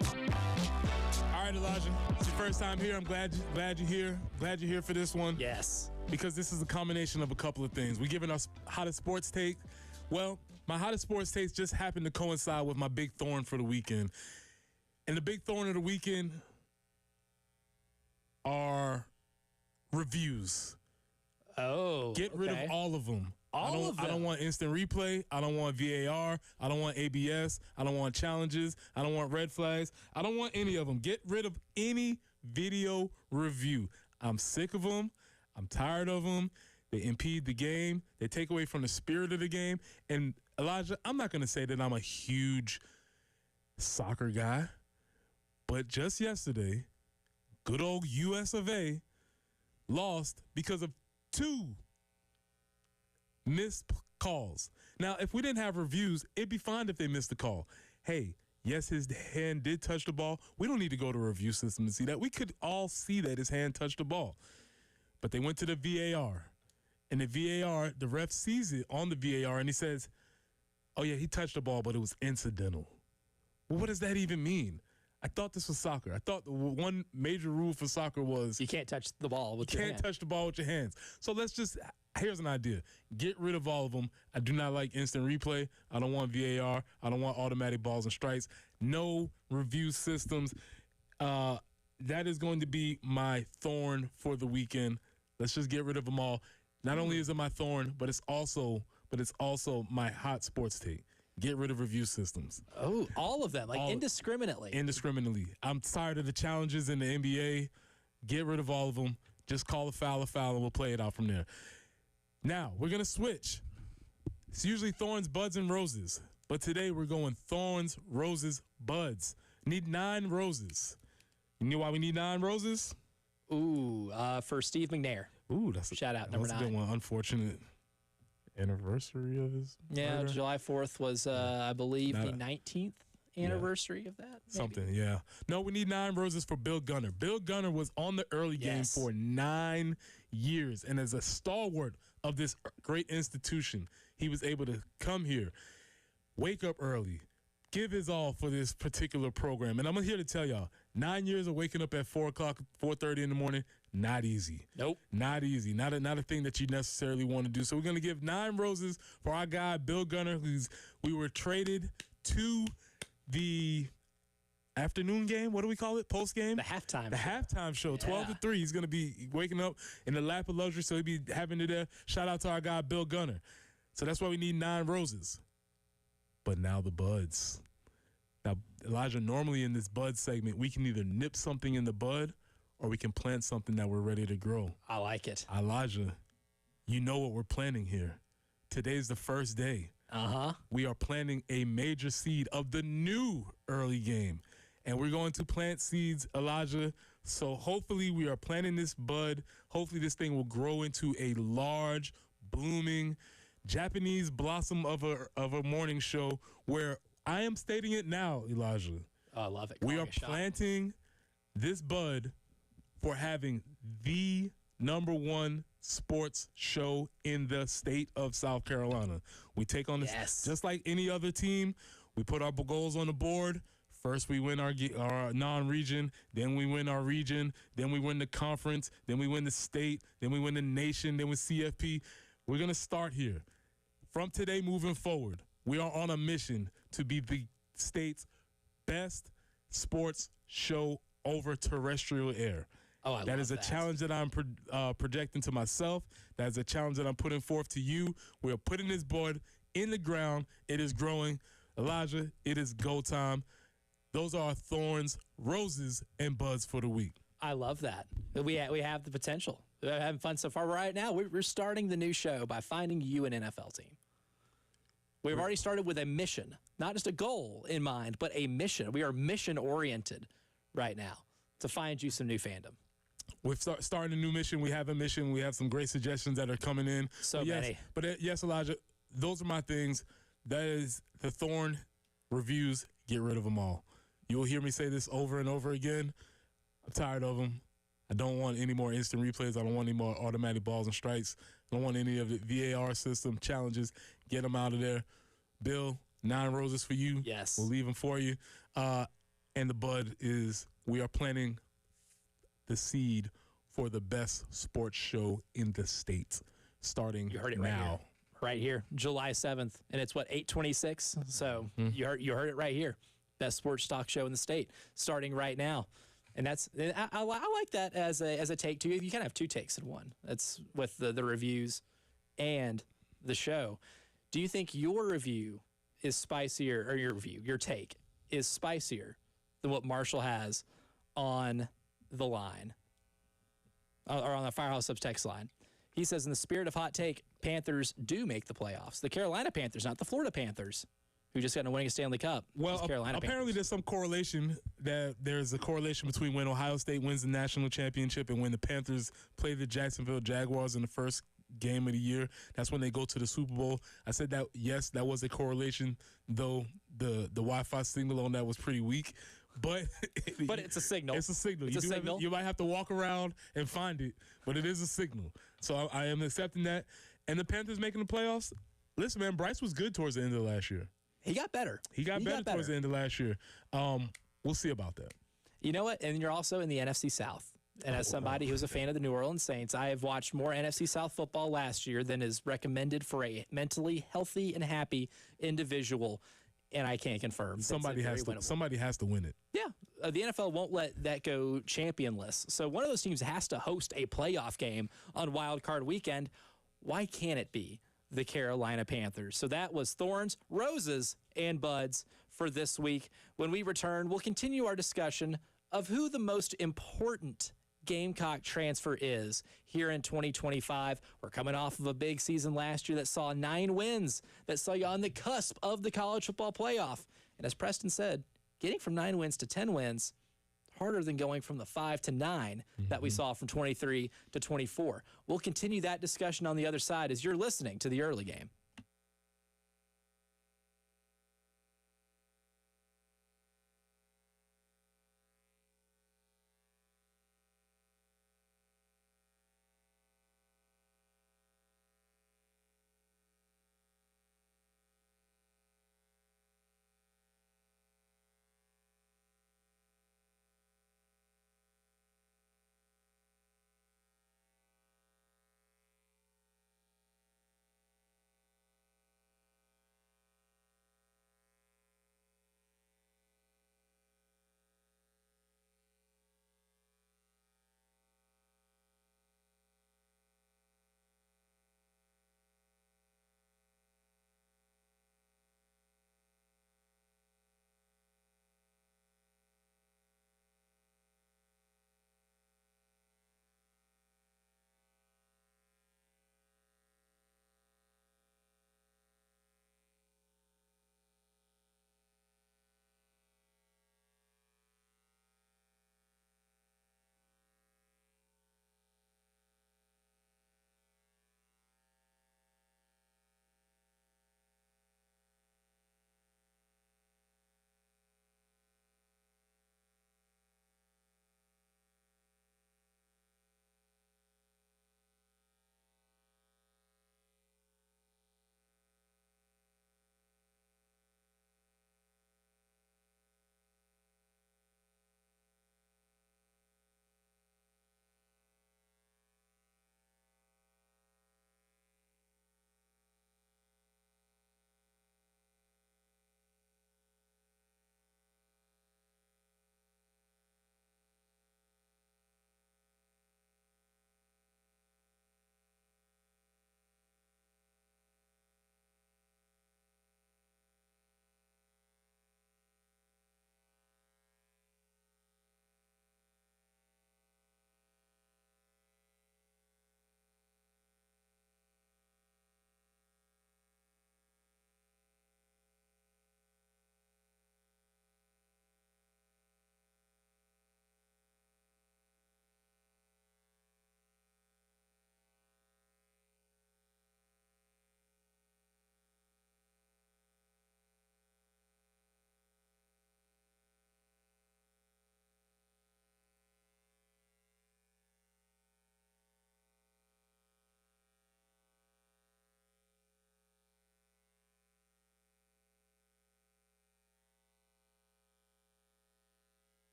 All right, Elijah, it's your first time here. I'm glad you're here. Glad you're here for this one. Yes. Because this is a combination of a couple of things. We're giving us hottest sports take. Well, my hottest sports takes just happened to coincide with my big thorn for the weekend. And the big thorn of the weekend are reviews. Oh, Get rid of all of them. I don't want instant replay. I don't want VAR. I don't want ABS. I don't want challenges. I don't want red flags. I don't want any of them. Get rid of any video review. I'm sick of them. I'm tired of them. They impede the game. They take away from the spirit of the game. And Elijah, I'm not going to say that I'm a huge soccer guy, but just yesterday, good old US of A lost because of 2 missed calls. Now, if we didn't have reviews, it'd be fine if they missed the call. Hey, yes, his hand did touch the ball. We don't need to go to a review system to see that. We could all see that his hand touched the ball. But they went to the VAR. And the VAR, the ref sees it on the VAR, and he says, oh, yeah, he touched the ball, but it was incidental. Well, what does that even mean? I thought this was soccer. I thought the one major rule for soccer was you can't touch the ball with your hand. You can't touch the ball with your hands. So here's an idea. Get rid of all of them. I do not like instant replay. I don't want VAR. I don't want automatic balls and strikes. No review systems. That is going to be my thorn for the weekend. Let's just get rid of them all. Not only is it my thorn, but it's also my hot sports take. Get rid of review systems. Oh, all of them, indiscriminately. Indiscriminately. I'm tired of the challenges in the NBA. Get rid of all of them. Just call a foul, and we'll play it out from there. Now, we're going to switch. It's usually Thorns, Buds, and Roses. But today we're going Thorns, Roses, Buds. Need 9 roses. You know why we need 9 roses? Ooh, for Steve McNair. Ooh, that's shout out number 9. That's a good one. Unfortunate anniversary of his murder. July 4th was, I believe, the 19th anniversary of that. Maybe. Something, yeah. No, we need 9 roses for Bill Gunner. Bill Gunner was on the early game for 9 years, and as a stalwart of this great institution, he was able to come here, wake up early, give his all for this particular program. And I'm here to tell y'all, 9 years of waking up at 4 o'clock, 4:30 in the morning, not easy. Nope. Not easy. Not a thing that you necessarily want to do. So we're going to give 9 roses for our guy, Bill Gunner, we were traded to the afternoon game. What do we call it? Post game? The halftime. The halftime show. 12 to 3. He's going to be waking up in the lap of luxury, so he'll be having it there. Shout out to our guy, Bill Gunner. So that's why we need 9 roses. But now the buds. Now, Elijah, normally in this bud segment, we can either nip something in the bud or we can plant something that we're ready to grow. I like it. Elijah, you know what we're planting here. Today's the first day. We are planting a major seed of the new early game. And we're going to plant seeds, Elijah. So hopefully we are planting this bud. Hopefully this thing will grow into a large, blooming Japanese blossom of a morning show where I am stating it now, Elijah. Oh, I love it. We are planting this bud for having the #1 sports show in the state of South Carolina. We take on this just like any other team. We put our goals on the board. First, we win our non-region. Then we win our region. Then we win the conference. Then we win the state. Then we win the nation. Then with CFP. We're going to start here. From today moving forward, we are on a mission to be the state's best sports show over terrestrial air. Oh, that is a challenge that I'm projecting to myself. That is a challenge that I'm putting forth to you. We are putting this board in the ground. It is growing. Elijah, it is go time. Those are our thorns, roses, and buds for the week. I love that. We have the potential. Having fun so far. Right now, we're starting the new show by finding you an NFL team. We've already started with a mission, not just a goal in mind, but a mission. We are mission-oriented right now to find you some new fandom. We're starting a new mission. We have a mission. We have some great suggestions that are coming in. Many. But yes, Elijah, those are my things. That is the Thorn reviews. Get rid of them all. You'll hear me say this over and over again. I'm tired of them. I don't want any more instant replays. I don't want any more automatic balls and strikes. I don't want any of the VAR system challenges. Get them out of there. Bill, 9 roses for you. Yes. We'll leave them for you. And the bud is we are planting the seed for the best sports show in the state starting you heard it now. Right here, July 7th. And it's, 8:26? So you heard it right here. Best sports talk show in the state starting right now. And I like that as a take too. You kind of have 2 takes in one. That's with the reviews and the show. Do you think your review is spicier, or your take is spicier than what Marshall has on the line, or on the Firehouse Subs text line? He says, in the spirit of hot take, Panthers do make the playoffs. The Carolina Panthers, not the Florida Panthers, who just got to winning a Stanley Cup. Well, apparently there's some correlation there's a correlation between when Ohio State wins the national championship and when the Panthers play the Jacksonville Jaguars in the first game of the year. That's when they go to the Super Bowl. I said that, yes, that was a correlation, though the Wi-Fi signal on that was pretty weak. But it's a signal. It's a signal. It's a signal. You might have to walk around and find it, but it is a signal. So I am accepting that. And the Panthers making the playoffs, listen, man, Bryce was good towards the end of last year. He got better. He got better towards the end of last year. We'll see about that. You know what? And you're also in the NFC South. And as somebody who's a fan of the New Orleans Saints, I have watched more NFC South football last year than is recommended for a mentally healthy and happy individual. And I can't confirm. Somebody has to win it. Yeah. The NFL won't let that go championless. So one of those teams has to host a playoff game on Wild Card Weekend. Why can't it be the Carolina Panthers? So that was Thorns, Roses, and Buds for this week. When we return, we'll continue our discussion of who the most important Gamecock transfer is here in 2025. We're coming off of a big season last year that saw 9 wins, that saw you on the cusp of the college football playoff. And as Preston said, getting from 9 wins to 10 wins, harder than going from the 5 to 9 that we saw from 23 to 24. We'll continue that discussion on the other side as you're listening to The Early Game.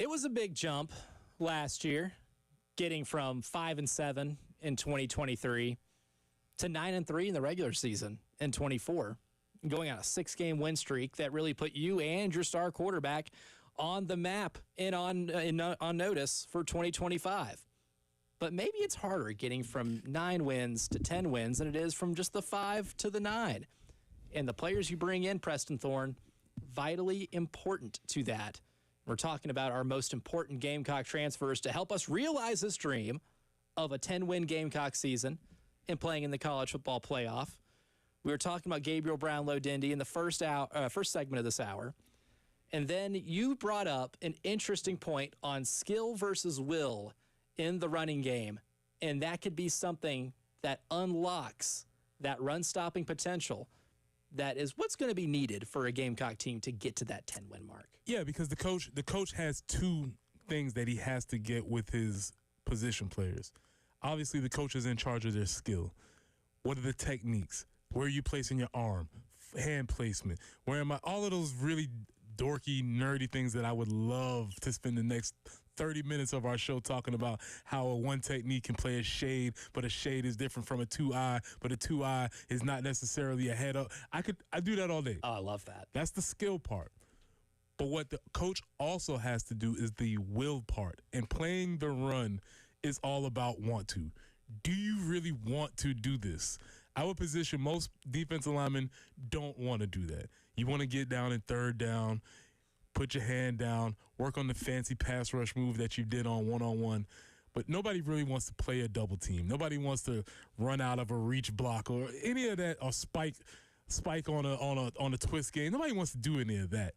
It was a big jump last year, getting from 5-7 in 2023 to 9-3 in the regular season in 24, going on a 6-game win streak that really put you and your star quarterback on the map and on notice for 2025. But maybe it's harder getting from 9 wins to 10 wins than it is from just the 5 to the 9. And the players you bring in, Preston Thorne, vitally important to that. We're talking about our most important Gamecock transfers to help us realize this dream of a 10-win Gamecock season and playing in the college football playoff. We were talking about Gabriel Brownlow-Dindy in the first segment of this hour. And then you brought up an interesting point on skill versus will in the running game. And that could be something that unlocks that run-stopping potential that is what's going to be needed for a Gamecock team to get to that 10-win mark. Yeah, because the coach has 2 things that he has to get with his position players. Obviously, the coach is in charge of their skill. What are the techniques? Where are you placing your arm? Hand placement. Where am I? All of those really dorky, nerdy things that I would love to spend the next 30 minutes of our show talking about how a one technique can play a shade, but a shade is different from a 2-eye, but a 2-eye is not necessarily a head up. I do that all day. Oh, I love that. That's the skill part. But what the coach also has to do is the will part. And playing the run is all about want to. Do you really want to do this? I would position most defensive linemen don't want to do that. You want to get down in third down, put your hand down, work on the fancy pass rush move that you did on one-on-one. But nobody really wants to play a double team. Nobody wants to run out of a reach block or any of that, or spike on a twist game. Nobody wants to do any of that.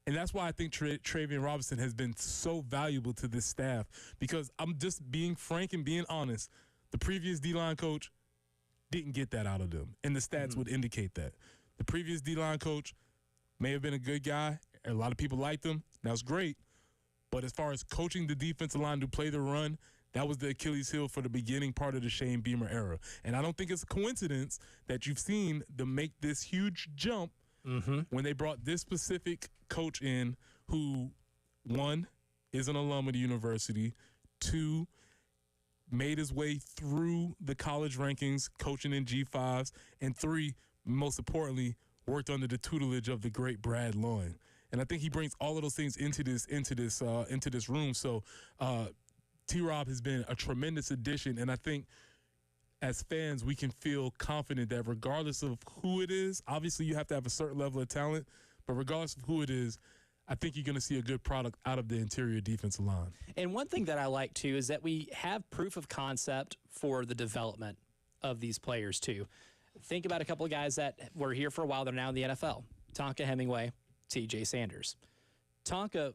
And that's why I think Travian Robinson has been so valuable to this staff, because I'm just being frank and being honest. The previous D-line coach didn't get that out of them, and the stats would indicate that. The previous D-line coach may have been a good guy. A lot of people liked him. That's great. But as far as coaching the defensive line to play the run, that was the Achilles heel for the beginning part of the Shane Beamer era. And I don't think it's a coincidence that you've seen them make this huge jump when they brought this specific coach in who, 1, is an alum of the university, 2, made his way through the college rankings, coaching in G5s, and 3, most importantly, worked under the tutelage of the great Brad Loyne. And I think he brings all of those things into this room. So T-Rob has been a tremendous addition, and I think as fans we can feel confident that regardless of who it is, obviously you have to have a certain level of talent, but regardless of who it is, I think you're going to see a good product out of the interior defensive line. And one thing that I like, too, is that we have proof of concept for the development of these players, too. Think about a couple of guys that were here for a while. They're now in the NFL. Tonka Hemingway, TJ Sanders. Tonka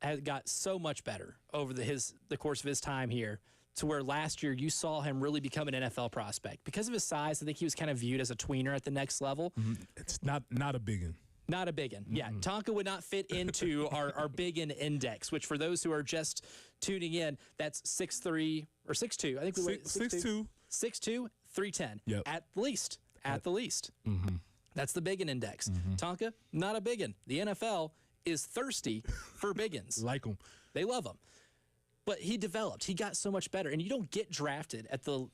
has got so much better over the course of his time here, to where last year you saw him really become an NFL prospect. Because of his size, I think he was kind of viewed as a tweener at the next level. It's not a big one. Not a big one. Yeah, Tonka would not fit into our big one index, which for those who are just tuning in, that's 6'3" or 6'2". I think we went 6'2". 6'2", 310. Yep. At least. At the least. That's the big one index. Tonka, not a big one. The NFL is thirsty for big ones. Like them. They love them. But he developed. He got so much better. And you don't get drafted at the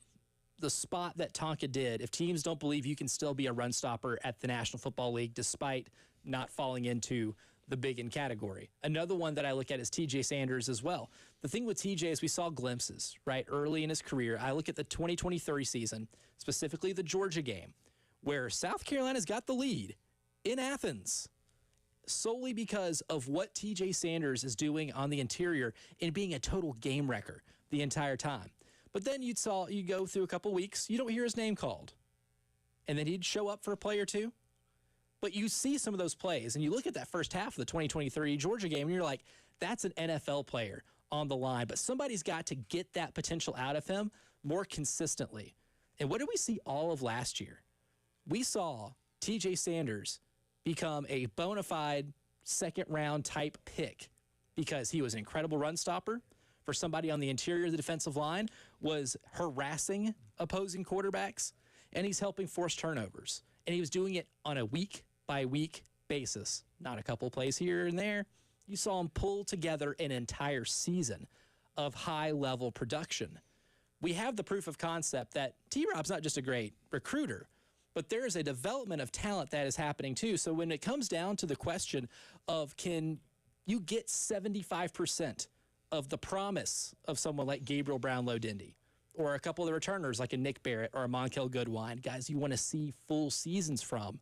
spot that Tonka did if teams don't believe you can still be a run stopper at the National Football League despite not falling into the big in category. Another one that I look at is TJ Sanders as well. The thing with TJ is we saw glimpses, right, early in his career. I look at the 2023 season, specifically the Georgia game, where South Carolina's got the lead in Athens solely because of what TJ Sanders is doing on the interior and being a total game wrecker the entire time. But then you go through a couple weeks, you don't hear his name called. And then he'd show up for a play or two. But you see some of those plays, and you look at that first half of the 2023 Georgia game, and you're like, that's an NFL player on the line. But somebody's got to get that potential out of him more consistently. And what did we see all of last year? We saw TJ Sanders become a bona fide second-round type pick because he was an incredible run stopper for somebody on the interior of the defensive line, was harassing opposing quarterbacks, and he's helping force turnovers. And he was doing it on a week-by-week basis. Not a couple plays here and there, You saw him pull together an entire season of high-level production. We have the proof of concept that T-Rob's not just a great recruiter, but there is a development of talent that is happening too. So when it comes down to the question of can you get 75% of the promise of someone like Gabriel Brownlow-Dindy, or a couple of the returners like a Nick Barrett or a Monkel Goodwine, guys you want to see full seasons from,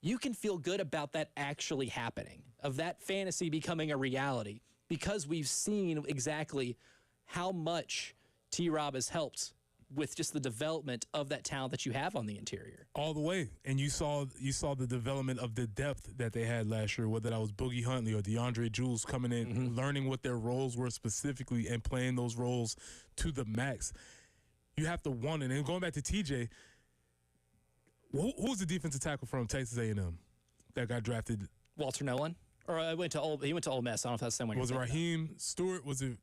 you can feel good about that actually happening, of that fantasy becoming a reality, because we've seen exactly how much T-Rob has helped with just the development of that talent that you have on the interior. All the way. And you saw the development of the depth that they had last year, whether that was Boogie Huntley or DeAndre Jules coming in, learning what their roles were specifically and playing those roles to the max. You have to want it. And going back to TJ, who's the defensive tackle from Texas A&M that got drafted? Walter Nolan? Or he went to Ole Miss. I don't know if that's the same one. Was it Raheem Stewart? Was it?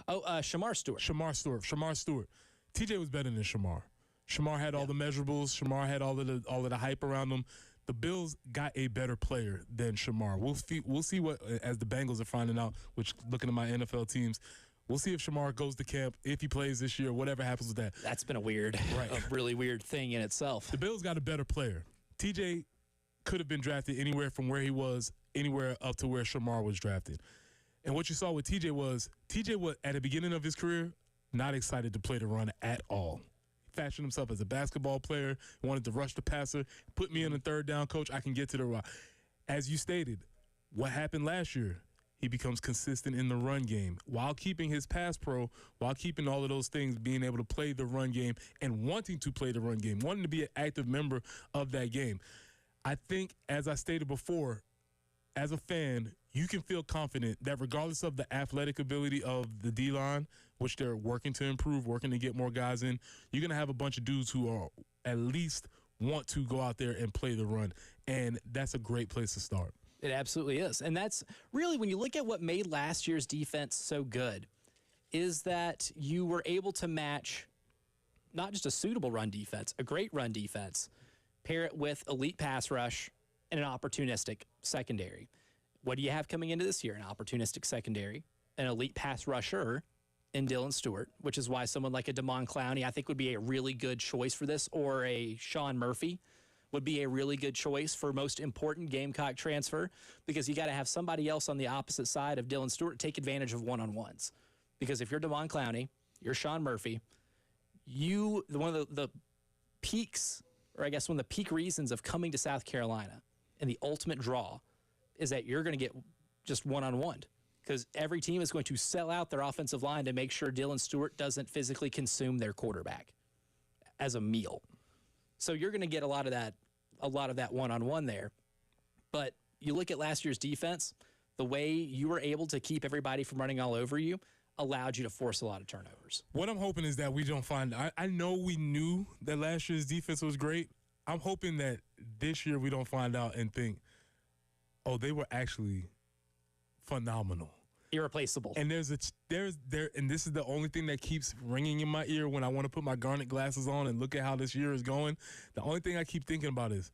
Shamar Stewart. Shamar Stewart. TJ was better than Shamar. Shamar had all the measurables. Shamar had all of the hype around him. The Bills got a better player than Shamar. We'll see what, as the Bengals are finding out, which looking at my NFL teams, we'll see if Shamar goes to camp, if he plays this year, whatever happens with that. That's been a really weird thing in itself. The Bills got a better player. TJ could have been drafted anywhere from where he was, anywhere up to where Shamar was drafted. And what you saw with TJ was at the beginning of his career, not excited to play the run at all. He fashioned himself as a basketball player, wanted to rush the passer, put me in a third down, coach, I can get to the rock. As you stated, what happened last year? He becomes consistent in the run game while keeping his pass pro, while keeping all of those things, being able to play the run game and wanting to play the run game, wanting to be an active member of that game. I think, as I stated before, as a fan, you can feel confident that regardless of the athletic ability of the D-line, which they're working to improve, working to get more guys in, you're going to have a bunch of dudes who are at least want to go out there and play the run. And that's a great place to start. It absolutely is. And that's really, when you look at what made last year's defense so good, is that you were able to match not just a suitable run defense, a great run defense, pair it with elite pass rush and an opportunistic secondary. What do you have coming into this year? An opportunistic secondary, an elite pass rusher in Dylan Stewart, which is why someone like a Damon Clowney I think would be a really good choice for this, or a Sean Murphy would be a really good choice for most important Gamecock transfer, because you got to have somebody else on the opposite side of Dylan Stewart take advantage of one-on-ones. Because if you're Damon Clowney, you're Sean Murphy, one of the peaks, or I guess one of the peak reasons of coming to South Carolina and the ultimate draw is that you're going to get just one-on-one, because every team is going to sell out their offensive line to make sure Dylan Stewart doesn't physically consume their quarterback as a meal. So you're going to get a lot of that one-on-one there. But you look at last year's defense, the way you were able to keep everybody from running all over you allowed you to force a lot of turnovers. What I'm hoping is that we don't find – I know we knew that last year's defense was great. I'm hoping that this year we don't find out and think, oh, they were actually phenomenal. Irreplaceable. And and this is the only thing that keeps ringing in my ear when I want to put my garnet glasses on and look at how this year is going. The only thing I keep thinking about is,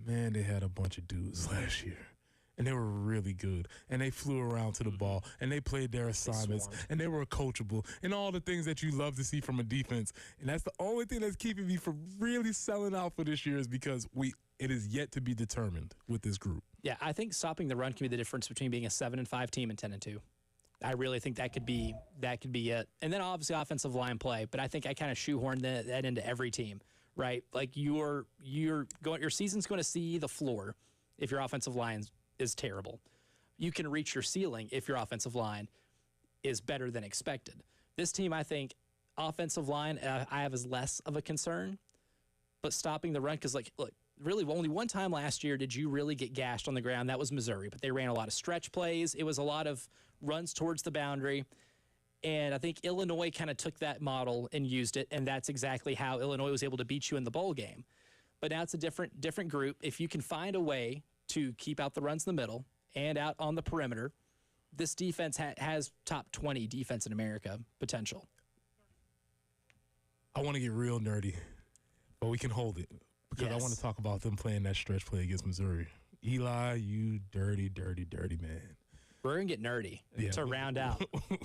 man, they had a bunch of dudes last year. And they were really good. And they flew around to the ball. And they played their assignments. And they were coachable. And all the things that you love to see from a defense. And that's the only thing that's keeping me from really selling out for this year, is because it is yet to be determined with this group. Yeah, I think stopping the run can be the difference between being a 7-5 team and 10-2. I really think that could be it. And then obviously offensive line play, but I think I kind of shoehorned that into every team, right? Like your season's going to see the floor if your offensive line is terrible. You can reach your ceiling if your offensive line is better than expected. This team, I think, offensive line, I have as less of a concern, but stopping the run, because look, really only one time last year did you really get gashed on the ground. That was Missouri, but they ran a lot of stretch plays. It was a lot of runs towards the boundary, and I think Illinois kind of took that model and used it, and that's exactly how Illinois was able to beat you in the bowl game. But now it's a different group. If you can find a way to keep out the runs in the middle and out on the perimeter, this defense has top 20 defense in America potential. I want to get real nerdy, but we can hold it. Because yes. I want to talk about them playing that stretch play against Missouri. Eli, you dirty, dirty, dirty man. We're going to get nerdy to round out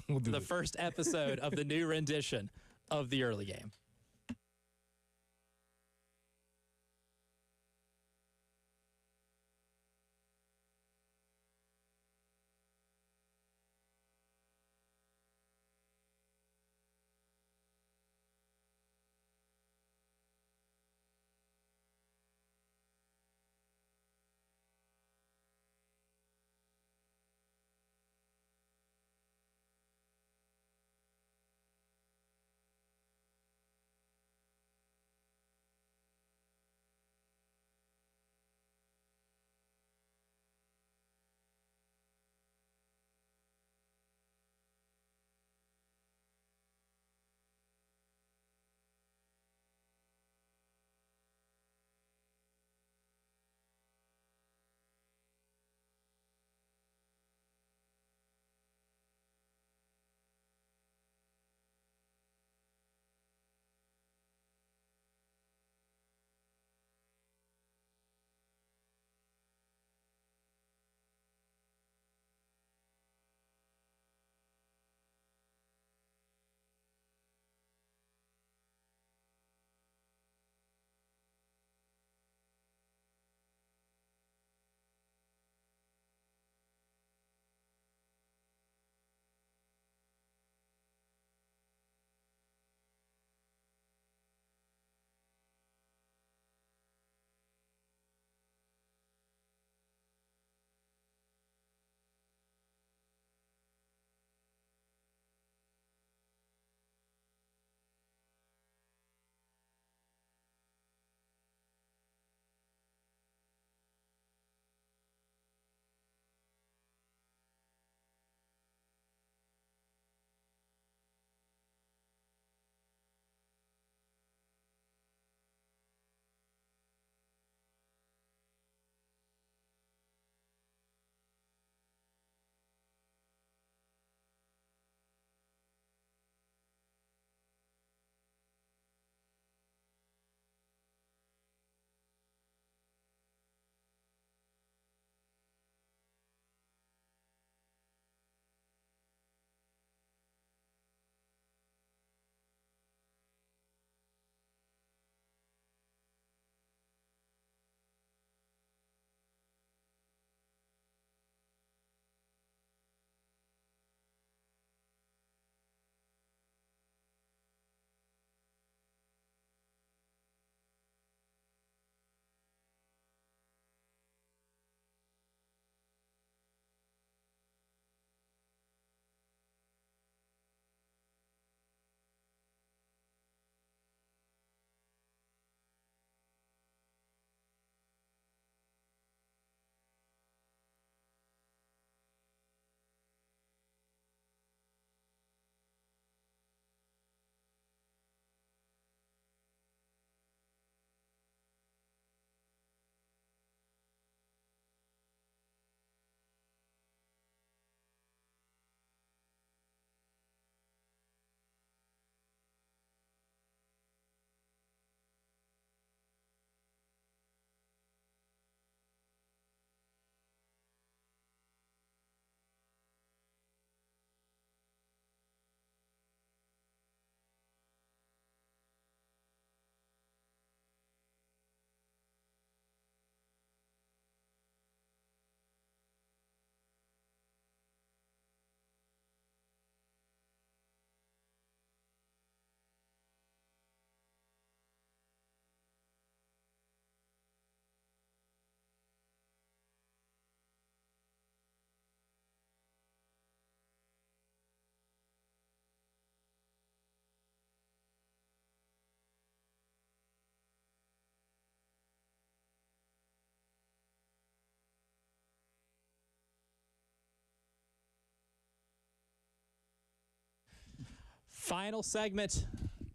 the first episode of the new rendition of the early game. Final segment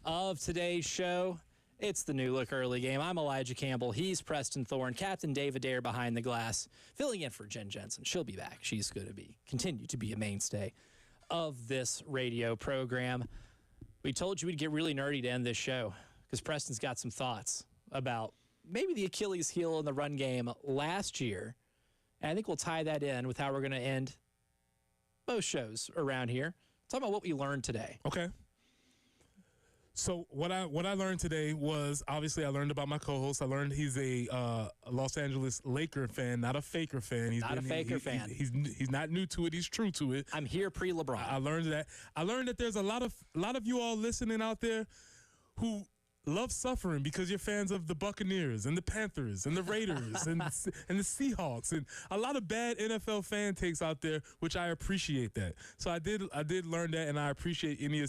of today's show. It's the New Look Early Game. I'm Elijah Campbell. He's Preston Thorne. Captain David Dare behind the glass, filling in for Jen Jensen. She'll be back. She's going to continue to be a mainstay of this radio program. We told you we'd get really nerdy to end this show because Preston's got some thoughts about maybe the Achilles heel in the run game last year. And I think we'll tie that in with how we're going to end most shows around here. Talk about what we learned today. Okay. So what I learned today was, obviously I learned about my co-host. I learned he's a Los Angeles Laker fan, not a Faker fan. Not a Faker fan. He's not new to it. He's true to it. I'm here pre-LeBron. I learned that. I learned that there's a lot of you all listening out there who love suffering because you're fans of the Buccaneers and the Panthers and the Raiders and the Seahawks, and a lot of bad NFL fan takes out there, which I appreciate that. So I did learn that, and I appreciate any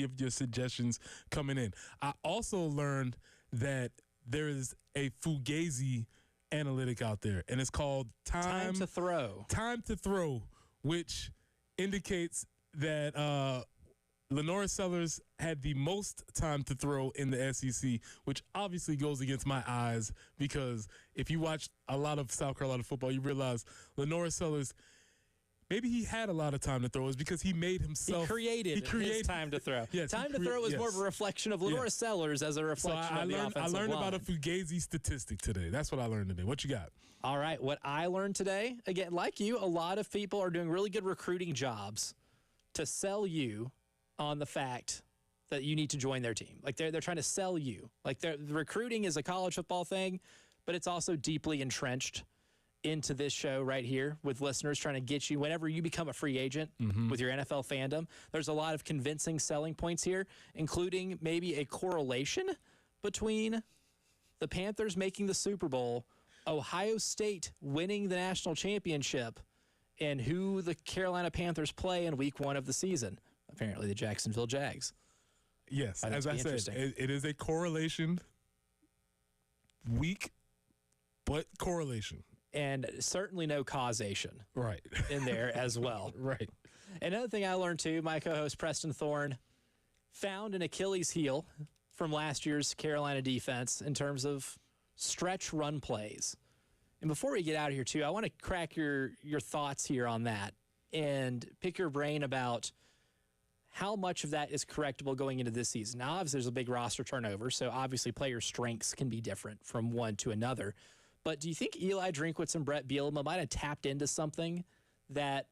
of your suggestions coming in. I also learned that there is a Fugazi analytic out there, and it's called Time to Throw. Time to Throw, which indicates that Lenora Sellers had the most time to throw in the SEC, which obviously goes against my eyes, because if you watch a lot of South Carolina football, you realize Lenora Sellers, maybe he had a lot of time to throw, is because he made himself. He created his time to throw. Yes, time to throw is more of a reflection of Lenora Sellers as a reflection of the offensive line. I learned about a Fugazi statistic today. That's what I learned today. What you got? All right. What I learned today, again, like you, a lot of people are doing really good recruiting jobs to sell you on the fact that you need to join their team. Like they're trying to sell you. Like the recruiting is a college football thing, but it's also deeply entrenched into this show right here with listeners trying to get you whenever you become a free agent with your NFL fandom. There's a lot of convincing selling points here, including maybe a correlation between the Panthers making the Super Bowl, Ohio State winning the national championship, and who the Carolina Panthers play in week 1 of the season. Apparently the Jacksonville Jags. Yes, as I said, it is a correlation, weak, but correlation. And certainly no causation. Right. In there as well. Right. Another thing I learned too, my co-host Preston Thorne found an Achilles heel from last year's Carolina defense in terms of stretch run plays. And before we get out of here too, I want to crack your thoughts here on that and pick your brain about how much of that is correctable going into this season. Now, obviously, there's a big roster turnover, so obviously player strengths can be different from one to another. But do you think Eli Drinkwitz and Brett Bielema might have tapped into something that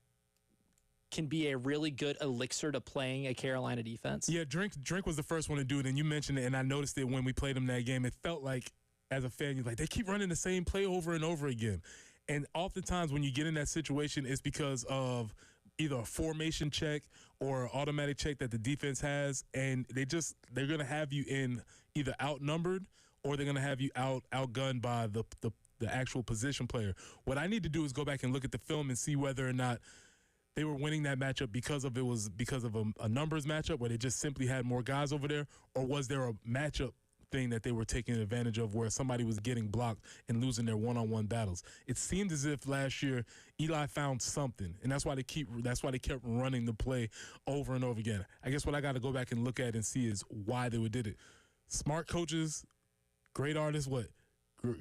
can be a really good elixir to playing a Carolina defense? Yeah, Drink was the first one to do it, and you mentioned it, and I noticed it when we played them that game. It felt like, as a fan, you're like, they keep running the same play over and over again. And oftentimes when you get in that situation, it's because of either a formation check or automatic check that the defense has, and they're going to have you in either outnumbered or they're going to have you outgunned by the actual position player. What I need to do is go back and look at the film and see whether or not they were winning that matchup because of a numbers matchup where they just simply had more guys over there, or was there a matchup thing that they were taking advantage of where somebody was getting blocked and losing their one-on-one battles. It seemed as if last year Eli found something, and that's why they kept running the play over and over again. I guess what I got to go back and look at and see is why they did it. Smart coaches, great artists,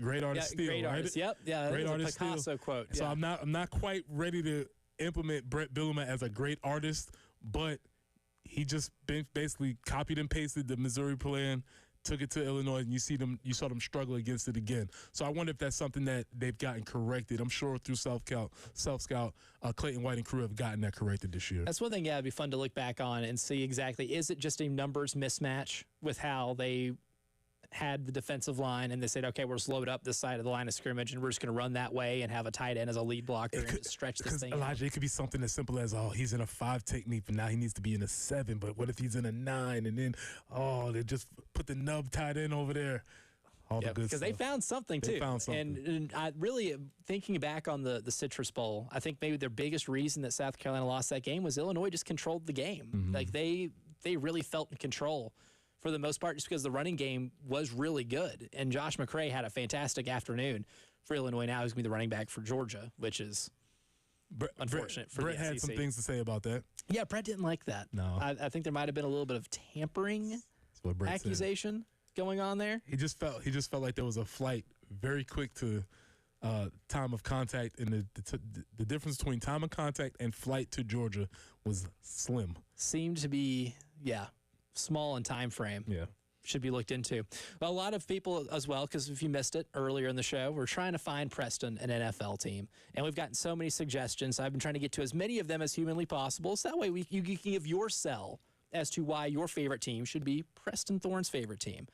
great artists steal, great right? Artists, yep. Yeah, great that artists was a Picasso quote. So yeah. I'm not quite ready to implement Brett Bielema as a great artist, but he just basically copied and pasted the Missouri plan, took it to Illinois, and you saw them struggle against it again. So I wonder if that's something that they've gotten corrected. I'm sure through self-scout, Clayton White and crew have gotten that corrected this year. That's one thing, it'd be fun to look back on and see exactly, is it just a numbers mismatch with how they had the defensive line and they said, okay, we'll just load up this side of the line of scrimmage and we're just going to run that way and have a tight end as a lead blocker and stretch this thing Elijah, it could be something as simple as, he's in a 5 technique, but now he needs to be in a 7. But what if he's in a 9 and then, they just put the nub tight end over there? All the good stuff. Because they found something, too. They found something. And I really, thinking back on the Citrus Bowl, I think maybe their biggest reason that South Carolina lost that game was Illinois just controlled the game. Mm-hmm. Like, they really felt in control for the most part, just because the running game was really good. And Josh McCray had a fantastic afternoon for Illinois. Now he's going to be the running back for Georgia, which is unfortunate for Brett the SEC. had some things to say about that. Yeah, Brett didn't like that. No. I think there might have been a little bit of tampering accusation going on there. He just felt like there was a flight very quick to time of contact, and the difference between time of contact and flight to Georgia was slim. Seemed to be, small in time frame. Yeah. should be looked into. Well, a lot of people as well, because if you missed it earlier in the show, we're trying to find Preston an NFL team. And we've gotten so many suggestions. I've been trying to get to as many of them as humanly possible. So that way you can give your sell as to why your favorite team should be Preston Thorne's favorite team.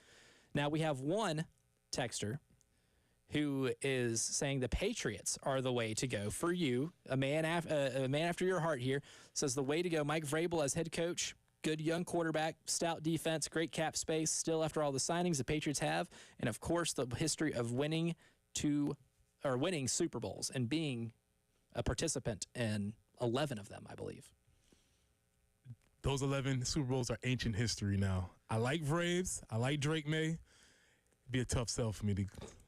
Now, we have one texter who is saying the Patriots are the way to go for you. A man after your heart here says the way to go. Mike Vrabel as head coach, good young quarterback, stout defense, great cap space. Still, after all the signings the Patriots have, and of course the history of winning Super Bowls and being a participant in 11 of them, I believe. Those 11 Super Bowls are ancient history now. I like Braves. I like Drake May. It'd be a tough sell for me to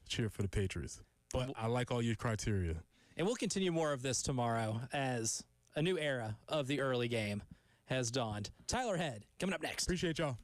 cheer for the Patriots. But I like all your criteria. And we'll continue more of this tomorrow as a new era of the early game has dawned. Tyler Head coming up next. Appreciate y'all.